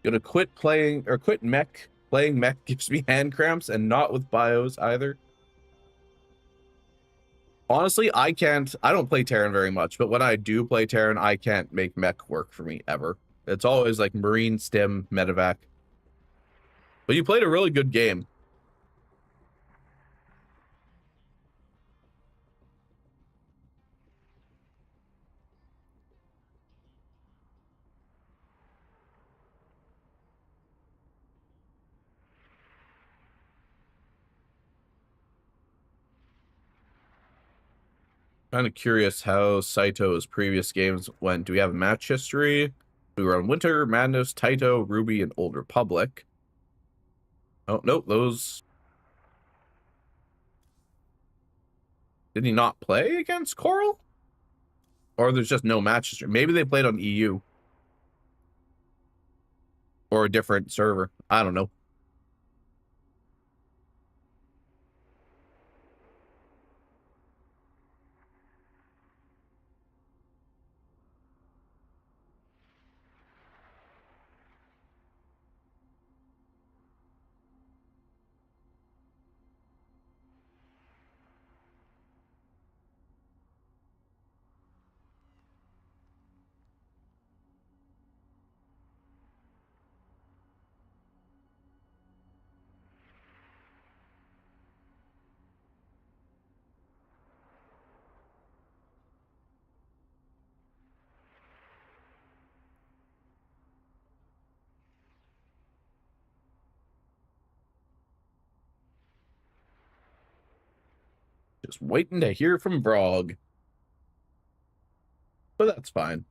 Gonna quit playing or quit mech. Playing mech gives me hand cramps, and not with bios either. Honestly, I don't play Terran very much, but when I do play Terran, I can't make mech work for me ever. It's always like Marine, Stim, Medevac. But you played a really good game. Kind of curious how Saito's previous games went. Do we have a match history? We were on Winter, Madness, Taito, Ruby, and Old Republic. Oh, nope, those... Did he not play against Coral? Or there's just no match history? Maybe they played on EU. Or a different server. I don't know. Just waiting to hear from Brog. But that's fine.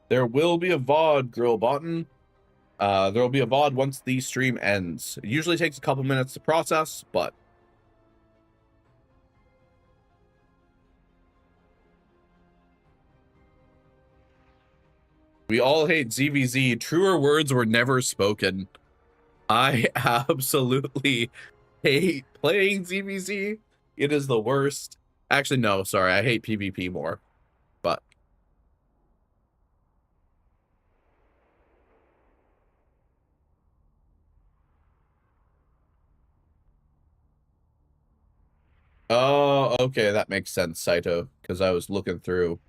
There will be a VOD, Grill Button. There will be a VOD once the stream ends. It usually takes a couple minutes to process, but we all hate ZVZ. Truer words were never spoken. I absolutely hate playing ZVZ. It is the worst. Actually, no, sorry. I hate PvP more. But oh, okay, that makes sense, Saito, because I was looking through.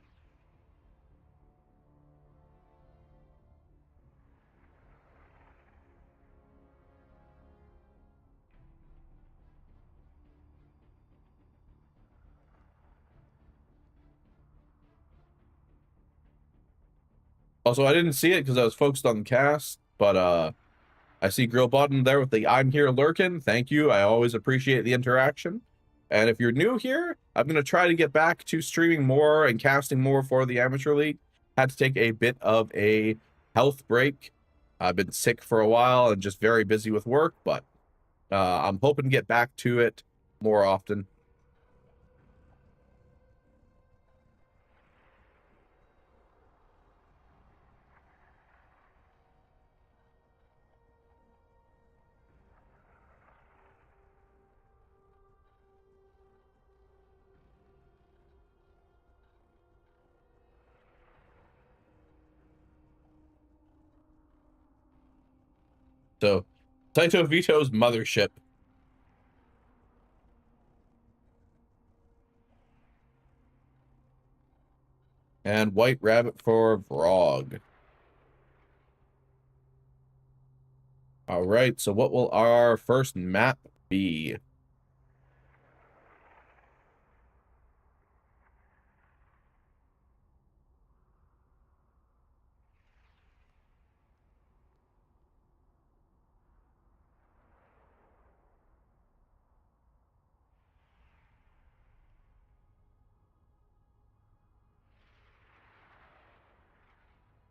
Also, I didn't see it because I was focused on the cast, but I see Grill Button there with the I'm here lurking. Thank you. I always appreciate the interaction. And if you're new here, I'm going to try to get back to streaming more and casting more for the Amateur League. Had to take a bit of a health break. I've been sick for a while and just very busy with work, but I'm hoping to get back to it more often. So, Saito vetoes Mothership. And White Rabbit for Vrog. All right, so what will our first map be?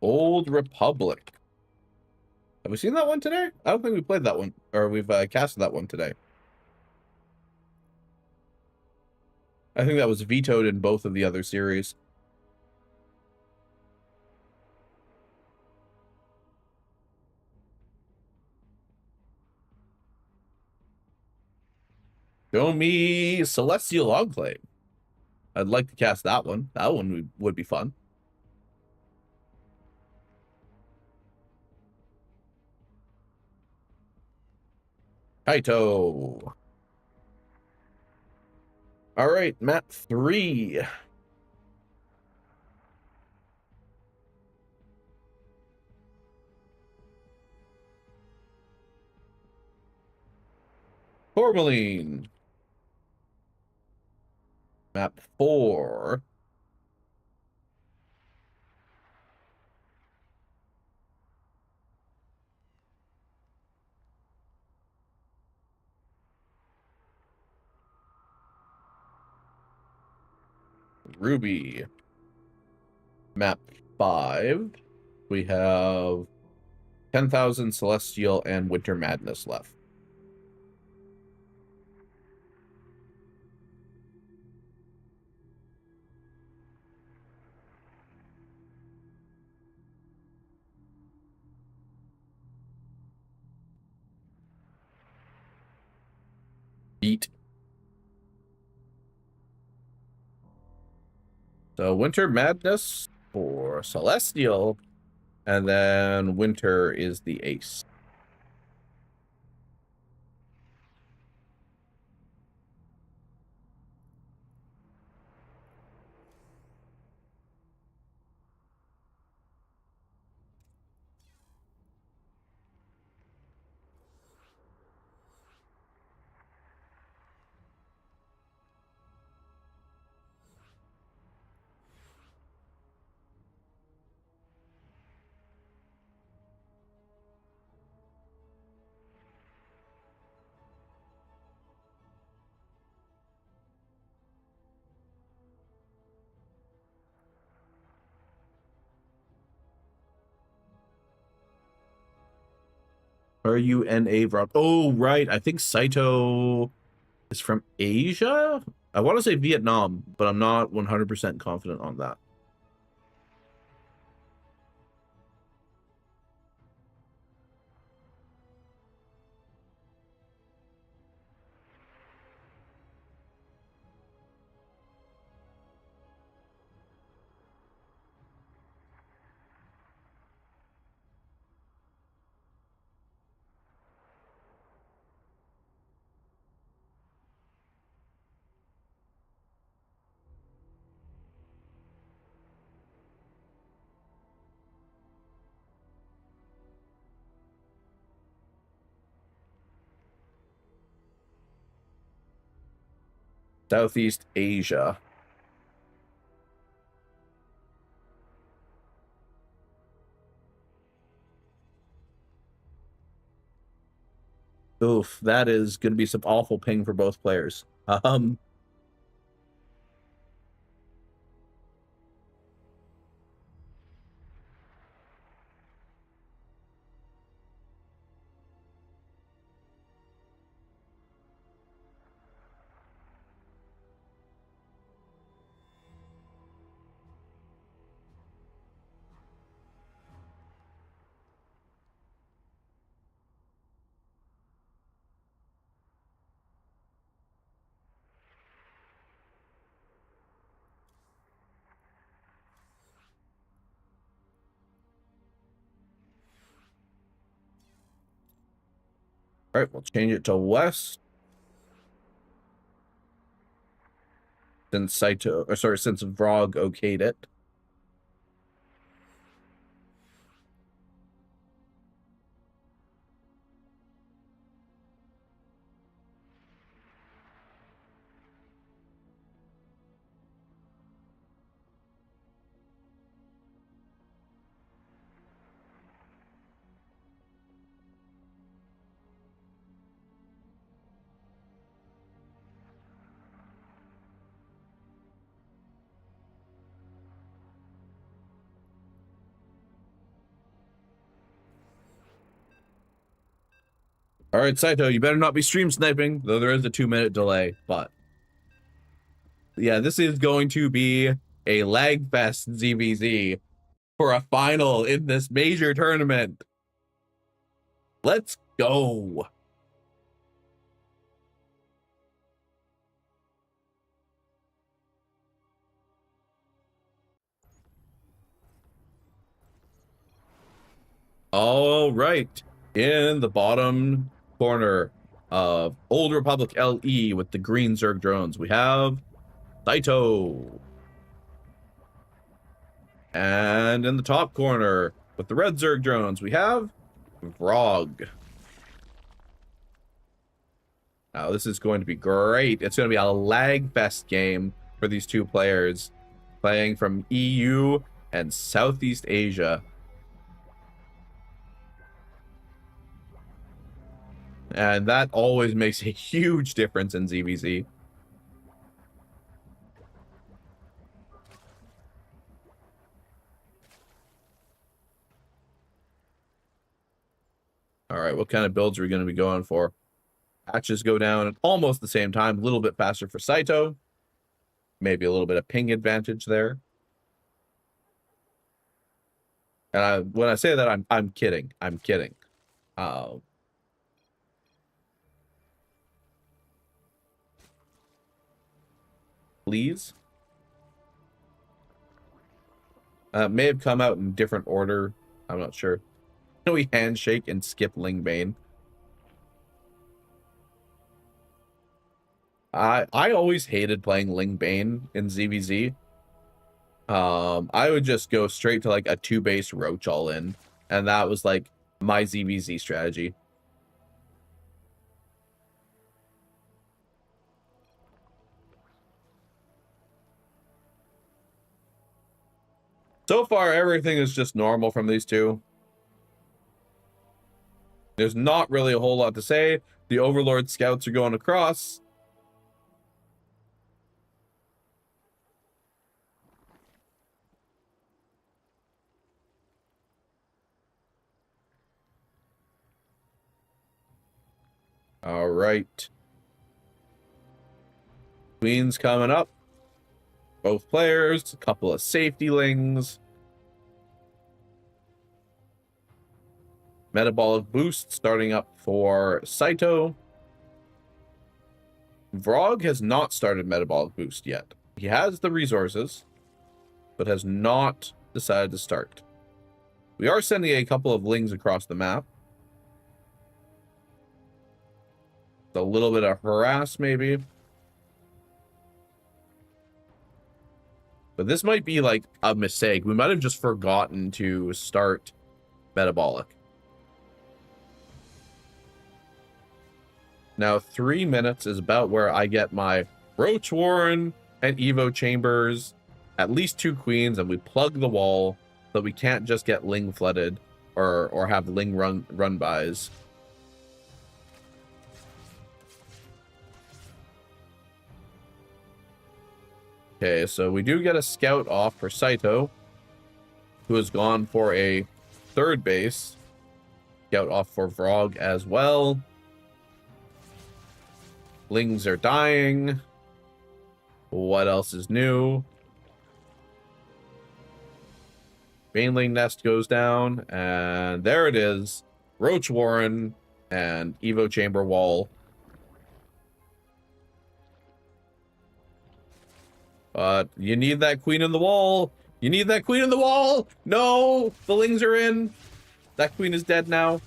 Old Republic. Have we seen that one today? I don't think we played that one, or we've casted that one today. I think that was vetoed in both of the other series. Show me Celestial Enclave. I'd like to cast that one. That one would be fun. Kaito. All right, map 3. Tourmaline. Map 4. Ruby. Map 5. We have 10,000 Celestial and Winter Madness left. Beat. So Winter Madness for Celestial, and then Winter is the ace. RUNA Vrog. Oh, right. I think Saito is from Asia. I want to say Vietnam, but I'm not 100% confident on that. Southeast Asia. Oof, that is going to be some awful ping for both players. All right, we'll change it to west. Since Saito, or sorry, since Vrog okayed it. All right, Saito, you better not be stream sniping, though there is a 2-minute delay, but yeah, this is going to be a lag fest ZVZ for a final in this major tournament. Let's go. All right, in the bottom corner of Old Republic LE with the green Zerg drones, we have Saito. And in the top corner with the red Zerg drones, we have Vrog. Now, this is going to be great. It's going to be a lag fest game for these two players playing from EU and Southeast Asia. And that always makes a huge difference in ZVZ. All right, what kind of builds are we going to be going for? Patches go down at almost the same time, a little bit faster for Saito. Maybe a little bit of ping advantage there. And when I say that, I'm kidding. I'm kidding. Please. May have come out in different order. I'm not sure. Can we handshake and skip Ling Bane? I always hated playing Ling Bane in ZVZ. I would just go straight to like a 2-base Roach all in, and that was like my ZVZ strategy. So far, everything is just normal from these two. There's not really a whole lot to say. The Overlord scouts are going across. All right. Queen's coming up. Both players, a couple of safety lings. Metabolic boost starting up for Saito. Vrog has not started metabolic boost yet. He has the resources, but has not decided to start. We are sending a couple of lings across the map. A little bit of harass, maybe. But this might be like a mistake. We might have just forgotten to start metabolic. Now, 3 minutes is about where I get my Roach Warren and Evo Chambers, at least 2 queens, and we plug the wall so we can't just get Ling flooded or have Ling run bys. Okay, so we do get a scout off for Saito, who has gone for a 3rd base. Scout off for Vrog as well. Lings are dying. What else is new? Baneling Nest goes down, and there it is. Roach Warren and Evo Chamber Wall. But you need that queen in the wall. You need that queen in the wall. No, the lings are in. That queen is dead now.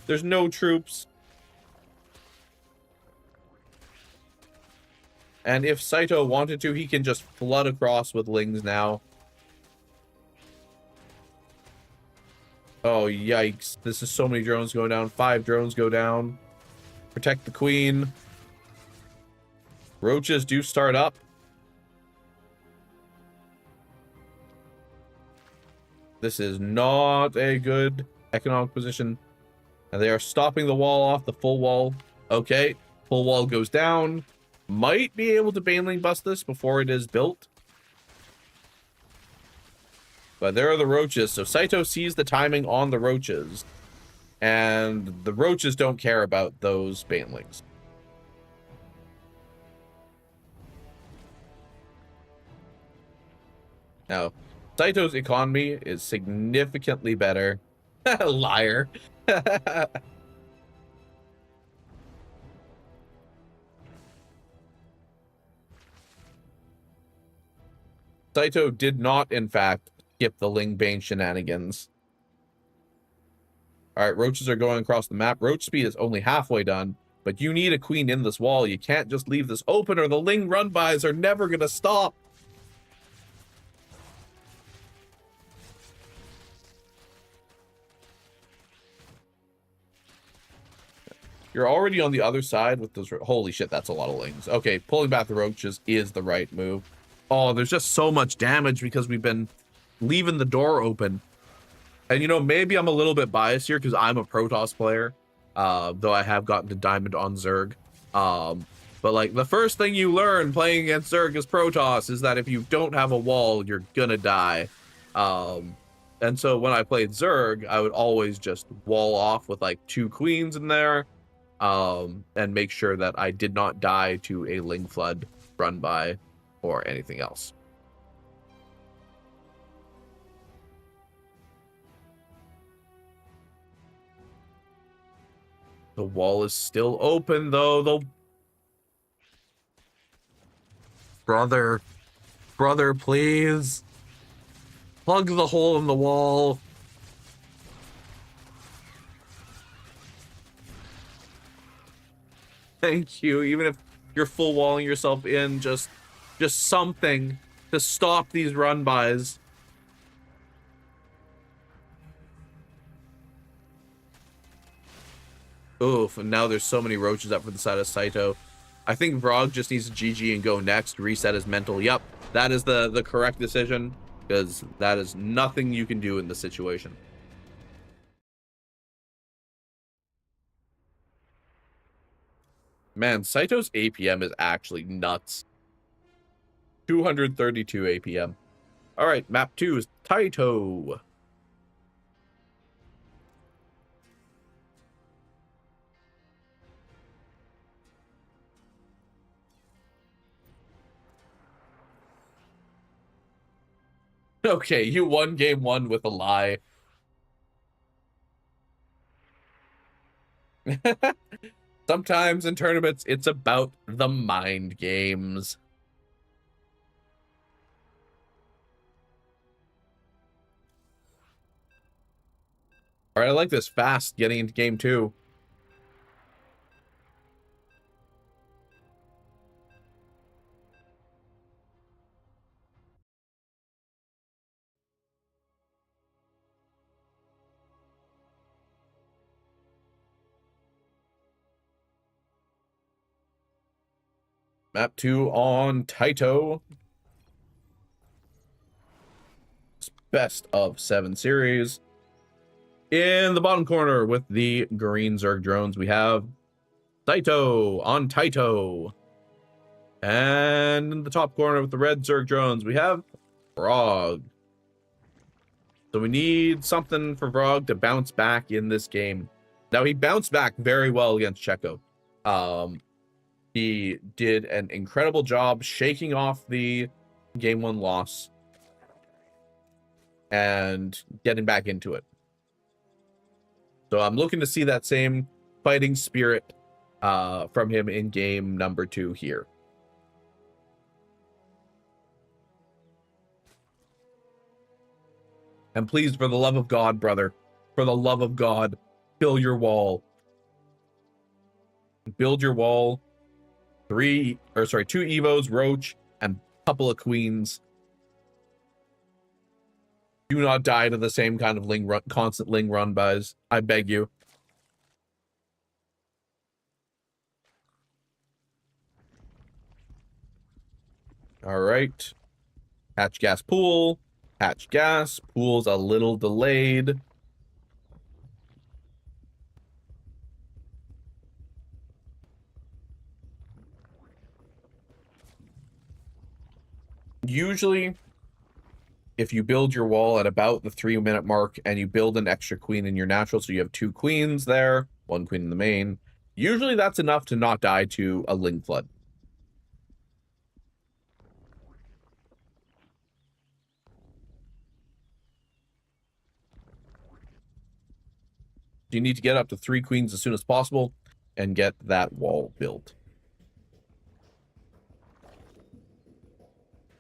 There's no troops. And if Saito wanted to, he can just flood across with Lings now. Oh, yikes. This is so many drones going down. 5 drones go down. Protect the queen. Roaches do start up. This is not a good economic position. And they are stopping the wall off, the full wall. Okay, full wall goes down. Might be able to Baneling bust this before it is built. But there are the roaches. So Saito sees the timing on the roaches. And the roaches don't care about those Banelings. Now, Saito's economy is significantly better. Liar. Saito did not, in fact, skip the Ling Bane shenanigans. All right, roaches are going across the map. Roach speed is only halfway done, but you need a queen in this wall. You can't just leave this open or the Ling run-bys are never going to stop. You're already on the other side with those. Holy shit, that's a lot of Lings. Okay, pulling back the roaches is the right move. Oh, there's just so much damage because we've been leaving the door open. And, you know, maybe I'm a little bit biased here because I'm a Protoss player, though I have gotten to Diamond on Zerg. But, like, the first thing you learn playing against Zerg as Protoss is that if you don't have a wall, you're gonna die. And so when I played Zerg, I would always just wall off with, like, 2 queens in there, and make sure that I did not die to a Ling Flood run by or anything else. The wall is still open, though. Brother, please. Plug the hole in the wall. Thank you. Even if you're full walling yourself in, just something to stop these run-bys. Oof, and now there's so many roaches up for the side of Saito. I think Vrog just needs to GG and go next, reset his mental. Yep, that is the correct decision, because that is nothing you can do in this situation. Man, Saito's APM is actually nuts. 232 APM. All right, map 2 is Taito. Okay, you won game 1 with a lie. Sometimes in tournaments, it's about the mind games. All right, I like this fast getting into game 2. Map 2 on Taito. Best of 7 series. In the bottom corner with the green Zerg drones, we have Saito on Taito. And in the top corner with the red Zerg drones, we have Vrog. So we need something for Vrog to bounce back in this game. Now, he bounced back very well against Checo. He did an incredible job shaking off the game 1 loss and getting back into it. So I'm looking to see that same fighting spirit from him in game number 2 here. And please, for the love of God, brother, for the love of God, build your wall. Build your wall. 2 Evos, Roach, and a couple of queens. Do not die to the same kind of constant Ling run buzz. I beg you. All right. Hatch gas pool. Hatch gas. Pool's a little delayed. Usually, if you build your wall at about the 3-minute mark and you build an extra queen in your natural, so you have 2 queens there, 1 queen in the main, usually that's enough to not die to a Ling flood. You need to get up to 3 queens as soon as possible and get that wall built.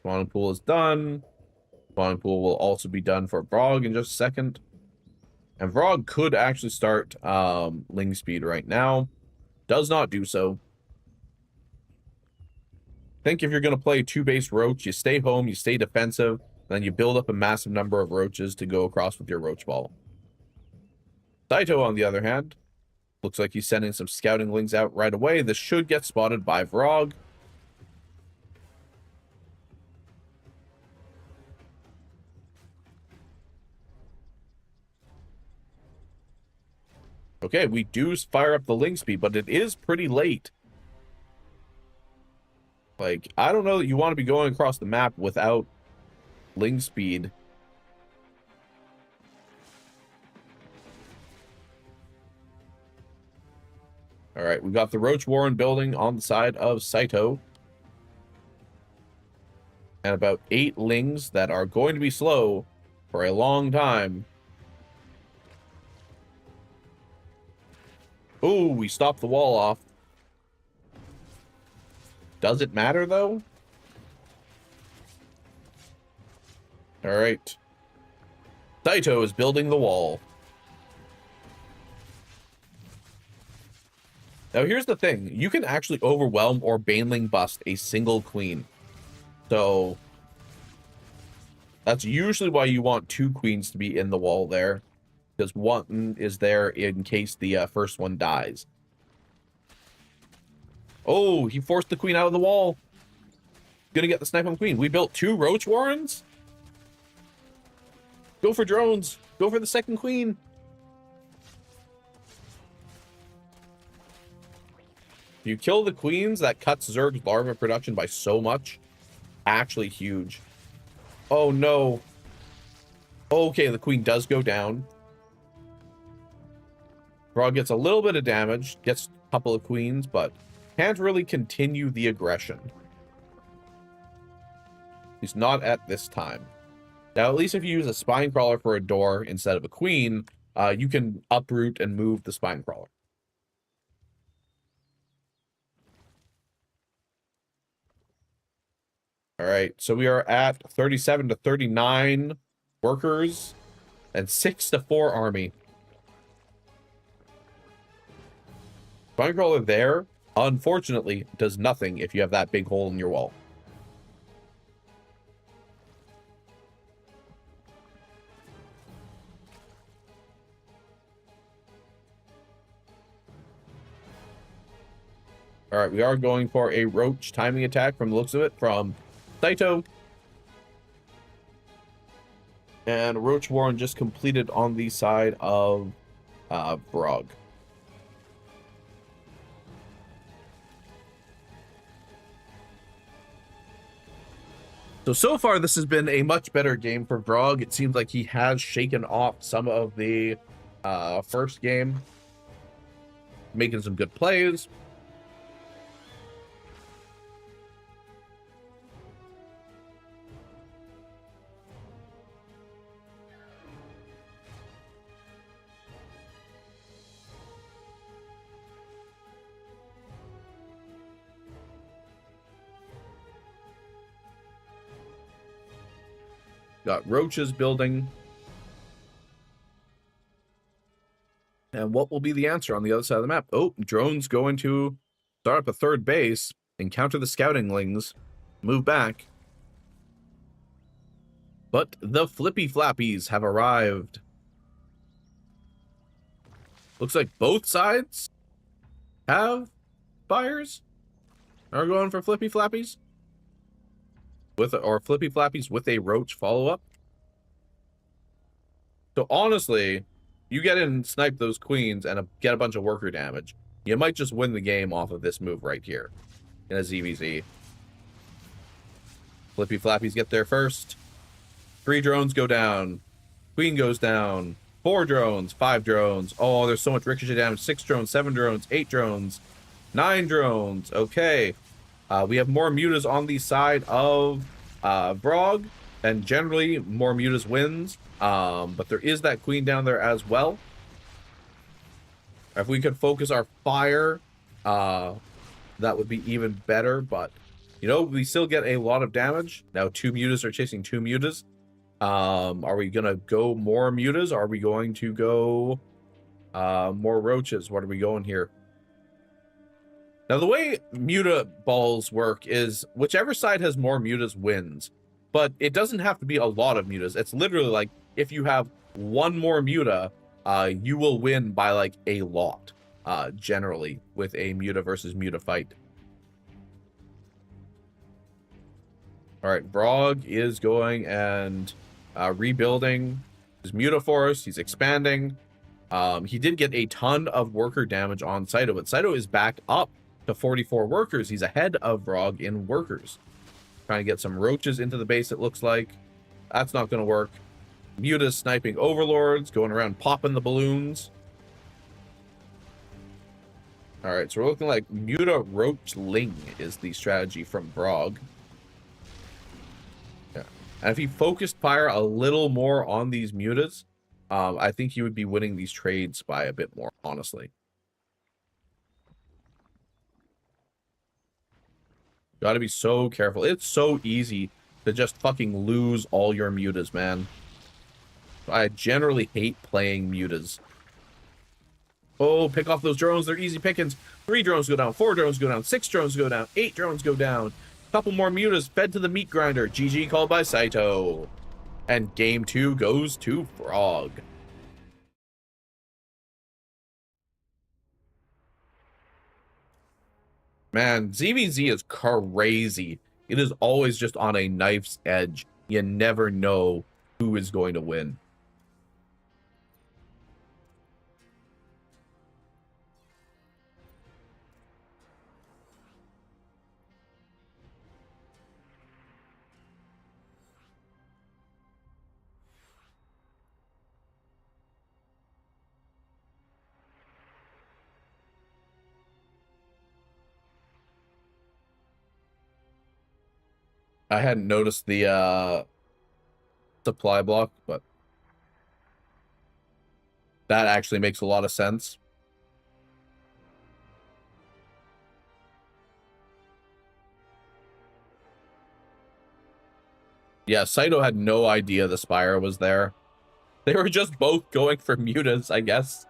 Spawning pool is done. Spawning pool will also be done for Vrog in just a second. And Vrog could actually start Ling speed right now. Does not do so. I think if you're going to play 2 base Roach, you stay home, you stay defensive, then you build up a massive number of Roaches to go across with your Roach ball. Saito, on the other hand, looks like he's sending some scouting Lings out right away. This should get spotted by Vrog. Okay, we do fire up the Ling speed, but it is pretty late. Like, I don't know that you want to be going across the map without Ling speed. All right, we got the Roach Warren building on the side of Saito. And about 8 Lings that are going to be slow for a long time. Oh, we stopped the wall off. Does it matter, though? All right. Saito is building the wall. Now, here's the thing. You can actually overwhelm or Baneling bust a single queen. So, that's usually why you want 2 queens to be in the wall there. Because one is there in case the first one dies. Oh, he forced the queen out of the wall. Gonna get the snipe on the queen. We built 2 Roach Warrens. Go for drones. Go for the second queen. If you kill the queens, that cuts Zerg's larva production by so much. Actually huge. Oh, no. Okay, the queen does go down. Vrog gets a little bit of damage, gets a couple of queens, but can't really continue the aggression. He's not at this time. Now, at least if you use a spine crawler for a door instead of a queen, you can uproot and move the spine crawler. All right, so we are at 37 to 39 workers and 6 to 4 army. Spine crawler there, unfortunately, does nothing if you have that big hole in your wall. All right, we are going for a Roach timing attack from the looks of it from Saito. And Roach Warren just completed on the side of Vrog. So far, this has been a much better game for Vrog. It seems like he has shaken off some of the first game, making some good plays. Got Roaches building. And what will be the answer on the other side of the map? Oh, drones going to start up a third base. encounter the scoutinglings, move back. But the Flippy Flappies have arrived. Looks like both sides have fires. Are going for Flippy Flappies? Or Flippy Flappies with a Roach follow-up. So honestly, you get in and snipe those queens and get a bunch of worker damage. You might just win the game off of this move right here in a ZVZ. Flippy Flappies get there first. 3 drones go down. Queen goes down. 4 drones, 5 drones. Oh, there's so much ricochet damage. 6 drones, 7 drones, 8 drones, 9 drones. Okay. We have more mutas on the side of Brog, and generally more mutas wins. But there is that queen down there as well. If we could focus our fire, that would be even better. But, you know, we still get a lot of damage. Now 2 mutas are chasing 2 mutas. Are we gonna go more mutas? Are we going to go more roaches? What are we going here? Now, the way muta balls work is whichever side has more mutas wins, but it doesn't have to be a lot of mutas. It's literally like if you have 1 more muta, you will win by like a lot, generally with a muta versus muta fight. All right, Brog is going and rebuilding his muta forest. He's expanding. He did get a ton of worker damage on Saito, but Saito is back up to 44 workers. He's ahead of Brog in workers. Trying to get some roaches into the base, it looks like. That's not going to work. Muta's sniping overlords, going around popping the balloons. All right, so we're looking like Muta Roachling is the strategy from Brog. Yeah. And if he focused fire a little more on these mutas, I think he would be winning these trades by a bit more, honestly. Got to be so careful. It's so easy to just fucking lose all your mutas, man. I generally hate playing mutas. Oh, pick off those drones. They're easy pickings. 3 drones go down. 4 drones go down. 6 drones go down. 8 drones go down. Couple more mutas fed to the meat grinder. GG called by Saito. And game 2 goes to Frog. Man, ZVZ is crazy. It is always just on a knife's edge. You never know who is going to win. I hadn't noticed the supply block, but that actually makes a lot of sense. Yeah, Saito had no idea the Spire was there. They were just both going for mutas, I guess.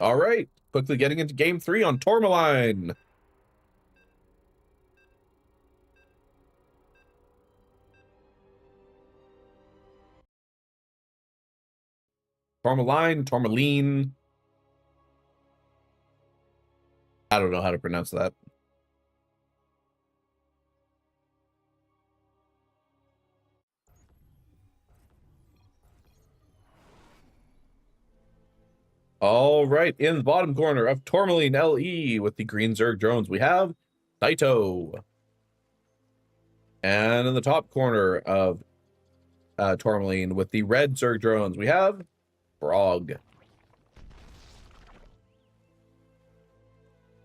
All right, quickly getting into game 3 on Tourmaline. Tourmaline. I don't know how to pronounce that. All right, in the bottom corner of Tourmaline LE with the green Zerg drones, we have Saito. And in the top corner of Tourmaline with the red Zerg drones, we have Brog.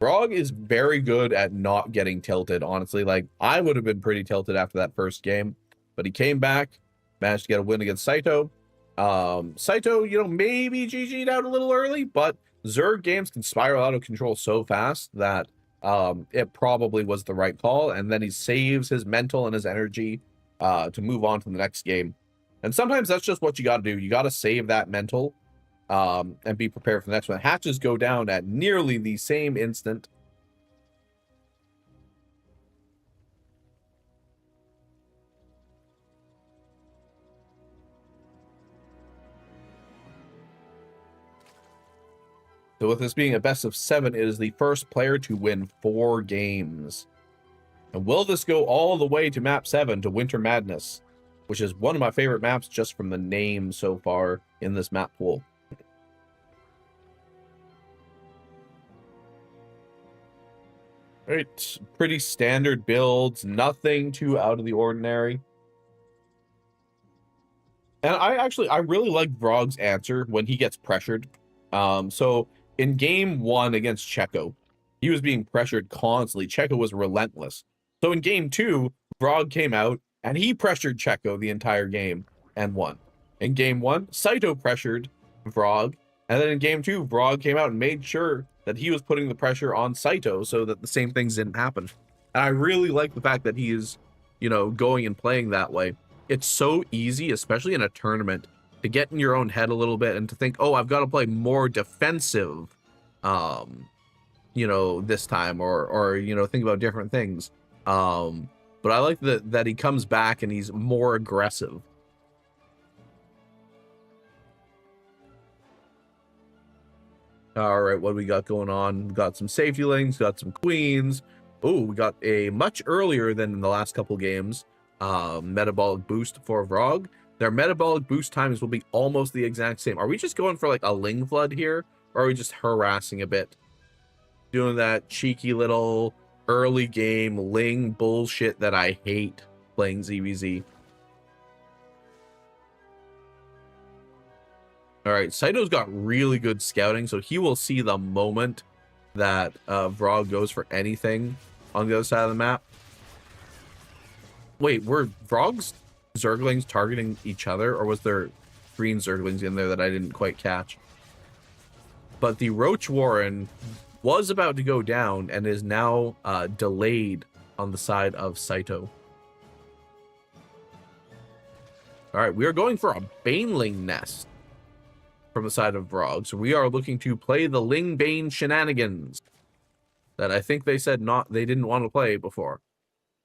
Brog is very good at not getting tilted, honestly. Like, I would have been pretty tilted after that first game, but he came back, managed to get a win against Saito. Saito, you know, maybe GG'd out a little early, but Zerg games can spiral out of control so fast that it probably was the right call. And then he saves his mental and his energy to move on to the next game. And sometimes that's just what you got to do. You got to save that mental and be prepared for the next one. Hatches go down at nearly the same instant. So with this being a best of 7, it is the first player to win 4 games. And will this go all the way to map 7, to Winter Madness, which is one of my favorite maps just from the name so far in this map pool. Right, pretty standard builds, nothing too out of the ordinary. And I really like Vrog's answer when he gets pressured. So in game 1 against Checo, he was being pressured constantly. Checo was relentless. So in game 2, Vrog came out and he pressured Checo the entire game and won. In game 1, Saito pressured Vrog, and then in game 2, Vrog came out and made sure that he was putting the pressure on Saito so that the same things didn't happen. And I really like the fact that he is, you know, going and playing that way. It's so easy, especially in a tournament, to get in your own head a little bit and to think, oh, I've got to play more defensive, you know, this time, or you know, think about different things. But I like that he comes back and he's more aggressive. All right, what do we got going on? We got some safety lanes, got some queens. Oh, we got a much earlier than in the last couple games metabolic boost for Vrog. Their metabolic boost times will be almost the exact same. Are we just going for like a Ling Flood here, or are we just harassing a bit? Doing that cheeky little early game Ling bullshit that I hate playing ZVZ. All right, Saito's got really good scouting, so he will see the moment that Vrog goes for anything on the other side of the map. Wait, were Vrog's Zerglings targeting each other, or was there green Zerglings in there that I didn't quite catch? But the Roach Warren was about to go down and is now delayed on the side of Saito. All right, we are going for a Baneling nest from the side of Vrog. So we are looking to play the Ling Bane shenanigans that I think they said they didn't want to play before.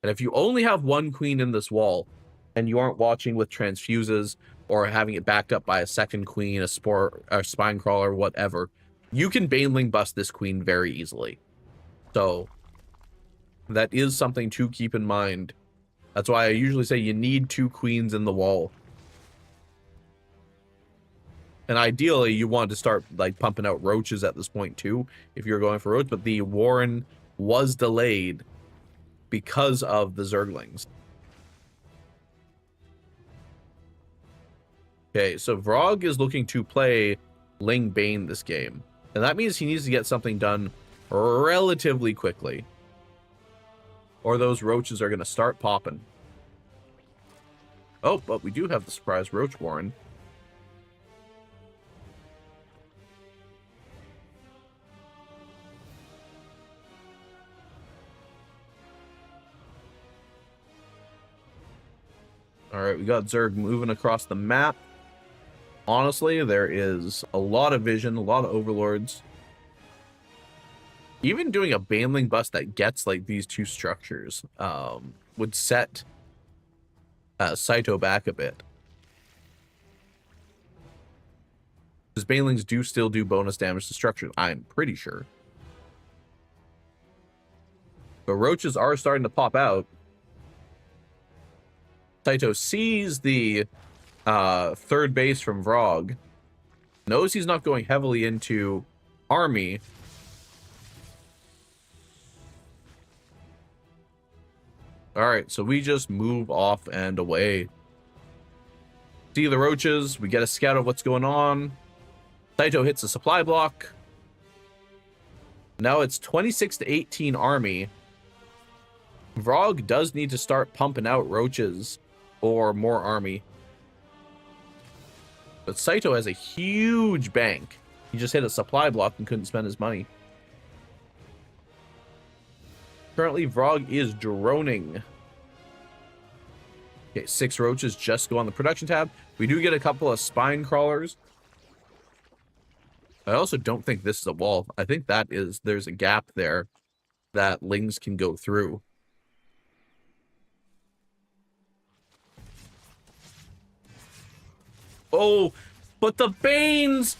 And if you only have one queen in this wall and you aren't watching with transfuses or having it backed up by a second queen, a spine crawler, whatever, you can Baneling bust this queen very easily. So that is something to keep in mind. That's why I usually say you need 2 queens in the wall. And ideally, you want to start like pumping out roaches at this point too, if you're going for roach. But the Warren was delayed because of the Zerglings. Okay, so Vrog is looking to play Ling Bane this game. And that means he needs to get something done relatively quickly, or those roaches are going to start popping. Oh, but we do have the surprise Roach Warren. All right, we got Zerg moving across the map. Honestly, there is a lot of vision, a lot of overlords. Even doing a Baneling bust that gets like these 2 structures would set Saito back a bit. Because Banelings do still do bonus damage to structures, I'm pretty sure. But roaches are starting to pop out. Saito sees the third base from Vrog, knows he's not going heavily into army. All right, so we just move off and away. See the roaches, we get a scout of what's going on. Saito hits a supply block. Now it's 26 to 18 army. Vrog does need to start pumping out roaches or more army. But Saito has a huge bank. He just hit a supply block and couldn't spend his money. currently Vrog is droning. Okay, 6 roaches just go on the production tab. We do get a couple of spine crawlers. I also don't think this is a wall. I think there's a gap there that lings can go through. Oh, but the Banes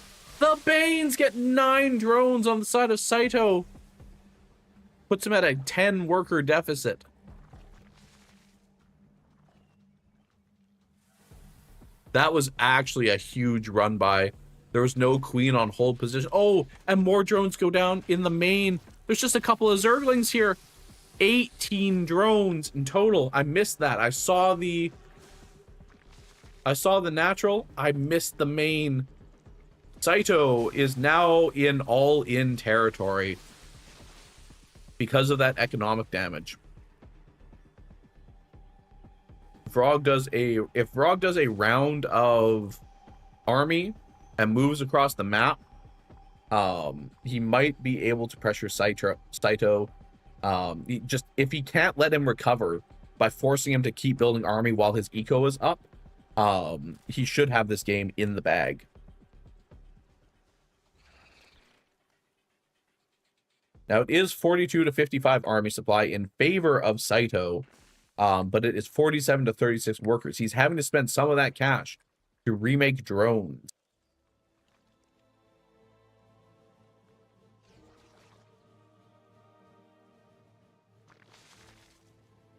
get 9 drones on the side of Saito. Puts him at a 10 worker deficit. That was actually a huge run by. There was no queen on hold position. Oh, and more drones go down in the main. There's just a couple of Zerglings here. 18 drones in total. I missed that. I saw the natural. I missed the main. Saito is now in all-in territory because of that economic damage. If Vrog does a round of army and moves across the map, he might be able to pressure Saito. If he can't let him recover by forcing him to keep building army while his eco is up, he should have this game in the bag. Now it is 42 to 55 army supply in favor of Saito, but it is 47 to 36 workers. He's having to spend some of that cash to remake drones.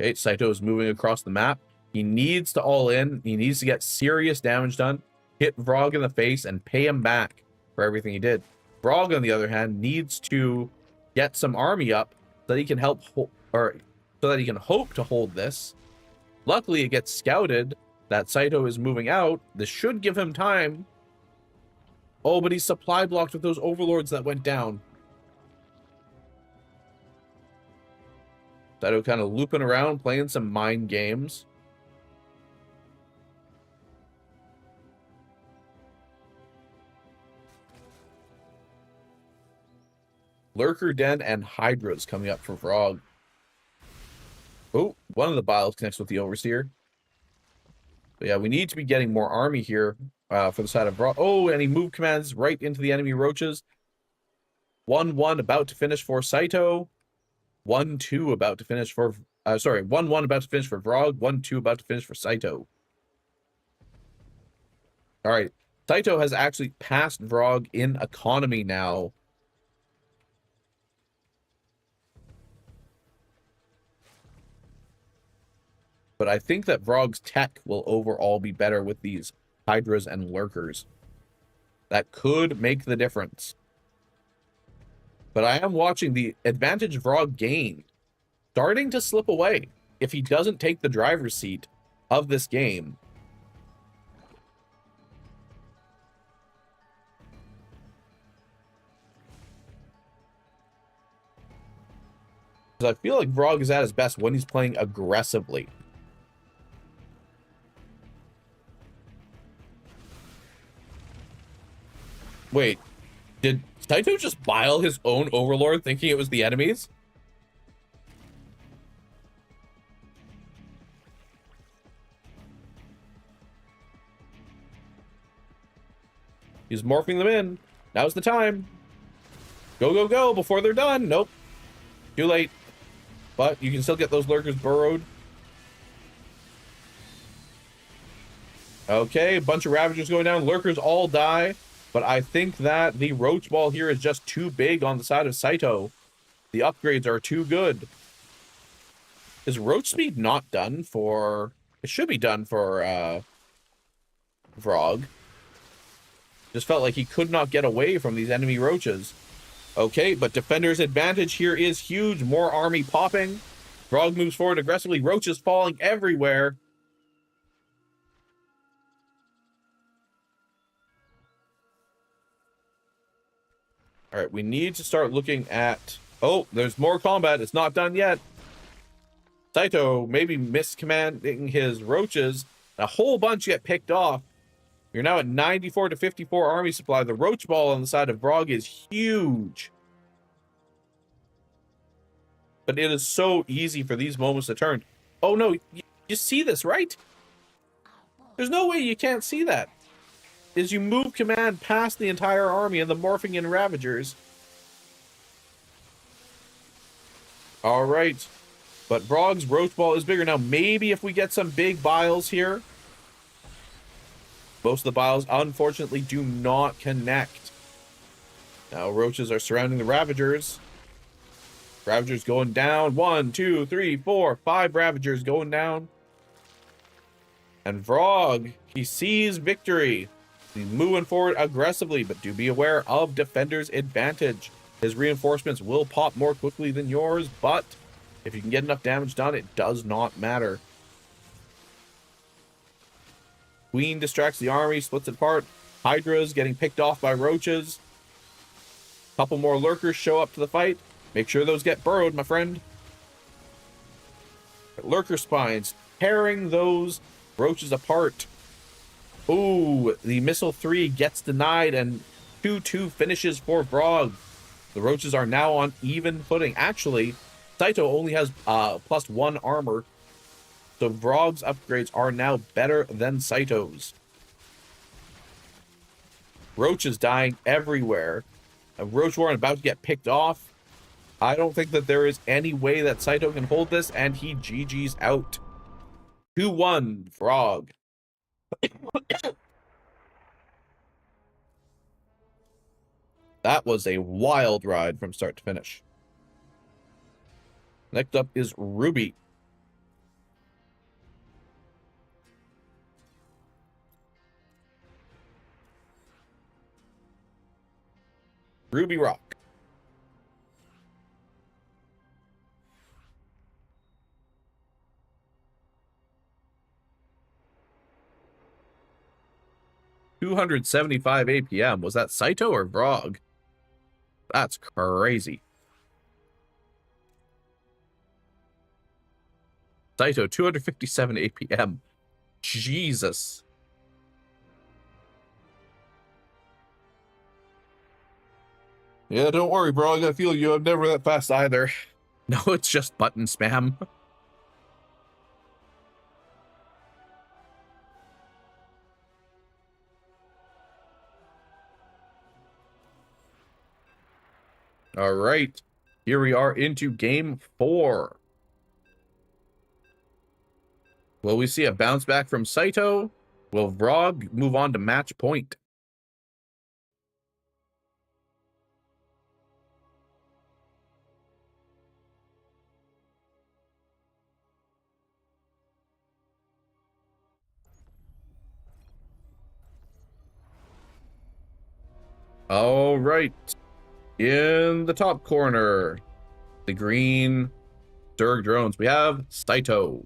Okay, Saito is moving across the map. He needs to all in. He needs to get serious damage done, hit Vrog in the face, and pay him back for everything he did. Vrog, on the other hand, needs to get some army up so that he can so that he can hope to hold this. Luckily, it gets scouted that Saito is moving out. This should give him time. Oh, but he's supply blocked with those overlords that went down. Saito kind of looping around, playing some mind games. Lurker Den and Hydras coming up for Vrog. Oh, one of the Biles connects with the Overseer. But yeah, we need to be getting more army here for the side of Vrog. Oh, and he moved commands right into the enemy roaches. 1-1 about to finish for Saito. 1-2 about to finish for... 1-1 about to finish for Vrog. 1-2 about to finish for Saito. All right. Saito has actually passed Vrog in economy now. But I think that Vrog's tech will overall be better with these Hydras and Lurkers. That could make the difference. But I am watching the advantage Vrog gained starting to slip away if he doesn't take the driver's seat of this game. Because I feel like Vrog is at his best when he's playing aggressively. Wait, did Saito just bile his own overlord thinking it was the enemies? He's morphing them in. Now's the time. Go, go, go before they're done. Nope. Too late. But you can still get those lurkers burrowed. Okay, a bunch of Ravagers going down. Lurkers all die. But I think that the Roach Ball here is just too big on the side of Saito. The upgrades are too good. Is Roach Speed not done for... It should be done for Vrog. Just felt like he could not get away from these enemy Roaches. Okay, but Defender's advantage here is huge. More army popping. Vrog moves forward aggressively. Roaches falling everywhere. All right, we need to start looking at... Oh, there's more combat. It's not done yet. Saito maybe miscommanding his roaches. A whole bunch get picked off. You're now at 94 to 54 army supply. The Roach Ball on the side of Vrog is huge. but it is so easy for these moments to turn. Oh no, you see this, right? There's no way you can't see that. As you move command past the entire army and the morphing in Ravagers. All right. But Vrog's Roach Ball is bigger. Now, maybe if we get some big biles here. Most of the biles, unfortunately, do not connect. Now, Roaches are surrounding the Ravagers. Ravagers going down. 1, 2, 3, 4, 5 Ravagers going down. And Vrog, he sees victory. He's moving forward aggressively, but do be aware of Defender's advantage. His reinforcements will pop more quickly than yours, but if you can get enough damage done, it does not matter. Queen distracts the army, splits it apart. Hydra's getting picked off by Roaches. Couple more Lurkers show up to the fight. Make sure those get burrowed, my friend. Lurker Spines, tearing those Roaches apart. Ooh, the Missile 3 gets denied, and 2-2 finishes for Vrog. The Roaches are now on even footing. Actually, Saito only has +1 armor, so Vrog's upgrades are now better than Saito's. Roach is dying everywhere. Roach Warren about to get picked off. I don't think that there is any way that Saito can hold this, and he GG's out. 2-1, Vrog. That was a wild ride from start to finish. Next up is Ruby. Ruby Rock. $275 APM. Was that Saito or Vrog? That's crazy. Saito, 257 APM. Jesus. Yeah, don't worry, Vrog. I feel you. I'm never that fast either. No, it's just button spam. All right, here we are into game 4. Will we see a bounce back from Saito? Will Vrog move on to match point? All right, in the top corner, the green Zerg drones, we have Saito.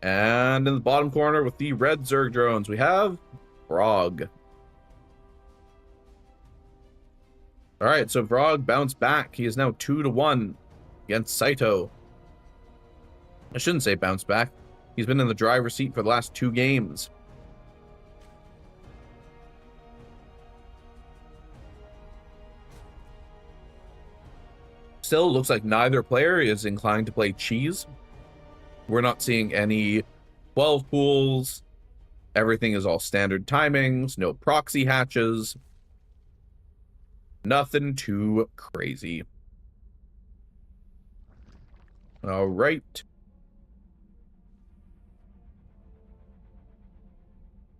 And in the bottom corner with the red Zerg drones, we have Vrog. All right, so Vrog bounced back. He is now 2-1 against Saito. I shouldn't say bounce back. He's been in the driver's seat for the last 2 games. Still looks like neither player is inclined to play cheese. We're not seeing any 12 pools. Everything is all standard timings, no proxy hatches. Nothing too crazy. All right.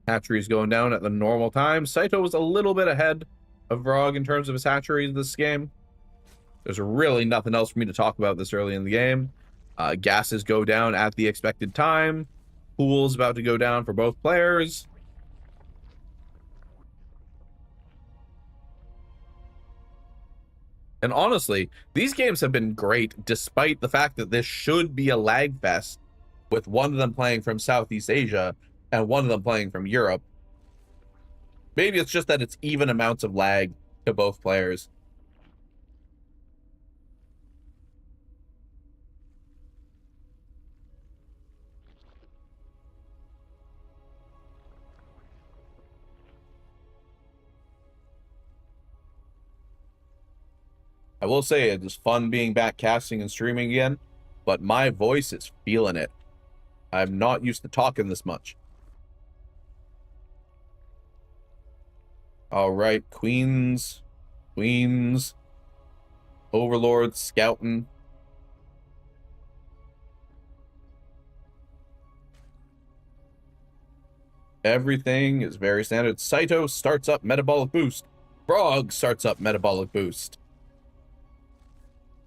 Hatcheries going down at the normal time. Saito was a little bit ahead of Vrog in terms of his hatcheries this game. There's really nothing else for me to talk about this early in the game. Gases go down at the expected time. Pool's about to go down for both players. And honestly, these games have been great, despite the fact that this should be a lag fest, with one of them playing from Southeast Asia and one of them playing from Europe. Maybe it's just that it's even amounts of lag to both players. I will say it is fun being back casting and streaming again, but my voice is feeling it. I'm not used to talking this much. All right, queens, overlords, scouting. Everything is very standard. Saito starts up metabolic boost. Frog starts up metabolic boost.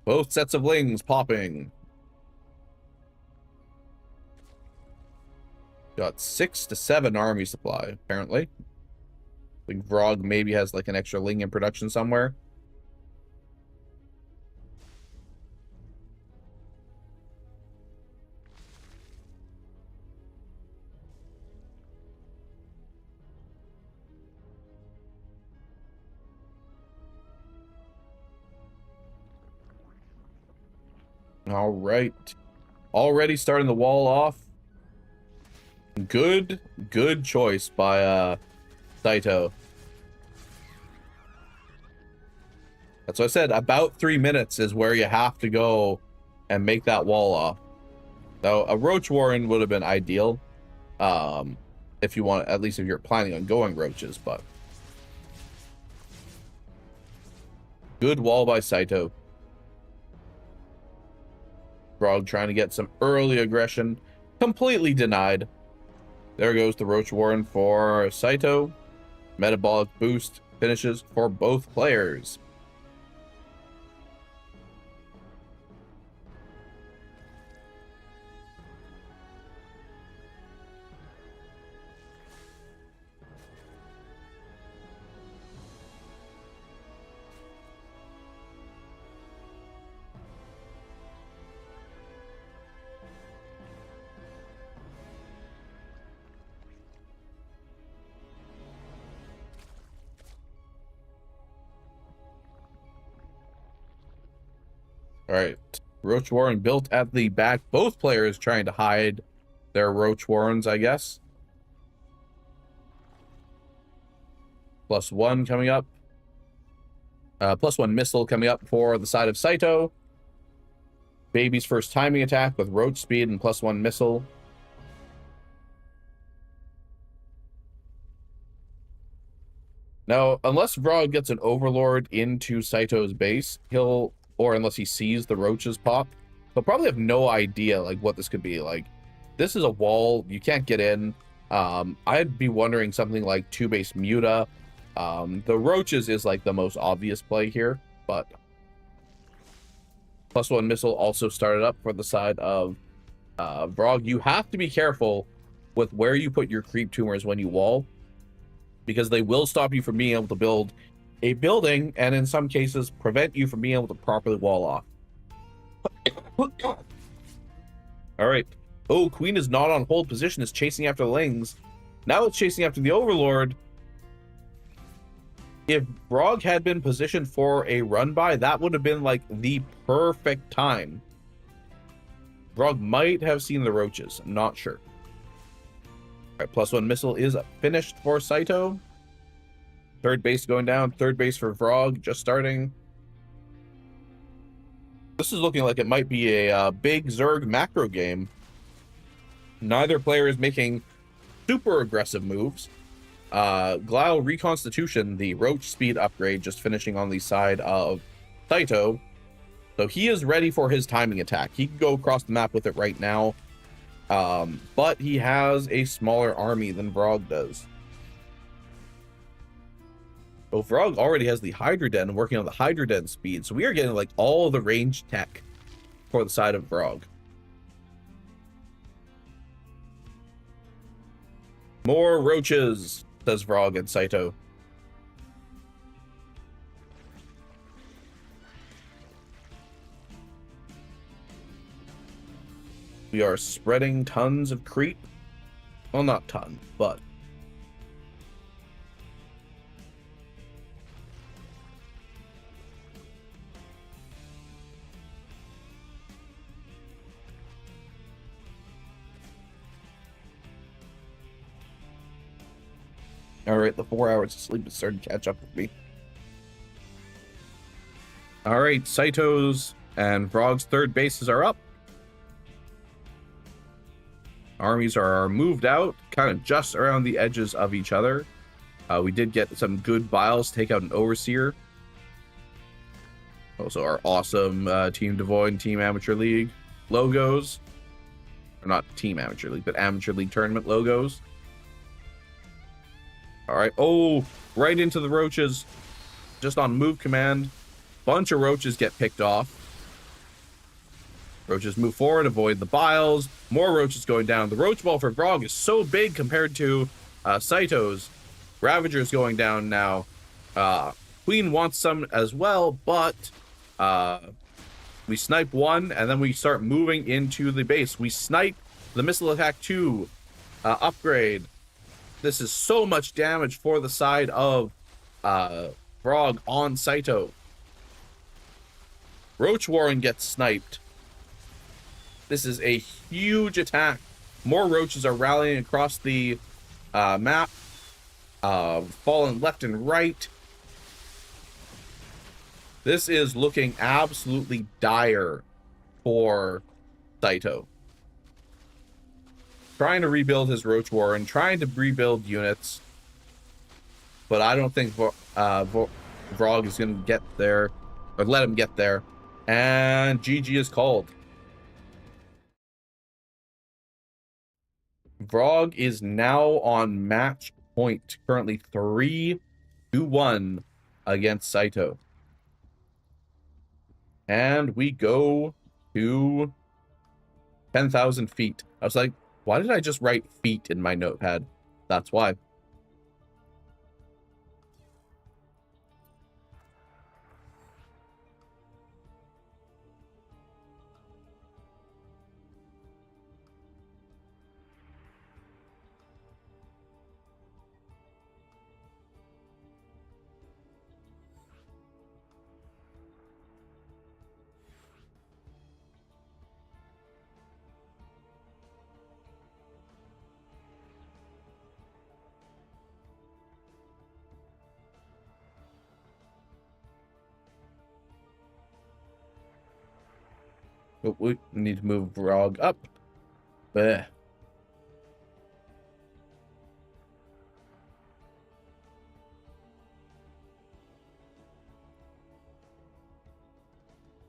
Both sets of lings popping. Got 6 to 7 army supply, apparently. I think Vrog maybe has like an extra ling in production somewhere. All right. Already starting the wall off. Good choice by Saito. That's what I said. About 3 minutes is where you have to go and make that wall off. So a Roach Warren would have been ideal. If you want, at least if you're planning on going roaches, but good wall by Saito. Frog trying to get some early aggression. Completely denied. There goes the Roach Warren for Saito. Metabolic boost finishes for both players. All right, Roach Warren built at the back. Both players trying to hide their Roach Warrens, I guess. +1 coming up. +1 missile coming up for the side of Saito. Baby's first timing attack with Roach speed and +1 missile. Now, unless Vrog gets an Overlord into Saito's base, or unless he sees the roaches pop, he'll probably have no idea like what this could be. Like, this is a wall, you can't get in. I'd be wondering something like 2-base Muta. The roaches is like the most obvious play here, but +1 missile also started up for the side of Vrog. You have to be careful with where you put your creep tumors when you wall, because they will stop you from being able to build a building, and in some cases prevent you from being able to properly wall off. All right. Oh, Queen is not on hold position. It's chasing after the Lings. Now it's chasing after the Overlord. If Vrog had been positioned for a run by, that would have been like the perfect time. Vrog might have seen the roaches. I'm not sure. All right, +1 missile is finished for Saito. Third base going down. Third base for Vrog just starting. This is looking like it might be a big Zerg macro game. Neither player is making super aggressive moves. Glau Reconstitution, the Roach speed upgrade, just finishing on the side of Saito. So he is ready for his timing attack. He can go across the map with it right now. But he has a smaller army than Vrog does. So Vrog already has the Hydra Den working on the Hydra Den speed. So we are getting like all the range tech for the side of Vrog. More roaches, says Vrog and Saito. We are spreading tons of creep. Well, not tons, but all right, the 4 hours of sleep is starting to catch up with me. All right, Saito's and Vrog's third bases are up. Armies are moved out, kind of just around the edges of each other. We did get some good biles, take out an Overseer. Also, our awesome Team Devoid and Team Amateur League logos. Or not Team Amateur League, but Amateur League Tournament logos. All right. Oh, right into the roaches. Just on move command. Bunch of roaches get picked off. Roaches move forward, avoid the biles. More roaches going down. The roach ball for Vrog is so big compared to Saito's. Ravager's going down now. Queen wants some as well, but we snipe one, and then we start moving into the base. We snipe the Missile Attack 2 upgrade. This is so much damage for the side of Vrog on Saito. Roach Warren gets sniped. This is a huge attack. More roaches are rallying across the map, falling left and right. This is looking absolutely dire for Saito. Trying to rebuild his Roach Warren, trying to rebuild units, but I don't think Vrog is going to get there, or let him get there. And GG is called. Vrog is now on match point, currently 3-1 against Saito. And we go to 10,000 feet. I was like, why did I just write feet in my notepad? That's why. But we need to move Vrog up. Bleh.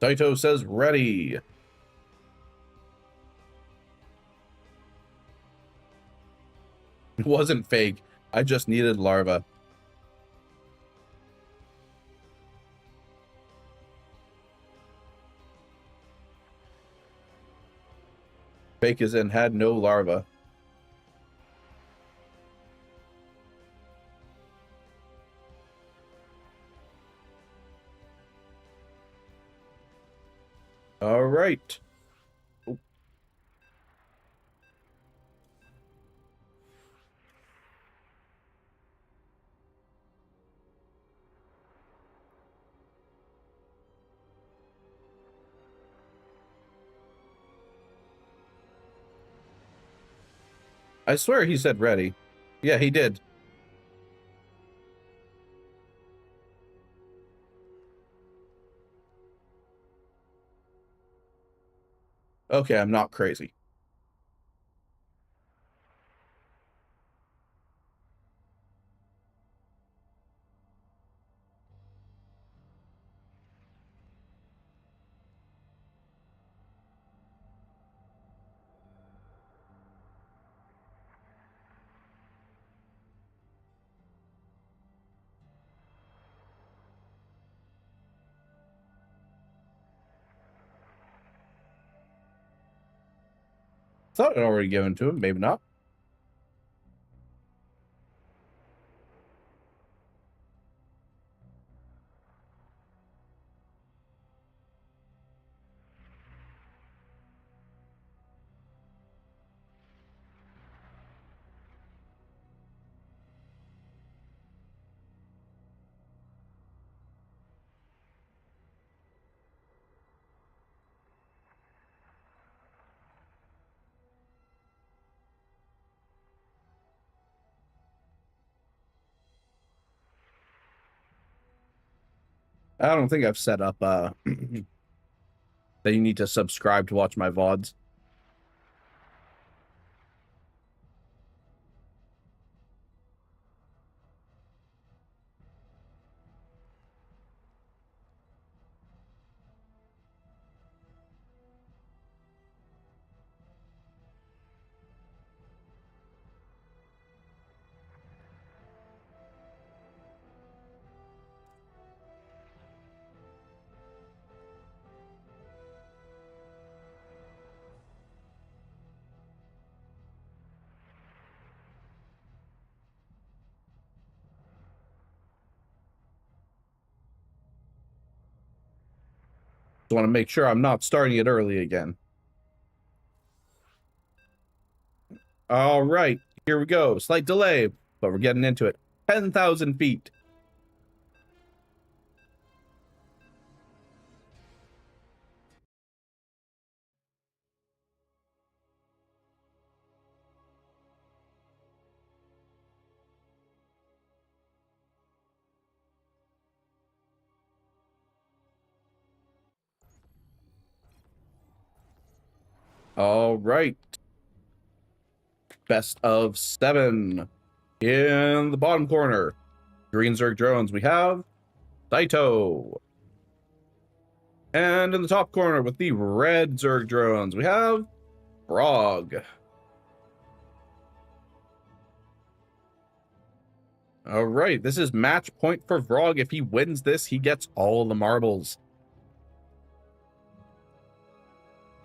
Saito says ready. It wasn't fake. I just needed larva. Fake as in had no larva. All right. Oh. I swear he said ready. Yeah, he did. Okay, I'm not crazy. Thought I'd already given to him, maybe not. I don't think I've set up that you need to subscribe to watch my VODs. Just want to make sure I'm not starting it early again. All right, here we go. Slight delay, but we're getting into it. 10,000 feet. All right. Best of 7. In the bottom corner, green Zerg drones, we have Saito. And in the top corner with the red Zerg drones, we have Vrog. All right, this is match point for Vrog. If he wins this, he gets all the marbles.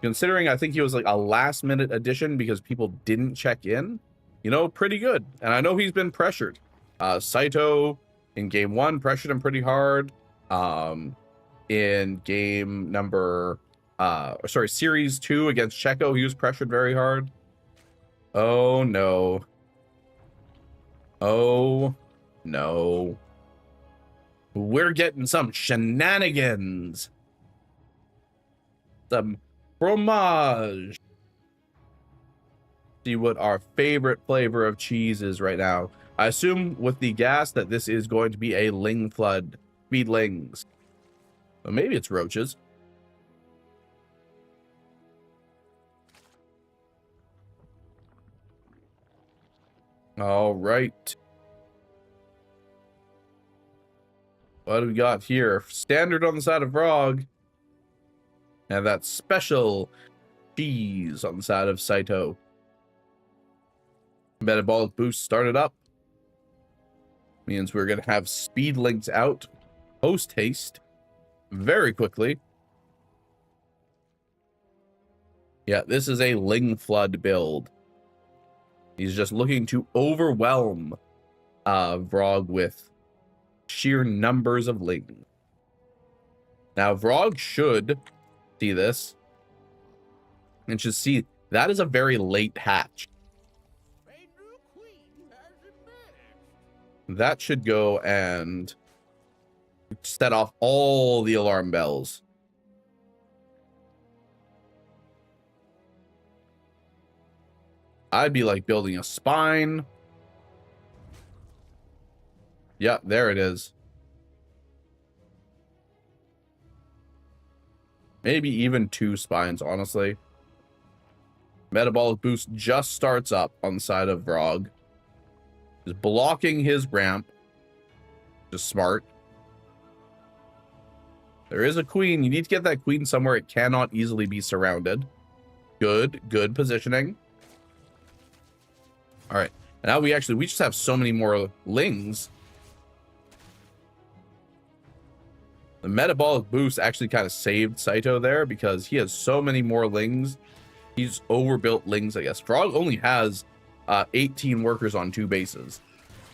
Considering I think he was like a last minute addition because people didn't check in, you know, pretty good. And I know he's been pressured. Saito in game 1 pressured him pretty hard. In game number, series 2 against Checo, he was pressured very hard. Oh no. Oh no. We're getting some shenanigans. Some fromage. See what our favorite flavor of cheese is right now. I assume with the gas that this is going to be a Ling Flood. Speedlings. But maybe it's roaches. All right. What do we got here? Standard on the side of Vrog. And that special cheese on the side of Saito. Metabolic boost started up. Means we're going to have speedlings out post haste very quickly. Yeah, this is a Ling Flood build. He's just looking to overwhelm Vrog with sheer numbers of Ling. Now, Vrog should see this and should see that is a very late hatch. That should go and set off all the alarm bells. I'd be like building a spine. Yeah, there it is. Maybe even 2 spines, honestly. Metabolic boost just starts up on the side of Vrog. Just blocking his ramp. Just smart. There is a queen. You need to get that queen somewhere it cannot easily be surrounded. Good positioning. All right. And now we just have so many more Lings. The metabolic boost actually kind of saved Saito there because he has so many more Lings. He's overbuilt Lings, I guess. Vrog only has 18 workers on 2 bases.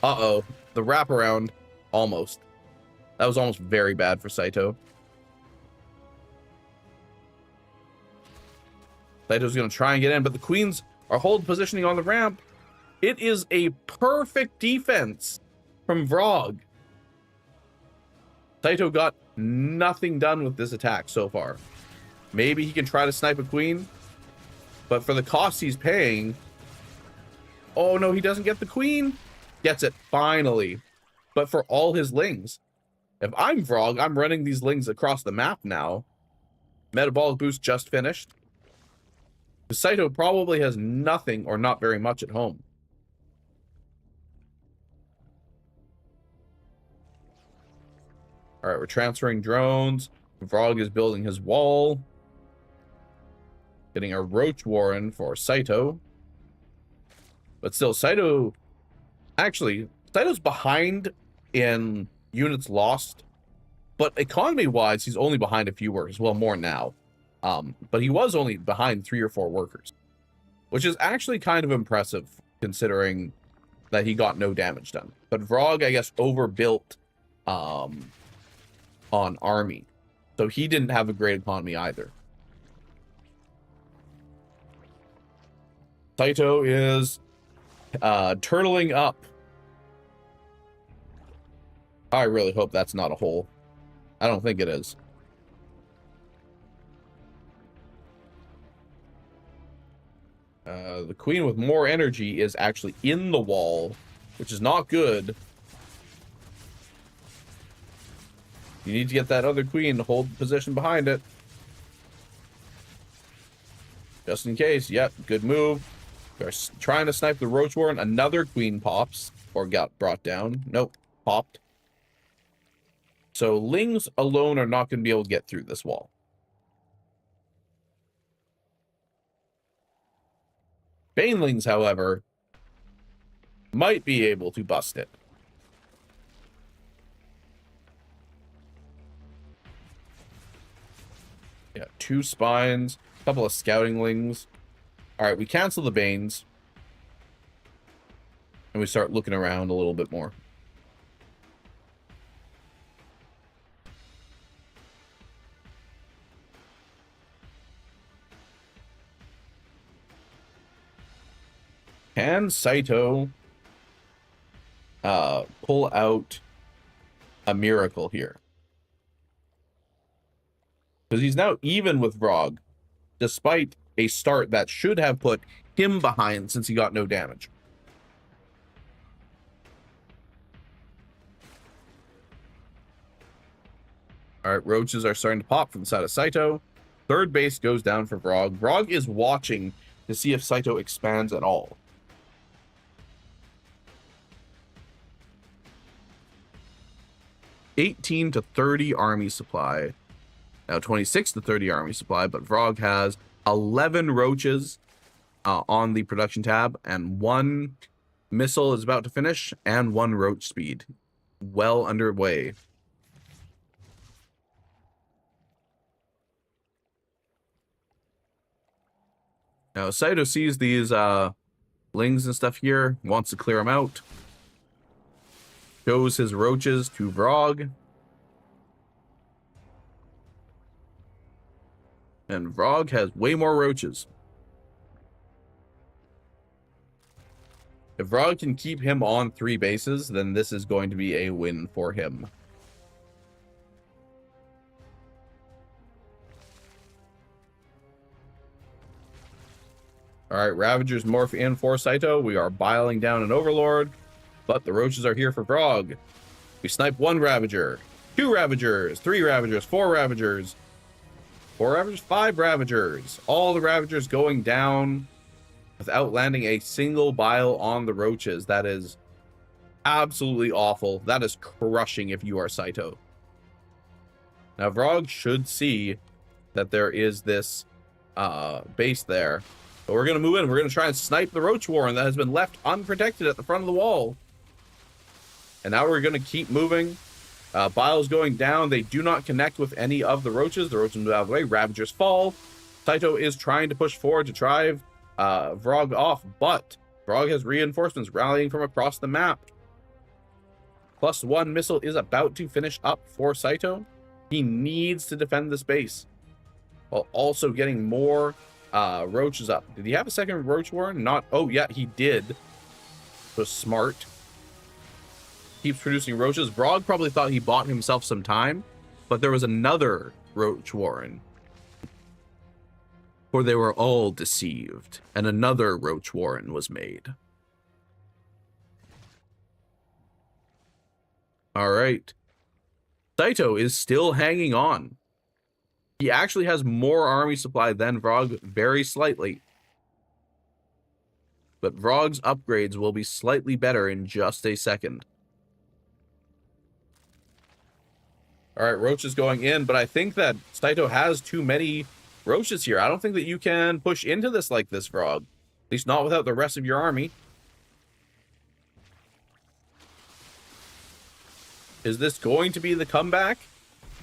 Uh-oh. The wraparound. Almost. That was almost very bad for Saito. Saito's going to try and get in, but the queens are hold positioning on the ramp. It is a perfect defense from Vrog. Saito got nothing done with this attack so far. Maybe he can try to snipe a queen, but for the cost he's paying... Oh, no, he doesn't get the queen. Gets it, finally. But for all his Lings. If I'm Vrog, I'm running these Lings across the map now. Metabolic boost just finished. Saito probably has nothing or not very much at home. All right, we're transferring drones. Vrog is building his wall. Getting a Roach Warren for Saito. But still, Saito... Actually, Saito's behind in units lost. But economy-wise, he's only behind a few workers. Well, more now. But he was only behind 3 or 4 workers. Which is actually kind of impressive, considering that he got no damage done. But Vrog, I guess, overbuilt on army. So he didn't have a great economy either. Saito is turtling up. I really hope that's not a hole. I don't think it is. The queen with more energy is actually in the wall, which is not good. You need to get that other queen to hold position behind it. Just in case. Yep, good move. They're trying to snipe the Roach Warren. Another queen pops, or got brought down. Nope, popped. So Lings alone are not going to be able to get through this wall. Banelings, however, might be able to bust it. Yeah, 2 spines, a couple of scouting lings. All right, we cancel the Banes. And we start looking around a little bit more. Can Saito pull out a miracle here? Because he's now even with Vrog, despite a start that should have put him behind since he got no damage. All right, roaches are starting to pop from the side of Saito. Third base goes down for Vrog. Vrog is watching to see if Saito expands at all. $18 to $30 army supply. Now 26 to 30 army supply, but Vrog has 11 roaches on the production tab, and 1 missile is about to finish, and 1 roach speed. Well underway. Now Saito sees these lings and stuff here, wants to clear them out. Shows his roaches to Vrog. And Vrog has way more roaches. If Vrog can keep him on 3 bases, then this is going to be a win for him. All right, Ravagers morph in for Saito. We are biling down an Overlord, but the roaches are here for Vrog. We snipe 1 Ravager, 2 Ravagers, 3 Ravagers, 4 Ravagers, 4 Ravagers, 5 Ravagers. All the Ravagers going down without landing a single bile on the roaches. That is absolutely awful. That is crushing if you are Saito. Now, Vrog should see that there is this base there. But we're going to move in. We're going to try and snipe the Roach Warren that has been left unprotected at the front of the wall. And now we're going to keep moving. Bile's going down. They do not connect with any of the roaches. The roaches move out of the way. Ravagers fall. Saito is trying to push forward to drive Vrog off, but Vrog has reinforcements rallying from across the map. +1 missile is about to finish up for Saito. He needs to defend this base while also getting more roaches up. Did he have a second Roach Warren? Not. Oh, yeah, he did. Was smart. Keeps producing roaches. Vrog probably thought he bought himself some time, but there was another Roach Warren. For they were all deceived, and another Roach Warren was made. All right. Saito is still hanging on. He actually has more army supply than Vrog, very slightly. But Vrog's upgrades will be slightly better in just a second. All right, Roach is going in, but I think that Saito has too many Roaches here. I don't think that you can push into this like this, Vrog. At least not without the rest of your army. Is this going to be the comeback?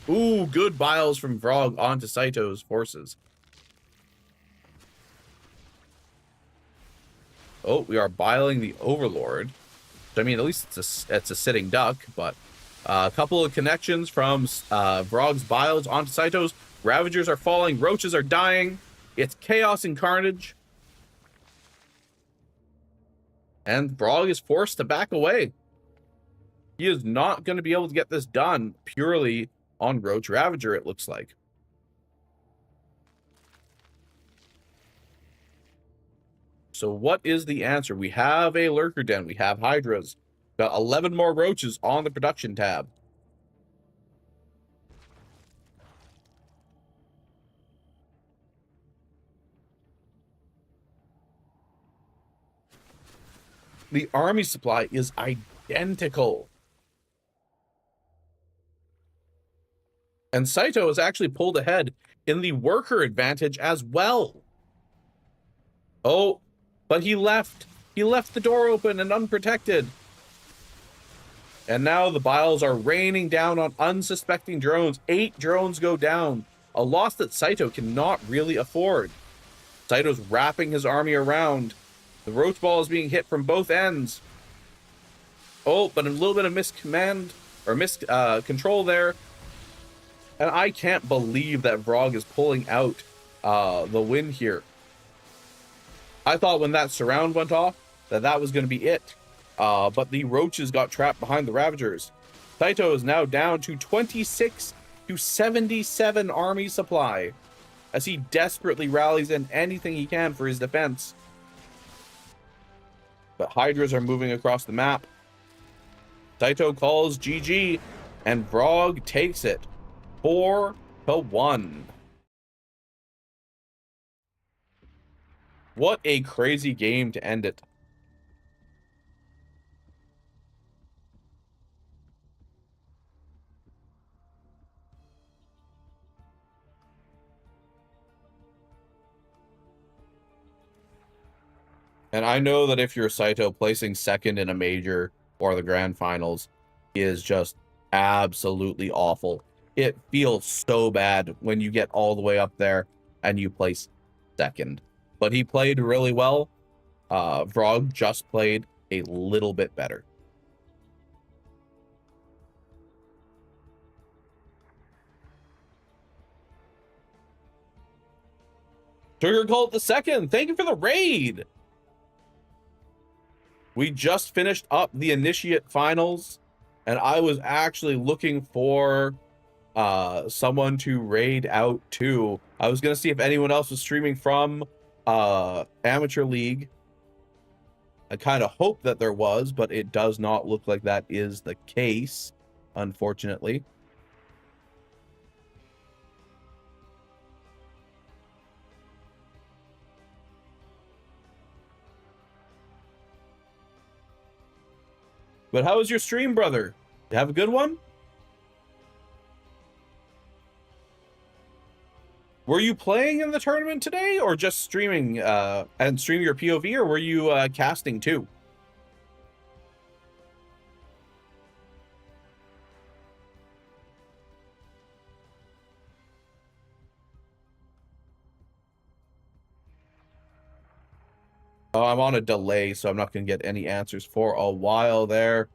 Ooh, good biles from Vrog onto Saito's forces. Oh, we are biling the Overlord. I mean, at least it's a sitting duck, but a couple of connections from Vrog's biles onto Saito's. Ravagers are falling. Roaches are dying. It's chaos and carnage. And Vrog is forced to back away. He is not going to be able to get this done purely on Roach Ravager, it looks like. So what is the answer? We have a Lurker Den. We have Hydras. Got 11 more Roaches on the production tab. The army supply is identical. And Saito has actually pulled ahead in the worker advantage as well. Oh, but he left. He left the door open and unprotected. And now the biles are raining down on unsuspecting drones. 8 drones go down. A loss that Saito cannot really afford. Saito's wrapping his army around. The Roach Ball is being hit from both ends. Oh, but a little bit of miscommand or miscontrol there. And I can't believe that Vrog is pulling out the win here. I thought when that surround went off that was going to be it. But the Roaches got trapped behind the Ravagers. Saito is now down to 26 to 77 army supply as he desperately rallies in anything he can for his defense. But Hydras are moving across the map. Saito calls GG, and Vrog takes it 4-1. What a crazy game to end it. And I know that if you're Saito, placing second in a major or the grand finals is just absolutely awful. It feels so bad when you get all the way up there and you place second. But he played really well. Vrog just played a little bit better. Sugar Cult the second, thank you for the raid. We just finished up the Initiate Finals, and I was actually looking for someone to raid out to. I was going to see if anyone else was streaming from Amateur League. I kind of hope that there was, but it does not look like that is the case, unfortunately. But how was your stream, brother? You have a good one? Were you playing in the tournament today, or just streaming and stream your POV, or were you casting too? Oh, I'm on a delay, so I'm not going to get any answers for a while there.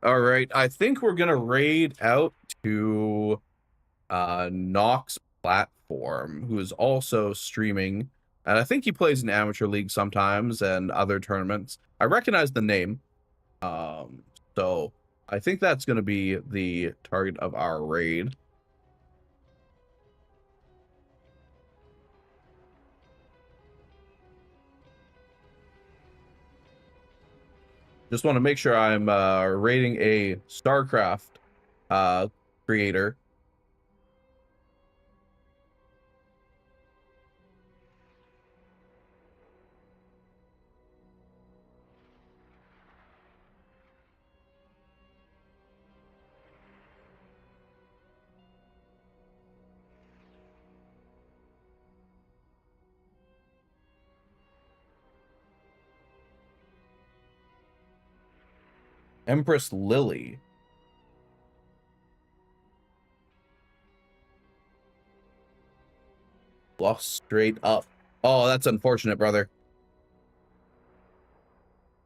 All right, I think we're gonna raid out to Nox Platform, who is also streaming, and I think he plays in amateur league sometimes and other tournaments. I recognize the name, so I think that's gonna be the target of our raid. Just want to make sure I'm rating a StarCraft creator. Empress Lily. Lost straight up. Oh, that's unfortunate, brother.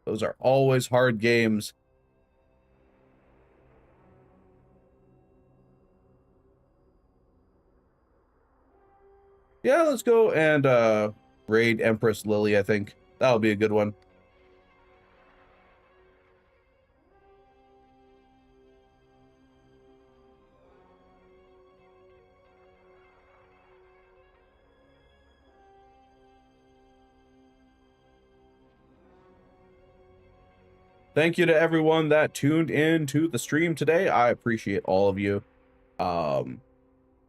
Those are always hard games. Yeah, let's go and raid Empress Lily, I think. That'll be a good one. Thank you to everyone that tuned in to the stream today. I appreciate all of you.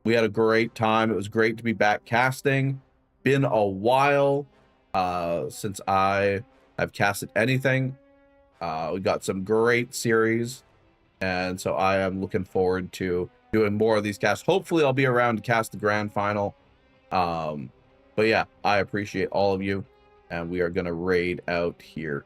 We had a great time. It was great to be back casting. Been a while since I have casted anything. We got some great series, and so I am looking forward to doing more of these casts. Hopefully I'll be around to cast the grand final. But yeah, I appreciate all of you, and we are gonna raid out here.